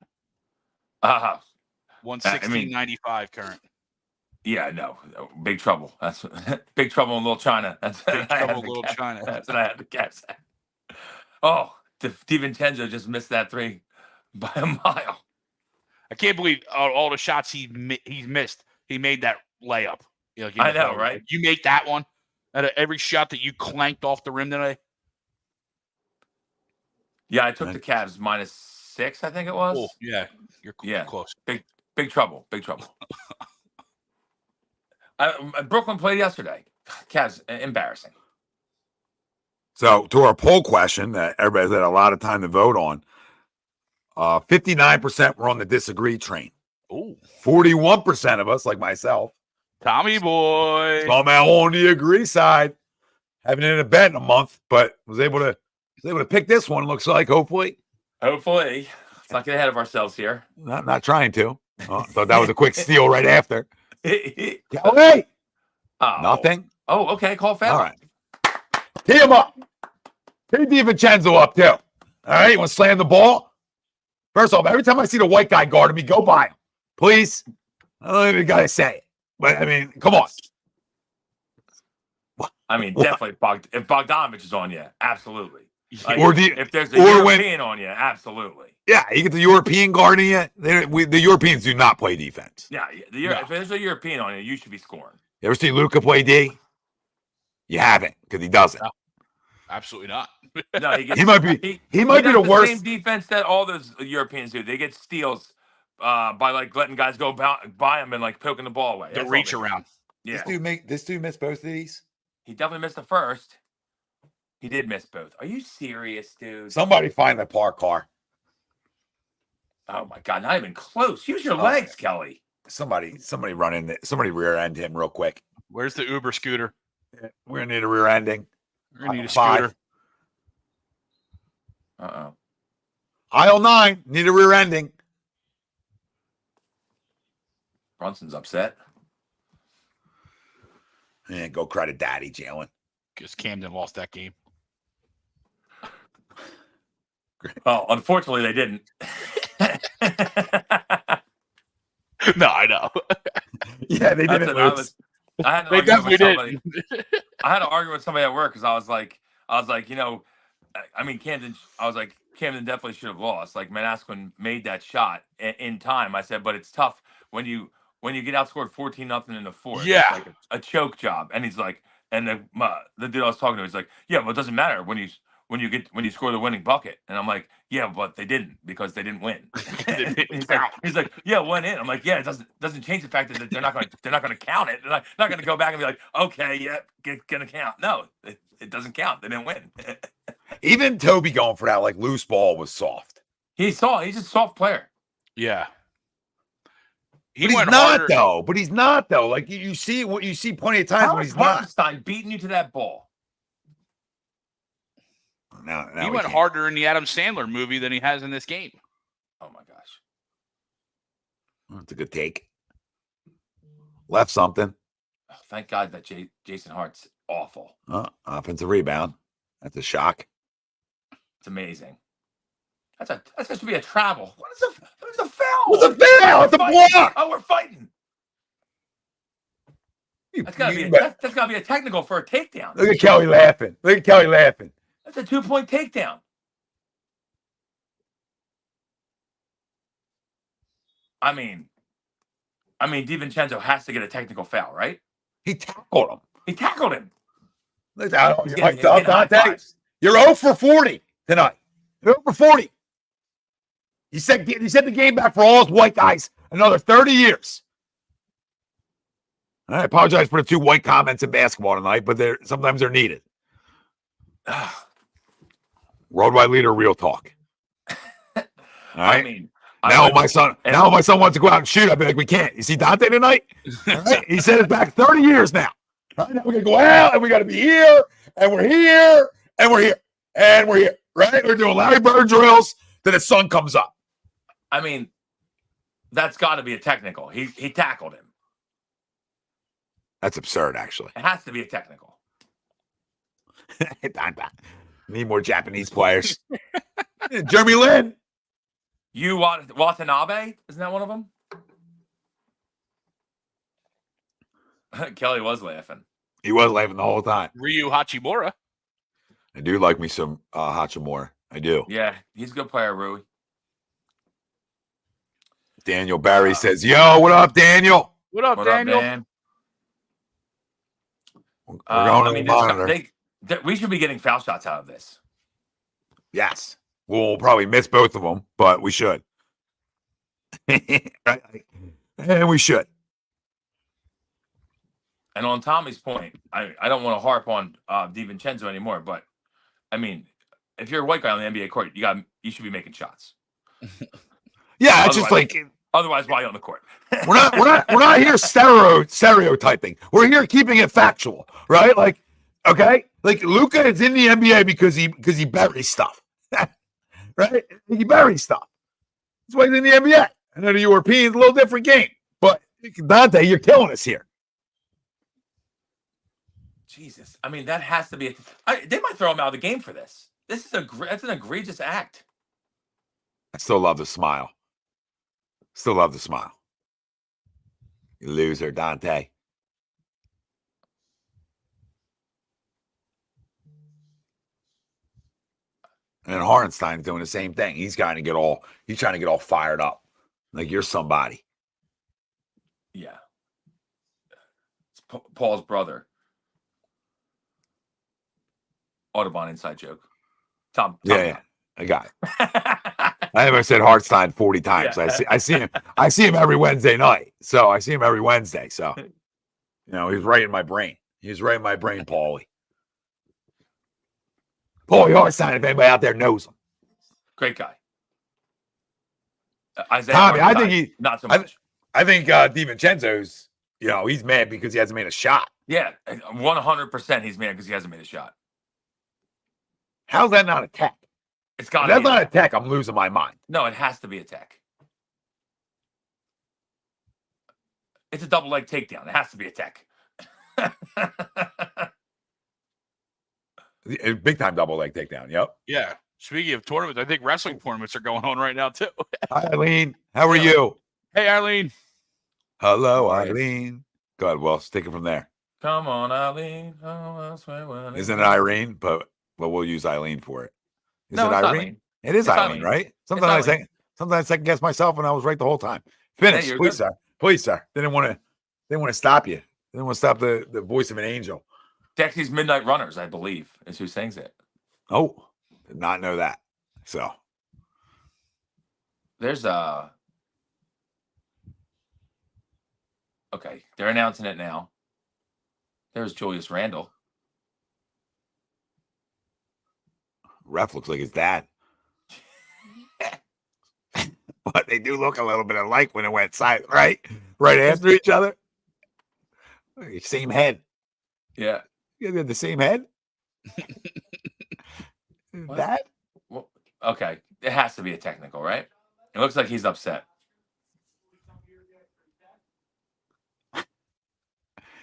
116.95 current. Yeah, no, big trouble. That's big trouble in Little China. That's Big trouble in Little China. That's what I had the Cavs at. Oh, DiVincenzo just missed that 3 by a mile. I can't believe all the shots he's missed. He made that layup. I know, right? You make that one out of every shot that you clanked off the rim today. Yeah, I took the Cavs -6, I think it was. Oh, yeah, you're close. Big trouble. Brooklyn played yesterday. Cavs, embarrassing. So, to our poll question that everybody's had a lot of time to vote on, 59% were on the disagree train. Oh, 41% of us, like myself, Tommy boy, somehow on the agree side. Haven't hit a bet in a month, but was able to pick this one. Looks like hopefully. Let's not get ahead of ourselves here. Not trying to. Thought that was a quick steal right after. Oh. Hey, nothing. Oh, okay. Call foul. All right. Tee him up. Tee DiVincenzo up too. All right. You want to slam the ball? First off, every time I see the white guy guarding me, go by him, please. I don't even gotta say it, but I mean, come on. I mean, definitely. If Bogdanovich is on you, absolutely. Like, if there's a European on you, absolutely. Yeah, you get the European guarding you. The Europeans do not play defense. Yeah, if there's a European on you, you should be scoring. You ever see Luka play D? You haven't, because he doesn't. No, absolutely not. No, he might be the worst. Same defense that all those Europeans do. They get steals by like letting guys go by them and like poking the ball away. The reach around. Yeah, This dude missed both of these. He definitely missed the first. He did miss both. Are you serious, dude? Somebody find the park car. Oh my God, not even close. Use your legs, Kelly. Somebody run in. Somebody rear end him real quick. Where's the Uber scooter? We're gonna need a rear ending. We're gonna need a scooter. Aisle 9, need a rear ending. Brunson's upset. And go credit daddy, Jalen. Because Camden lost that game. Oh, unfortunately, they didn't. No, I know. Yeah, they didn't lose. They definitely did. I had to argue with somebody at work because I was like, you know, I mean, Camden definitely should have lost. Like, Manasquin made that shot in time. I said, but it's tough when you get outscored 14-0 in the fourth. Yeah, it's like a choke job. And he's like, and the dude I was talking to, he's like, yeah, but it doesn't matter when when you score the winning bucket. And I'm like, yeah, but they didn't because they didn't win. he's like, yeah, went in. I'm like, yeah, it doesn't change the fact that they're not going to count it. They're not going to go back and be like, okay, yeah, gonna count. No, it doesn't count. They didn't win. Even Toby going for that like loose ball was soft. He's a soft player. Yeah. But he's not though. But he's not though. Like you see what you see plenty of times when he's not. Hartenstein beating you to that ball. Now he went harder in the Adam Sandler movie than he has in this game. Oh my gosh. That's a good take. Left something. Oh, thank God that Jason Hart's awful. Offensive rebound. That's a shock. It's amazing. That's supposed to be a travel. What is a foul? What's a foul? It's a block. Oh, we're fighting. That's gotta be a technical for a takedown. Look at Kelly laughing. That's a 2-point takedown. I mean, DiVincenzo has to get a technical foul, right? He tackled him. Look at Dante. You're 0 for 40 tonight. You're 0 for 40. He set the game back for all his white guys another 30 years. I apologize for the 2 white comments in basketball tonight, but sometimes they're needed. Worldwide leader, real talk. All right. Now my son wants to go out and shoot. I'd be like, we can't. You see Dante tonight? All right? He set it back 30 years now. Right? Now we're gonna go out and we got to be here and we're here and we're here and we're here. Right? We're doing Larry Bird drills till the sun comes up. I mean, that's got to be a technical. He tackled him. That's absurd, actually. It has to be a technical. Need more Japanese players. Jeremy Lin. Watanabe? Isn't that one of them? Kelly was laughing. He was laughing the whole time. Ryu Hachimura. I do like me some Hachimura. I do. Yeah, he's a good player, Rui. Daniel Barry says, yo, what up, Daniel? What up, Daniel? Man? We're going to the monitor. We should be getting foul shots out of this. Yes. We'll probably miss both of them, but we should. Right? And we should. And on Tommy's point, I don't want to harp on DiVincenzo anymore, but I mean, if you're a white guy on the NBA court, you should be making shots. Yeah, it's just like otherwise, why on the court? we're not here stereotyping. We're here keeping it factual, right? Like, okay, like Luka is in the NBA because he buries stuff, right? He buries stuff. That's why he's in the NBA. I know the Europeans a little different game, but Dante, you're killing us here. Jesus, I mean that has to be. They might throw him out of the game for this. That's an egregious act. I still love the smile. Still love the smile. You loser, Dante. And then Hartenstein's doing the same thing. He's trying to get all fired up. Like you're somebody. Yeah. It's Paul's brother. Audubon inside joke. Tom yeah. I got it. I haven't said Hartenstein 40 times. Yeah. I see him every Wednesday night. So I see him every Wednesday. So he's right in my brain. He's right in my brain, Paulie. Paulie Hartenstein, if anybody out there knows him. Great guy. Tommy, I think he not so much. I think DiVincenzo's, he's mad because he hasn't made a shot. Yeah, 100% he's mad because he hasn't made a shot. How's that not a tech? It's got. That's not a tech. I'm losing my mind. No, it has to be a tech. It's a double leg takedown. It has to be a tech. Big time double leg takedown. Yep. Yeah. Speaking of tournaments, I think wrestling tournaments are going on right now too. Hi, Eileen. How are you? Hey, Eileen. Hello, Eileen. Go ahead, Will. Take it from there. Come on, Eileen. Isn't it Irene? But we'll use Eileen for it. Is it Irene? Eileen. It is Eileen, right? Sometimes I second guess myself, and I was right the whole time. Finish, please, good. Sir. Please, sir. They didn't want to stop you. They didn't want to stop the voice of an angel. Dexy's Midnight Runners, I believe, is who sings it. Oh, Did not know that. So There's okay, they're announcing it now. There's Julius Randle. ref looks like his dad. But they do look a little bit alike when it went side, right? Right after each other. Same head. Yeah. You guys got the same head? That? Well, okay. It has to be a technical, right? It looks like he's upset.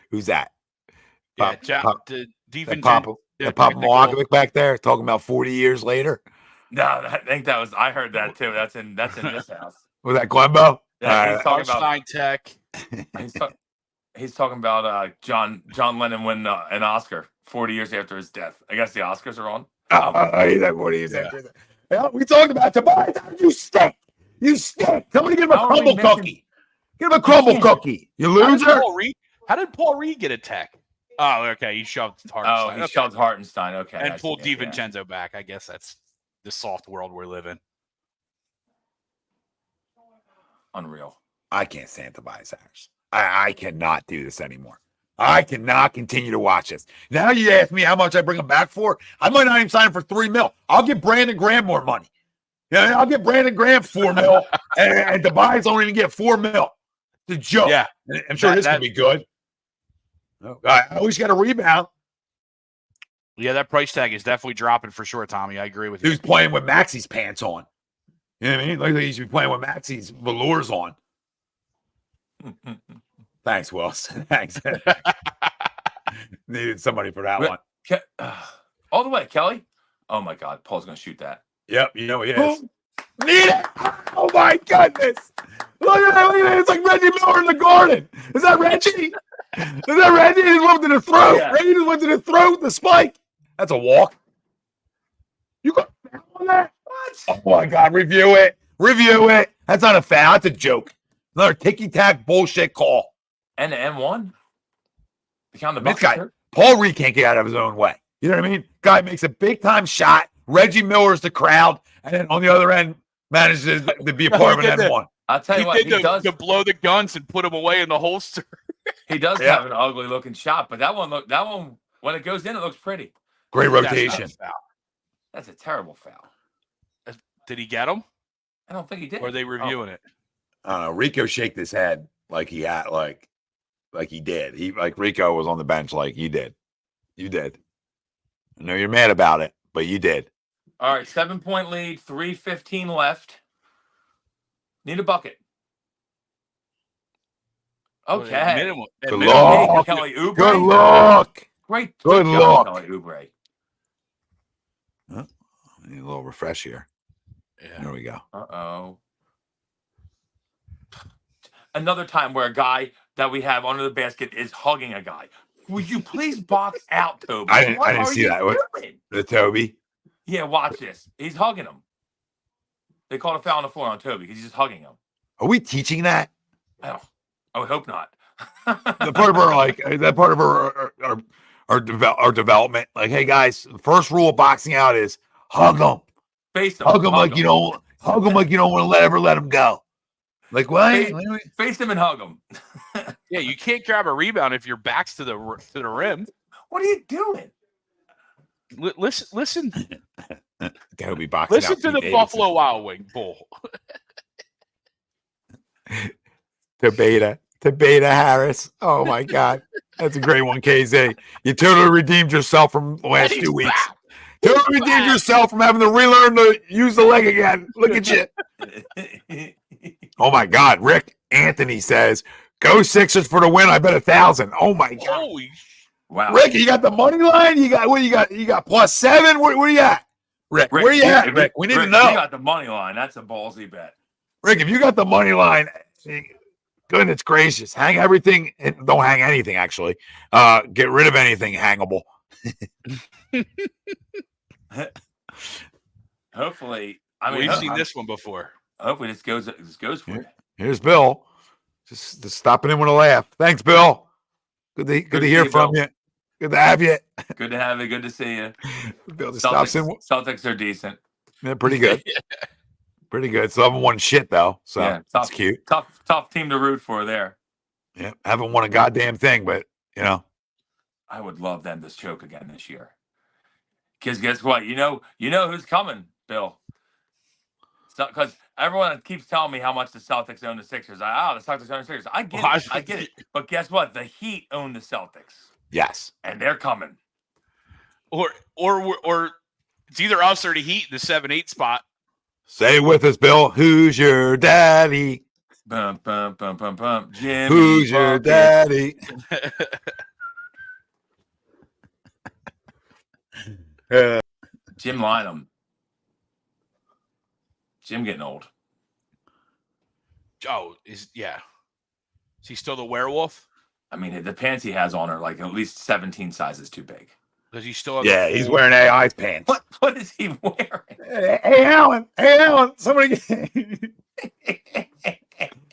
Who's that? Yeah, Pop, the Papa Markovic back there talking about 40 years later. No, I think that was. I heard that too. That's in this house. Was that Glenbo? Yeah, he's talking about Einstein Tech. He's talking about John Lennon winning an Oscar 40 years after his death. I guess the Oscars are on. He's at 40 years after that. Yeah, we talked about Tobias. You stink. You stink. Somebody give him a crumble cookie. Give him a crumble cookie. You loser. How did Paul Reed get a tech? Oh, okay. He shoved Hartenstein. Oh, he shoved Hartenstein. Okay. And pulled DiVincenzo back. I guess that's the soft world we're living. Unreal. I can't stand Tobias Harris. I cannot do this anymore. I cannot continue to watch this. Now you ask me how much I bring him back for. I might not even sign him for $3 million. I'll give Brandon Graham more money. Yeah, I'll give Brandon Graham $4 million, and Tobias don't even get $4 million. It's a joke. Yeah, I'm sure this can be good. I always got a rebound. Yeah, that price tag is definitely dropping for sure, Tommy. I agree with you. He was playing with Maxey's pants on. You know what I mean? Like he should be playing with Maxey's velours on. Thanks, Wilson. Thanks. Needed somebody for that one. All the way, Kelly. Oh my God, Paul's gonna shoot that. Yep, you know he is. Need it. Oh my goodness! Look at that! Look at that! It's like Reggie Miller in the Garden. Is that Reggie? Is that Reggie? He just went to the throat. Yeah. Reggie just went to the throat. The spike. That's a walk. You got on that? What? Oh my God! Review it. Review it. That's not a foul. That's a joke. Another ticky-tack bullshit call. And the M1. This guy, Paul Reed can't get out of his own way. You know what I mean? Guy makes a big-time shot. Reggie Miller's the crowd. And then on the other end, manages to be a part of an M1. I'll tell you what, he does to blow the guns and put them away in the holster. He does have an ugly looking shot, but that one when it goes in, it looks pretty. Great rotation. That's a terrible foul. Did he get him? I don't think he did. Or are they reviewing it? I don't know. Rico shaked his head like he had like he did. He like Rico was on the bench like you did. You did. I know you're mad about it, but you did. All right, 7-point lead, 3:15 left. Need a bucket. Okay. Good luck. Kelly Oubre. Good luck. Great. Good job, luck. Kelly Oubre. Huh? I need a little refresh here. Yeah. There we go. Uh-oh. Another time where a guy that we have under the basket is hugging a guy. Would you please box out, Toby? I didn't see that. The Toby. Yeah, watch this. He's hugging him. They called a foul on the floor on Toby because he's just hugging him. Are we teaching that? Oh, I would hope not. The part of our development. Like, hey guys, the first rule of boxing out is hug them. Face them. Hug them like you don't want to ever let them go. Like what? Face them and hug them. Yeah, you can't grab a rebound if your back's to the rim. What are you doing? Listen. Toby boxing. Listen to the Buffalo Wild Wing bull. Tabata Harris. Oh my God, that's a great one, KZ. You totally redeemed yourself from the last 2 weeks. Totally redeemed yourself from having to relearn to use the leg again. Look at you. Oh my God, Rick Anthony says, "Go Sixers for the win." I bet 1,000. Oh my God. Holy wow. Rick, you got the money line? You got what? You got +7. Where are you at, Rick? Where you at, Rick? We need to know. You got the money line. That's a ballsy bet. Rick, if you got the money line, goodness gracious, hang everything. Don't hang anything, actually. Get rid of anything hangable. Hopefully, we've seen this one before. Hopefully, this goes for you. Here's Bill, just stopping in with a laugh. Thanks, Bill. Good to hear from you. Good to have you. Good to have you. Good to see you. Bill, Celtics are decent. Yeah, pretty good. Pretty good. So haven't won shit though. So yeah, that's cute. Tough team to root for there. Yeah, haven't won a goddamn thing, but I would love them to choke again this year. Because guess what? You know who's coming, Bill. Because everyone keeps telling me how much the Celtics own the Sixers. The Celtics own the Sixers. I get it. But guess what? The Heat own the Celtics. Yes. And they're coming. Or it's either us or the Heat in the 7-8 spot. Say it with us, Bill. Who's your daddy? Bum, bum, bum, bum, bum. Jimmy Who's your daddy? Jim Lynam. Jim getting old. Oh, is he still the werewolf? I mean, the pants he has on are like at least 17 sizes too big. Does he still have he's wearing AI's pants. What is he wearing? Hey, Alan. Somebody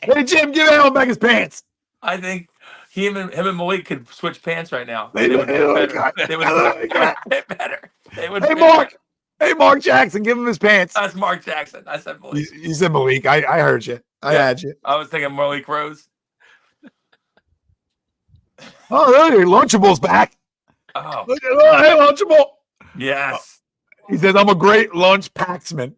Hey, Jim, give Alan back his pants. I think him and Malik could switch pants right now. They would fit better. Hey, Mark Jackson, give him his pants. That's Mark Jackson. I said Malik. You said Malik. I heard you. I had you. I was thinking Malik Rose. Oh, really? Lunchable's back. Oh. Hey, Lunchable. Yes. He says, I'm a great lunch packsman.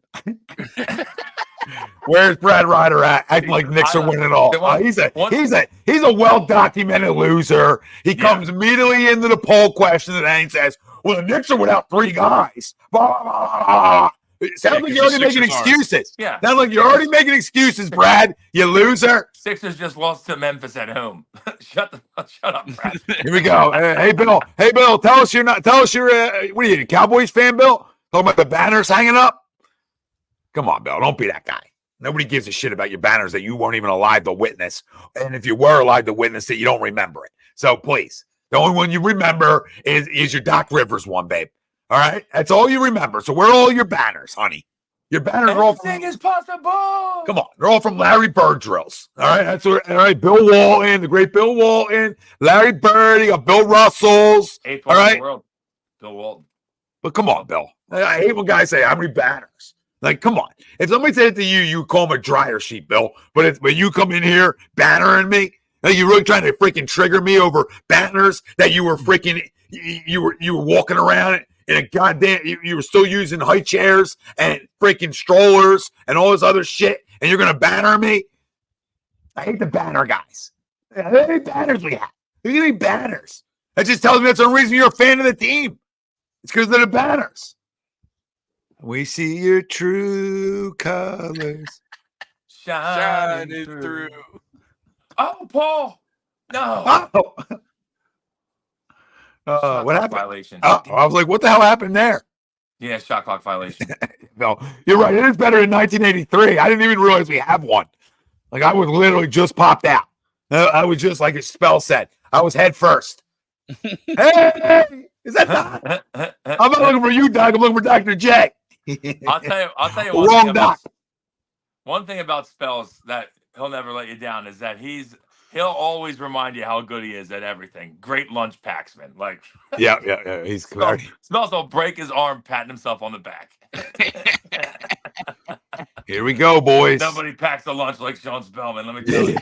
Where's Brad Ryder at? Acting like Knicks are winning all. He's a well-documented loser. He comes immediately into the poll question and says, well, the Knicks are without 3 guys. Blah, blah, blah. It sounds like you're already making excuses. Yeah. Sounds like you're already making excuses, Brad. You loser. Sixers just lost to Memphis at home. Shut up, Brad. Here we go. Hey, Bill. Tell us you're what are you, a Cowboys fan, Bill? Talking about the banners hanging up? Come on, Bill. Don't be that guy. Nobody gives a shit about your banners that you weren't even alive to witness. And if you were alive to witness it, you don't remember it. So please, the only one you remember is your Doc Rivers one, babe. All right? That's all you remember. So where are all your banners, honey? Your banners are all from... Anything is possible. Come on. They're all from Larry Bird drills. All right? All right. Bill Walton, the great Bill Walton, Larry Bird, you got Bill Russells. Eighth all right? in the world. Bill Walton. But come on, Bill. I hate when guys say, how many banners? Like, come on. If somebody said it to you, you call them a dryer sheet, Bill. But you come in here bannering me, like you really trying to freaking trigger me over banners that you were freaking, you were walking around in a goddamn, you were still using high chairs and freaking strollers and all this other shit, and you're going to banner me? I hate the banner guys. How many banners we have? How many banners? That just tells me that's the reason you're a fan of the team. It's because of the banners. We see your true colors shining through. Oh, Paul. No. What happened? Violation. Oh, I was like, what the hell happened there? Yeah, shot clock violation. No, you're right. It is better than 1983. I didn't even realize we have one. Like, I was literally just popped out. I was just, like a spell said, I was head first. Hey, is that Doc? I'm not looking for you, Doc. I'm looking for Dr. J. I'll tell you one thing about Spells that he'll never let you down is that he'll always remind you how good he is at everything. Great lunch packsman. Like yeah. He's Spells will break his arm patting himself on the back. Here we go, boys. Nobody packs a lunch like Sean Spellman, let me tell you.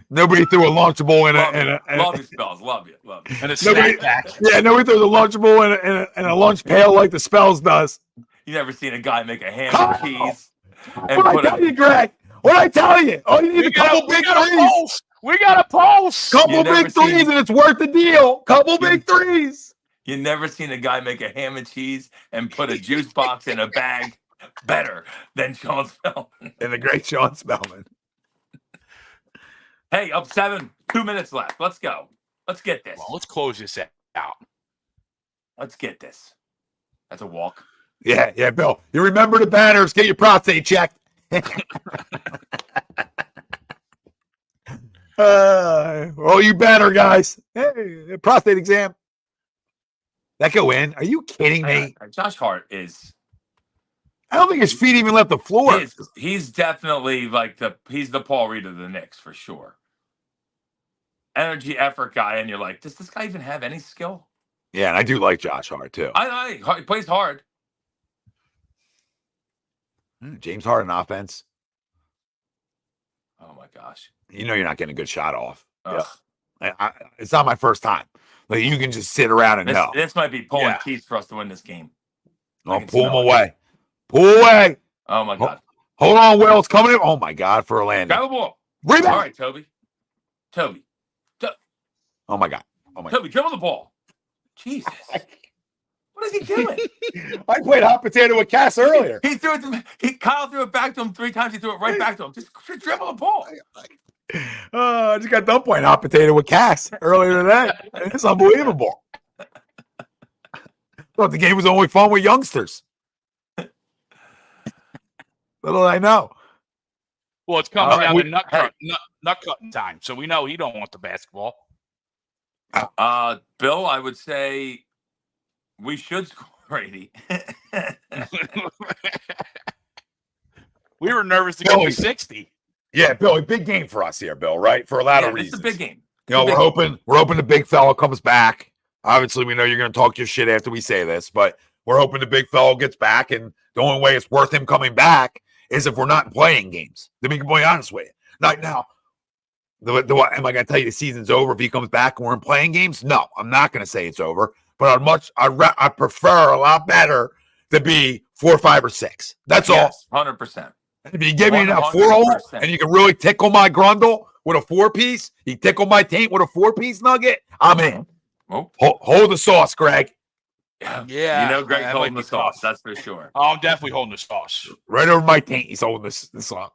Nobody threw a Lunchable in love you, Spells. Love you. And a snack pack. Yeah, nobody threw the Lunchable in a lunch pail like the Spells does. You never seen a guy make a ham and cheese. What I tell you, Greg? What I tell you? Oh, you need a couple big threes. We got a pulse. Couple big threes, and it's worth the deal. Couple big threes. You never seen a guy make a ham and cheese and put a juice box in a bag better than Sean Spellman. And the great Sean Spellman. Hey, up 7, 2 minutes left. Let's go. Let's get this. Well, let's close this out. Let's get this. That's a walk. Yeah, Bill. You remember the banners. Get your prostate checked. All you banner guys. Hey, prostate exam. That go in? Are you kidding me? Josh Hart is... I don't think his feet even left the floor. He's definitely like he's the Paul Reed of the Knicks for sure. energy effort guy, and you're like, does this guy even have any skill? Yeah, and I do like Josh Hart too. He plays hard. James Harden offense. Oh my gosh. You know you're not getting a good shot off. Ugh. It's not my first time. Like you can just sit around and know. This might be pulling teeth for us to win this game. Oh, pull him away. Pull away. Oh my God. Hold on, Will. It's coming in. Oh my God, for Orlando. Grab a ball. Rebound. All right, Toby. Oh my God. Oh my God. Toby, dribble the ball. Jesus. What is he doing? I played hot potato with Cass earlier. He threw it to Kyle threw it back to him 3 times. He threw it right back to him. Just dribble the ball. I just got done playing hot potato with Cass earlier today. It's unbelievable. Thought the game was only fun with youngsters. Little I know. Well, it's coming down to nut cutting time, so we know he don't want the basketball. Bill, I would say we should score 80. We were nervous to go to 60. Yeah, Bill, a big game for us here, Bill, right? For a lot of reasons. It's a big game. We're hoping the big fella comes back. Obviously, we know you're going to talk your shit after we say this, but we're hoping the big fella gets back, and the only way it's worth him coming back is if we're not playing games. To be completely honest with you. Not now. Am I going to tell you the season's over if he comes back and we're in playing games? No, I'm not going to say it's over, but I prefer a lot better to be 4, 5, or 6. That's all. 100%. If you give me now 4-0 and you can really tickle my grundle with a 4-piece, you tickle my taint with a 4-piece nugget, I'm in. Oh. Hold the sauce, Greg. Yeah. You know Greg's holding the sauce, that's for sure. Oh, I'm definitely holding the sauce. Right over my taint, he's holding the sauce.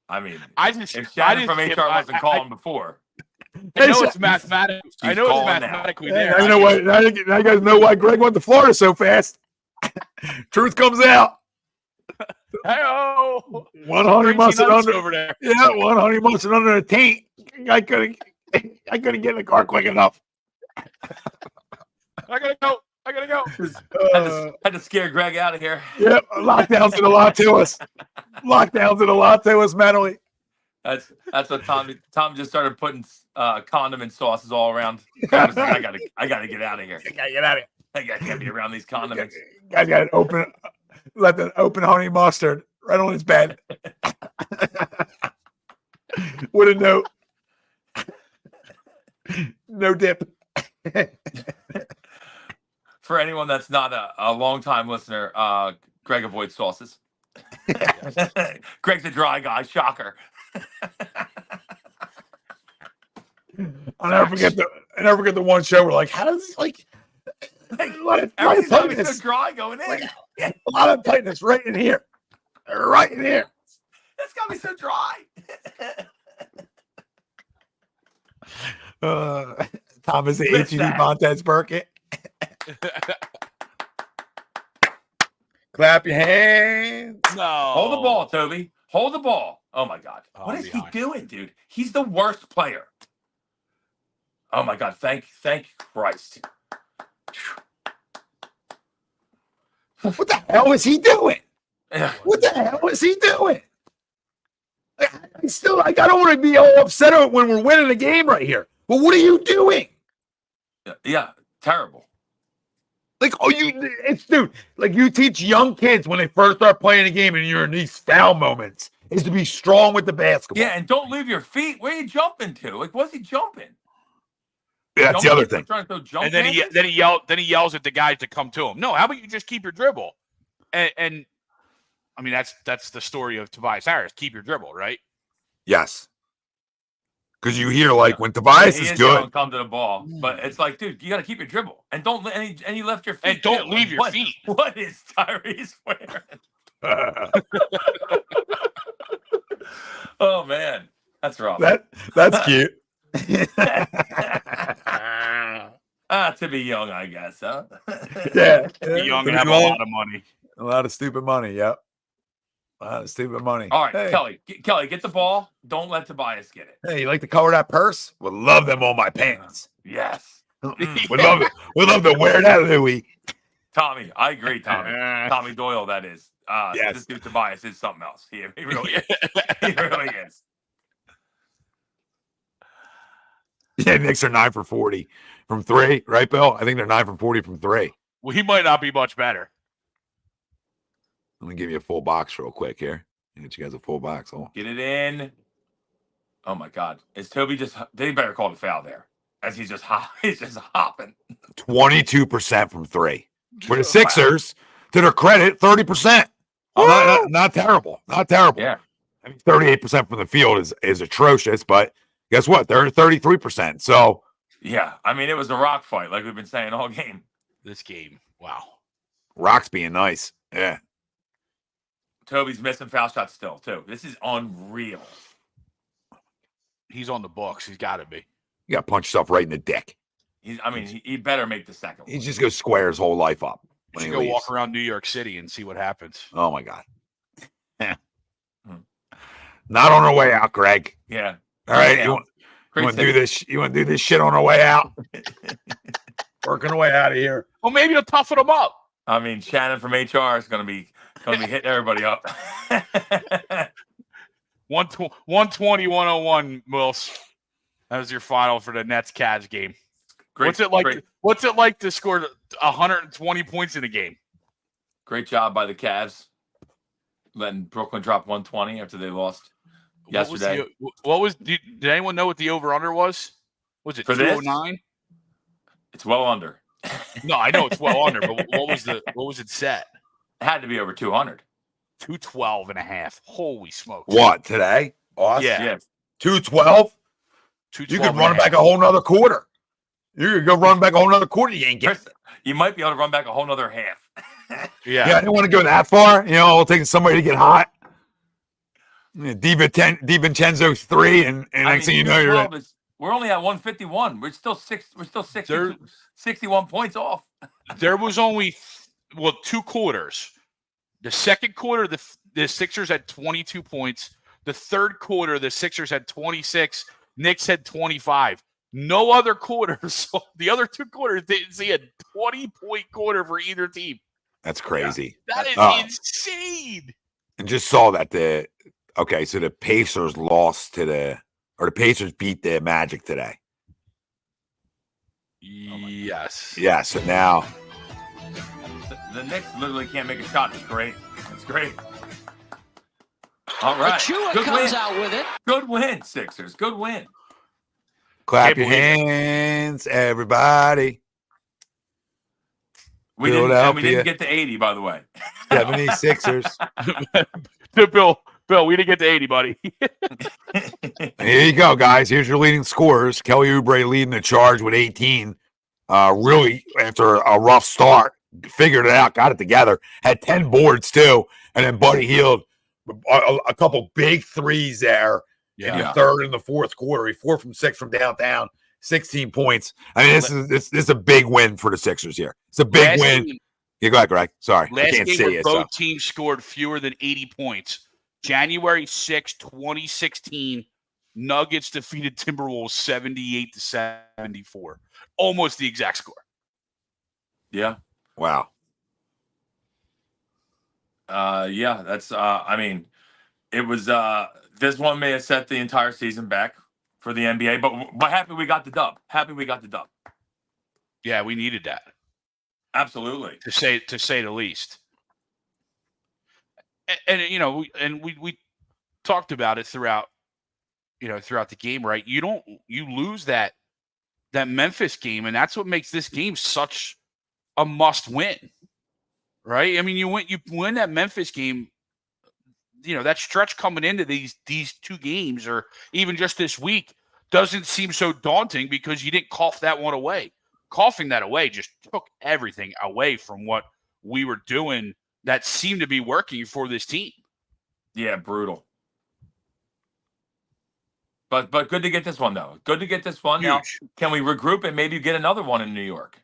I mean, if Shannon from HR wasn't calling before. I know it's mathematically. I know it's mathematically there. You know what? Now you guys know why Greg went to Florida so fast. Truth comes out. Hey-oh. 100 mustard under over there. Yeah, 100 mustard under the taint. I couldn't get in the car quick enough. I gotta go. Had to scare Greg out of here. Yep, lockdowns did a lot to us. Lockdowns did a lot to us mentally. That's what Tom just started putting condiment sauces all around. I gotta get out of here. I gotta get out of here. I can't be around these condiments. Guys got to let the open honey mustard right on his bed with a note. No dip. For anyone that's not a long-time listener, Greg avoids sauces. Greg's a dry guy. Shocker. I'll never forget the one show where like, how does everything's gonna be so dry going in. A lot of tightness right in here. Right in here. It's gotta be so dry. Tom is the HED Montez Burkett. Clap your hands. No. Hold the ball, Toby. Hold the ball. Oh my God. What is he honest. doing, dude? He's the worst player. Oh my God. Thank Christ. What the hell is he doing? What the hell is he doing? I don't want to be all upset when we're winning a game right here. But what are you doing? Yeah, terrible. Like, dude, like you teach young kids when they first start playing a game and you're in these foul moments is to be strong with the basketball. Yeah, and don't leave your feet. Where are you jumping to? Like, what's he jumping? Yeah, that's the other thing. Trying to throw jump And then he yells at the guys to come to him. No, how about you just keep your dribble? And I mean that's the story of Tobias Harris. Keep your dribble, right? Yes. Because you hear like when Tobias is good, come to the ball, but it's like, dude, you got to keep your dribble and don't and you left your feet and don't leave your feet. What is Tyrese wearing? Oh man, that's rough. That's cute. To be young, I guess, huh? Yeah, be young and have a lot of money. A lot of stupid money. Yep. A lot of stupid money. All right, hey. Kelly, get the ball. Don't let Tobias get it. Hey, you like the color of that purse? Would love them on my pants. Yes. Would love it. Would love to wear that, Louis. Tommy, I agree, Tommy. Tommy Doyle, that is. Yes. This dude Tobias is something else. He really is. He really is. Yeah, Knicks are 9 for 40 from 3, right, Bill? I think they're 9 for 40 from 3. Well, he might not be much better. Let me give you a full box real quick here. Get you guys a full box. Oh. Get it in. Oh my God! Is Toby just? They better call the foul there, as he's just hopping. 22% from 3. For the Sixers, to their credit, 30%. Not terrible. Not terrible. Yeah. I mean, 38% from the field is atrocious, but guess what? They're at 33%. So yeah, I mean, it was a rock fight, like we've been saying all game. This game, wow. Rock's being nice. Yeah. Toby's missing foul shots still too. This is unreal. He's on the books. He's got to be. You got to punch yourself right in the dick. He better make the second one. He just goes square his whole life up. You should go walk around New York City and see what happens. Oh my God. Not on our way out, Greg. Yeah. All right. You want to do this? You want to do this shit on our way out? Working our way out of here. Well, maybe it'll toughen him up. I mean, Shannon from HR is going to be hitting everybody up. 120, 101, Wills. That was your final for the Nets-Cavs game. Great, What's it like to score 120 points in a game? Great job by the Cavs, letting Brooklyn drop 120 after they lost yesterday. Did anyone know what the over-under was? Was it 209? It's well under. No, I know it's well under, but what was it set? It had to be over 200. 212 and a half. Holy smokes. What, today? Awesome. Yeah. 212? You could run back a whole nother quarter. You could go run back a whole nother quarter. You ain't getting it. You might be able to run back a whole nother half. Yeah, I didn't want to go that far. It'll take somebody to get hot. DiVincenzo's 3, and next thing you know, we're only at 151. We're still 61 points off. There was only 2 quarters. The second quarter, the Sixers had 22 points. The third quarter, the Sixers had 26. Knicks had 25. No other quarters. So the other 2 quarters didn't see a 20-point quarter for either team. That's crazy. Yeah, that is insane. And just saw that so the Pacers the Pacers beat the Magic today. Yes. Yeah, so now the Knicks literally can't make a shot. It's great. It's great. All right. Achua comes out with it. Good win, Sixers. Good win. Clap your hands, everybody. We didn't get to 80, by the way. 76ers. Bill, we didn't get to 80, buddy. Here you go, guys. Here's your leading scorers. Kelly Oubre leading the charge with 18. Really, after a rough start, figured it out, got it together. Had 10 boards, too. And then Buddy Hield, a couple big threes there. In the third and the fourth quarter. He 4 from 6 from downtown, 16 points. I mean, this is a big win for the Sixers here. It's a big win. Yeah, go ahead, Greg. Sorry. Last game where both teams scored fewer than 80 points. January 6, 2016, Nuggets defeated Timberwolves 78-74. Almost the exact score. Yeah. Wow. Yeah, that's it was this one may have set the entire season back for the NBA, but happy we got the dub. Yeah, we needed that. Absolutely. To say the least. And we talked about it throughout the game, right? You lose that Memphis game, and that's what makes this game such a must win. Right? I mean, you win that Memphis game. That stretch coming into these 2 games, or even just this week, doesn't seem so daunting because you didn't cough that one away. Coughing that away just took everything away from what we were doing that seemed to be working for this team. Yeah, brutal. But good to get this one, though. Good to get this one. Huge. Now, can we regroup and maybe get another one in New York?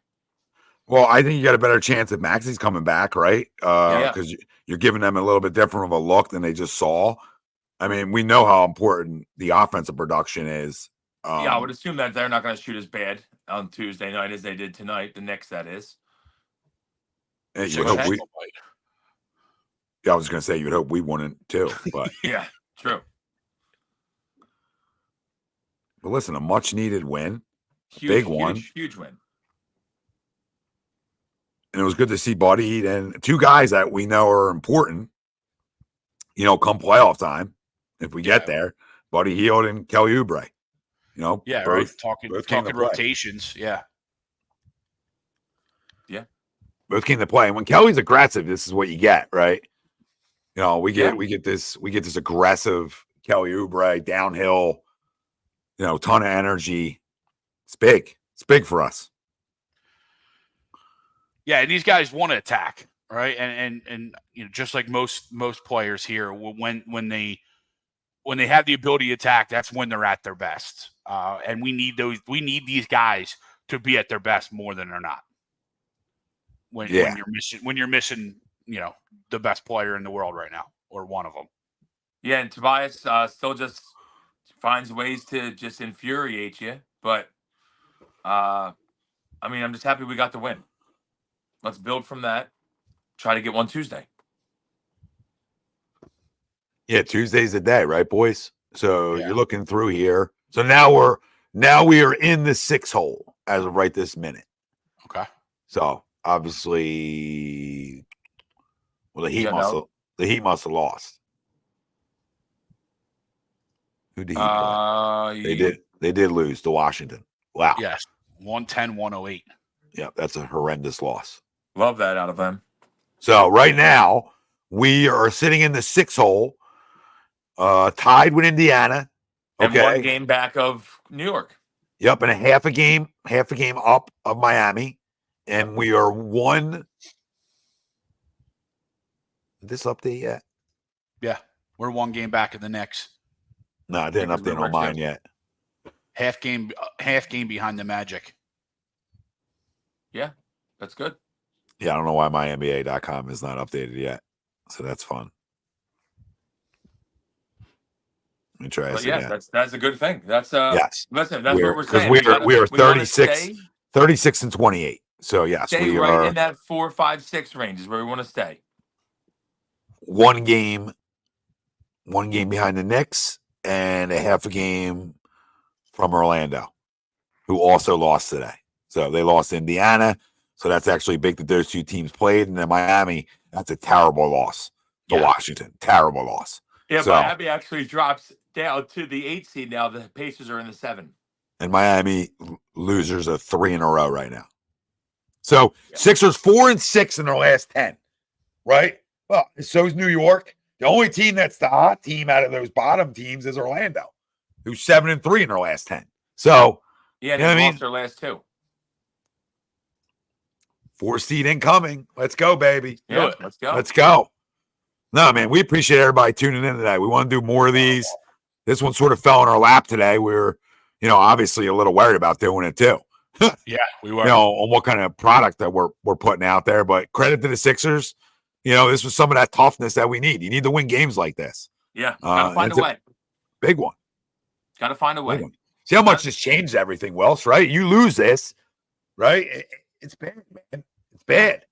Well, I think you got a better chance if Maxey's coming back, right? Because you're giving them a little bit different of a look than they just saw. I mean, we know how important the offensive production is. I would assume that they're not going to shoot as bad on Tuesday night as they did tonight. The Knicks, that is. And I was going to say you'd hope we won it too, but yeah, true. But listen, a much needed win. Big one. Huge win. And it was good to see Buddy and two guys that we know are important, come playoff time, if we get there. Buddy Hield and Kelly Oubre. Right. Talking came to play. rotations. Yeah. Yeah. Both came to play. And when Kelly's aggressive, this is what you get, right? We get this aggressive Kelly Oubre downhill, ton of energy. It's big. It's big for us. Yeah, and these guys want to attack, right? And just like most players here, when they have the ability to attack, that's when they're at their best. And we need these guys to be at their best more than they're not. When you're missing, the best player in the world right now, or one of them. Yeah, and Tobias still just finds ways to just infuriate you. But I'm just happy we got the win. Let's build from that. Try to get one Tuesday. Yeah, Tuesday's the day, right, boys? So you're looking through here. So now we are in the 6 hole as of right this minute. Okay. So obviously, the Heat must have lost. Who did he play? They did lose to Washington. Wow. Yes. 110-108. Yeah, that's a horrendous loss. Love that out of them. So right now we are sitting in the 6 hole, tied with Indiana. And 1 game back of New York. Yep, and a half a game up of Miami. And we are one. Did this update yet? Yeah, we're 1 game back of the Knicks. No, I didn't update on mine yet. Half game behind the Magic. Yeah, that's good. Yeah, I don't know why my NBA.com is not updated yet. So that's fun. Let me try this again. That's a good thing. That's yes. Listen, that's what we're saying. We are 36 and 28. So yes, stay we right are in that 4, 5, 6 range is where we want to stay. 1 game behind the Knicks and a half a game from Orlando, who also lost today. So they lost to Indiana. So that's actually big that those 2 teams played. And then Miami, that's a terrible loss to Washington. Terrible loss. Yeah, so, Miami actually drops down to the 8 seed now. The Pacers are in the 7. And Miami losers are 3 in a row right now. So Sixers 4 and 6 in their last 10, right? Well, so is New York. The only team that's the hot team out of those bottom teams is Orlando, who's 7 and 3 in their last 10. So yeah, they lost their last 2. 4 seed incoming. Let's go, baby. Yeah, let's go. Let's go. No, man, we appreciate everybody tuning in today. We want to do more of these. This one sort of fell in our lap today. We were, obviously a little worried about doing it too. Yeah, we were. On what kind of product that we're putting out there. But credit to the Sixers. This was some of that toughness that we need. You need to win games like this. Yeah, gotta find a way. Big one. Gotta find a way. See how much this changed everything, Wells, right? You lose this, right? It's bad, man. It's bad.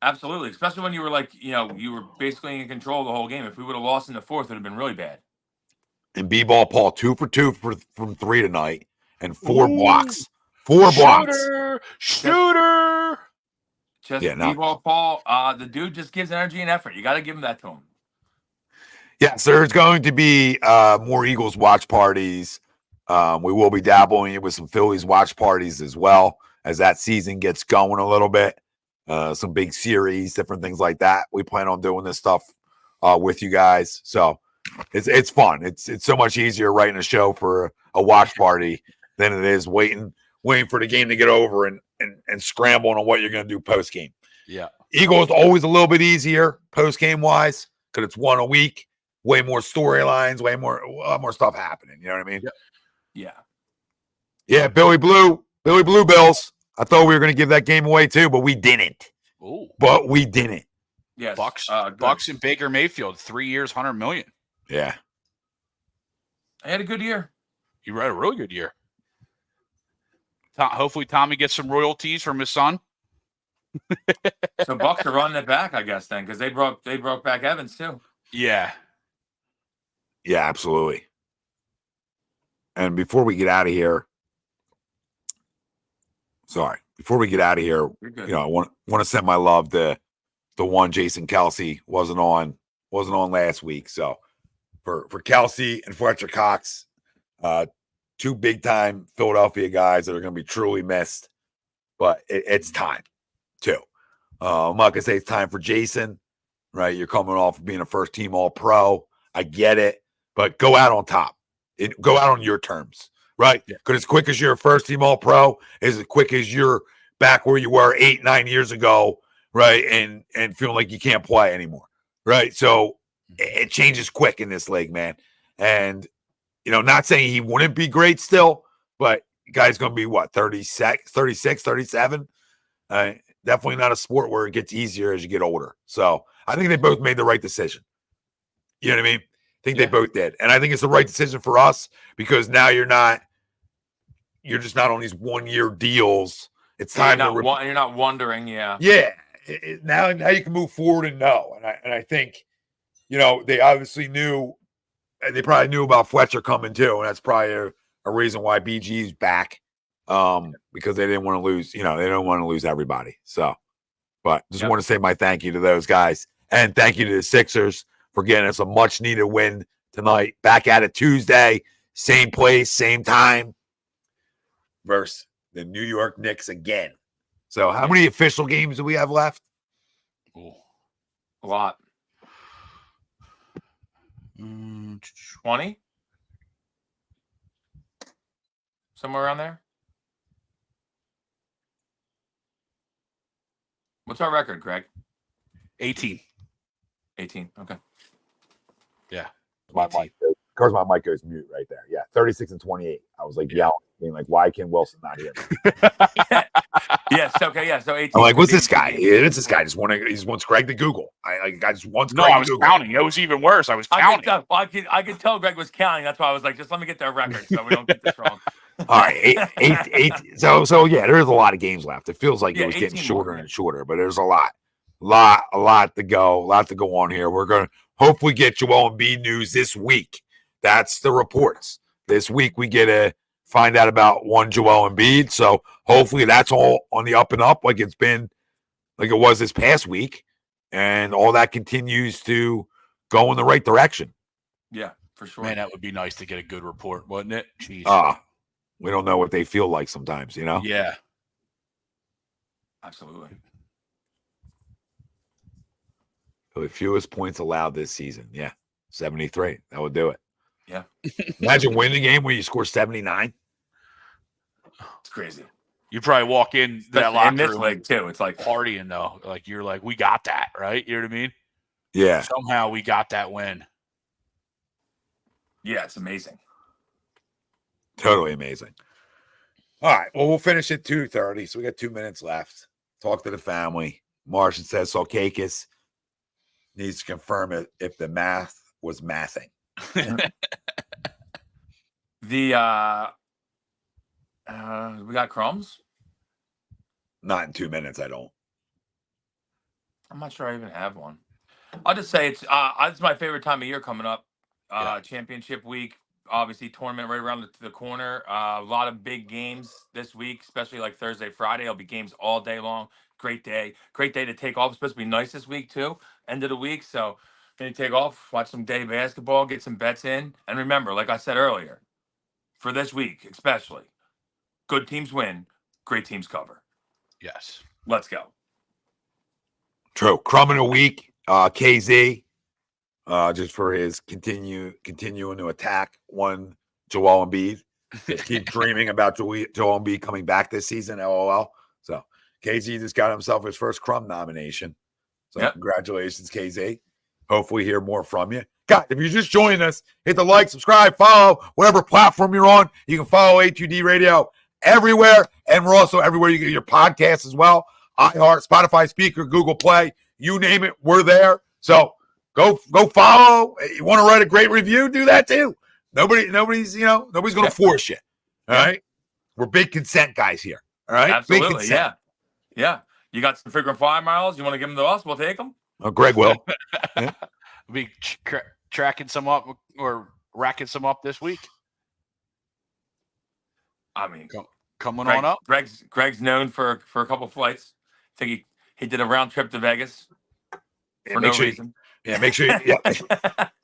Absolutely. Especially when you were you were basically in control of the whole game. If we would have lost in the 4th, it would have been really bad. And B-ball Paul 2 for 2 from 3 tonight and 4 blocks. 4 blocks. Shooter. Just B-ball Paul. The dude just gives energy and effort. You got to give him that to him. Yes, there's going to be more Eagles watch parties. We will be dabbling with some Phillies watch parties as well as that season gets going a little bit. Some big series, different things like that. We plan on doing this stuff with you guys. So it's fun. It's so much easier writing a show for a watch party than it is waiting for the game to get over and scrambling on what you're going to do post game. Yeah. Eagles always a little bit easier post game wise because it's 1 a week, way more storylines, a lot more stuff happening. You know what I mean? Yeah. Yeah. Billy Blue Bills. I thought we were going to give that game away too, but we didn't. Ooh. But we didn't. Yes. Bucks and Baker Mayfield, 3 years, $100 million. Yeah. I had a good year. You had a really good year. Hopefully Tommy gets some royalties from his son. So Bucks are running it back, I guess, then, because they broke back Evans too. Yeah. Yeah, absolutely. And before we get out of here, sorry. Before we get out of here, You're good. I want to send my love to the one Jason Kelce wasn't on last week. So for Kelce and Fletcher Cox, two big time Philadelphia guys that are going to be truly missed. But it's time too. I'm not gonna say it's time for Jason, right? You're coming off of being a first team All Pro. I get it, but go out on top. Go out on your terms, right? Because as quick as you're a first team All Pro, is as quick as you're back where you were 8-9 years ago, right? And feeling like you can't play anymore, right? So it changes quick in this league, man. And not saying he wouldn't be great still, but guy's going to be what, 36, 37? Definitely not a sport where it gets easier as you get older. So I think they both made the right decision. You know what I mean? I think they both did. And I think it's the right decision for us because now you're just not on these 1-year deals. It's time you're not wondering. Yeah. Yeah. Now you can move forward and know. And I think, they obviously knew, they probably knew about Fletcher coming too. And that's probably a reason why BG's back. Because they didn't want to lose, they don't want to lose everybody. So, but just want to say my thank you to those guys. And thank you to the Sixers for getting us a much needed win tonight. Back at it Tuesday, same place, same time, versus the New York Knicks again. So how many official games do we have left? A lot. 20? Somewhere around there? What's our record, Greg? 18. 18. Okay. Yeah. My mic goes mute right there. Yeah, 36 and 28. I was like yelling, being like, why can Wilson not hear me? Yes. Okay. Yeah. So 18. I'm like, what's this guy? It's this guy. He just wants Greg to Google. I just wants Greg I was counting. It was even worse. I was counting. I could tell Greg was counting. That's why I was like, just let me get their record so we don't get this wrong. All right, eight. So yeah, there's a lot of games left. It feels like it was getting shorter and shorter, but there's a lot to go on here. We're gonna hopefully get Joel Embiid news this week. That's the reports. This week we get to find out about one Joel Embiid. So hopefully that's all on the up and up, like it was this past week, and all that continues to go in the right direction. Yeah, for sure. Man, that would be nice to get a good report, wouldn't it? Jeez. We don't know what they feel like sometimes, Yeah. Absolutely. The fewest points allowed this season. Yeah. 73. That would do it. Yeah. Imagine winning a game where you score 79. It's crazy. You probably walk in that locker in this room league too. It's like partying though. Like you're like, we got that, right? You know what I mean? Yeah. Somehow we got that win. Yeah, it's amazing. Totally amazing. All right. Well, we'll finish at 2:30. So we got 2 minutes left. Talk to the family. Martian says Salkakis needs to confirm it if the math was mathing. We got Crumbs? Not in 2 minutes, I don't. I'm not sure I even have one. I'll just say it's my favorite time of year coming up. Championship week. Obviously, tournament right around the corner. A lot of big games this week, especially like Thursday, Friday. There'll be games all day long. Great day. Great day to take off. It's supposed to be nice this week, too. End of the week. So, when you take off, watch some day basketball, get some bets in. And remember, like I said earlier, for this week especially, good teams win, great teams cover. Yes. Let's go. True. Crumb in a week. KZ. Just for his continuing to attack one Joel Embiid. Just keep dreaming about Joel Embiid coming back this season. LOL. So KZ just got himself his first Crumb nomination. So Congratulations, KZ. Hopefully hear more from you. Guys, if you're just joining us, hit the like, subscribe, follow, whatever platform you're on. You can follow A2D Radio everywhere. And we're also everywhere you get your podcasts as well. iHeart, Spotify, Speaker, Google Play, you name it, we're there. So Go follow. You want to write a great review? Do that too. Nobody's going to force you. All right. We're big consent guys here. All right. Absolutely. Yeah. You got some frequent flyer miles. You want to give them to us? We'll take them. Oh, Greg will. We'll be tracking some up or racking some up this week. I mean, coming on up. Greg's known for a couple flights. I think he did a round trip to Vegas for no reason. Make sure you,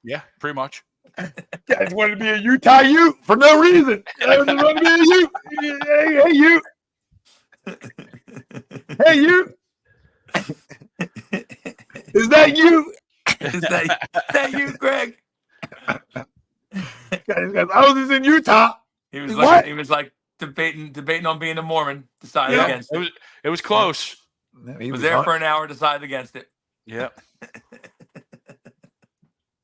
Yeah, pretty much. Guys wanted to be a Utah Ute for no reason. I just wanted to be a Ute. Hey, you. Hey, you. Is that you? Is that you, Greg? Guys, I was just in Utah. He was like debating on being a Mormon. Decided against it. It was close. He was there for an hour. Decided against it. Yeah.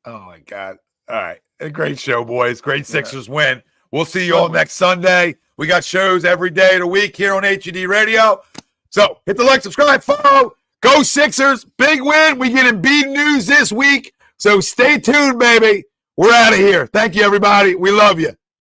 Oh my God. All right. A great show, boys. Great Sixers win. We'll see you all next Sunday. We got shows every day of the week here on HUD Radio. So hit the like, subscribe, follow. Go Sixers. Big win. We get Embiid news this week. So stay tuned, baby. We're out of here. Thank you, everybody. We love you.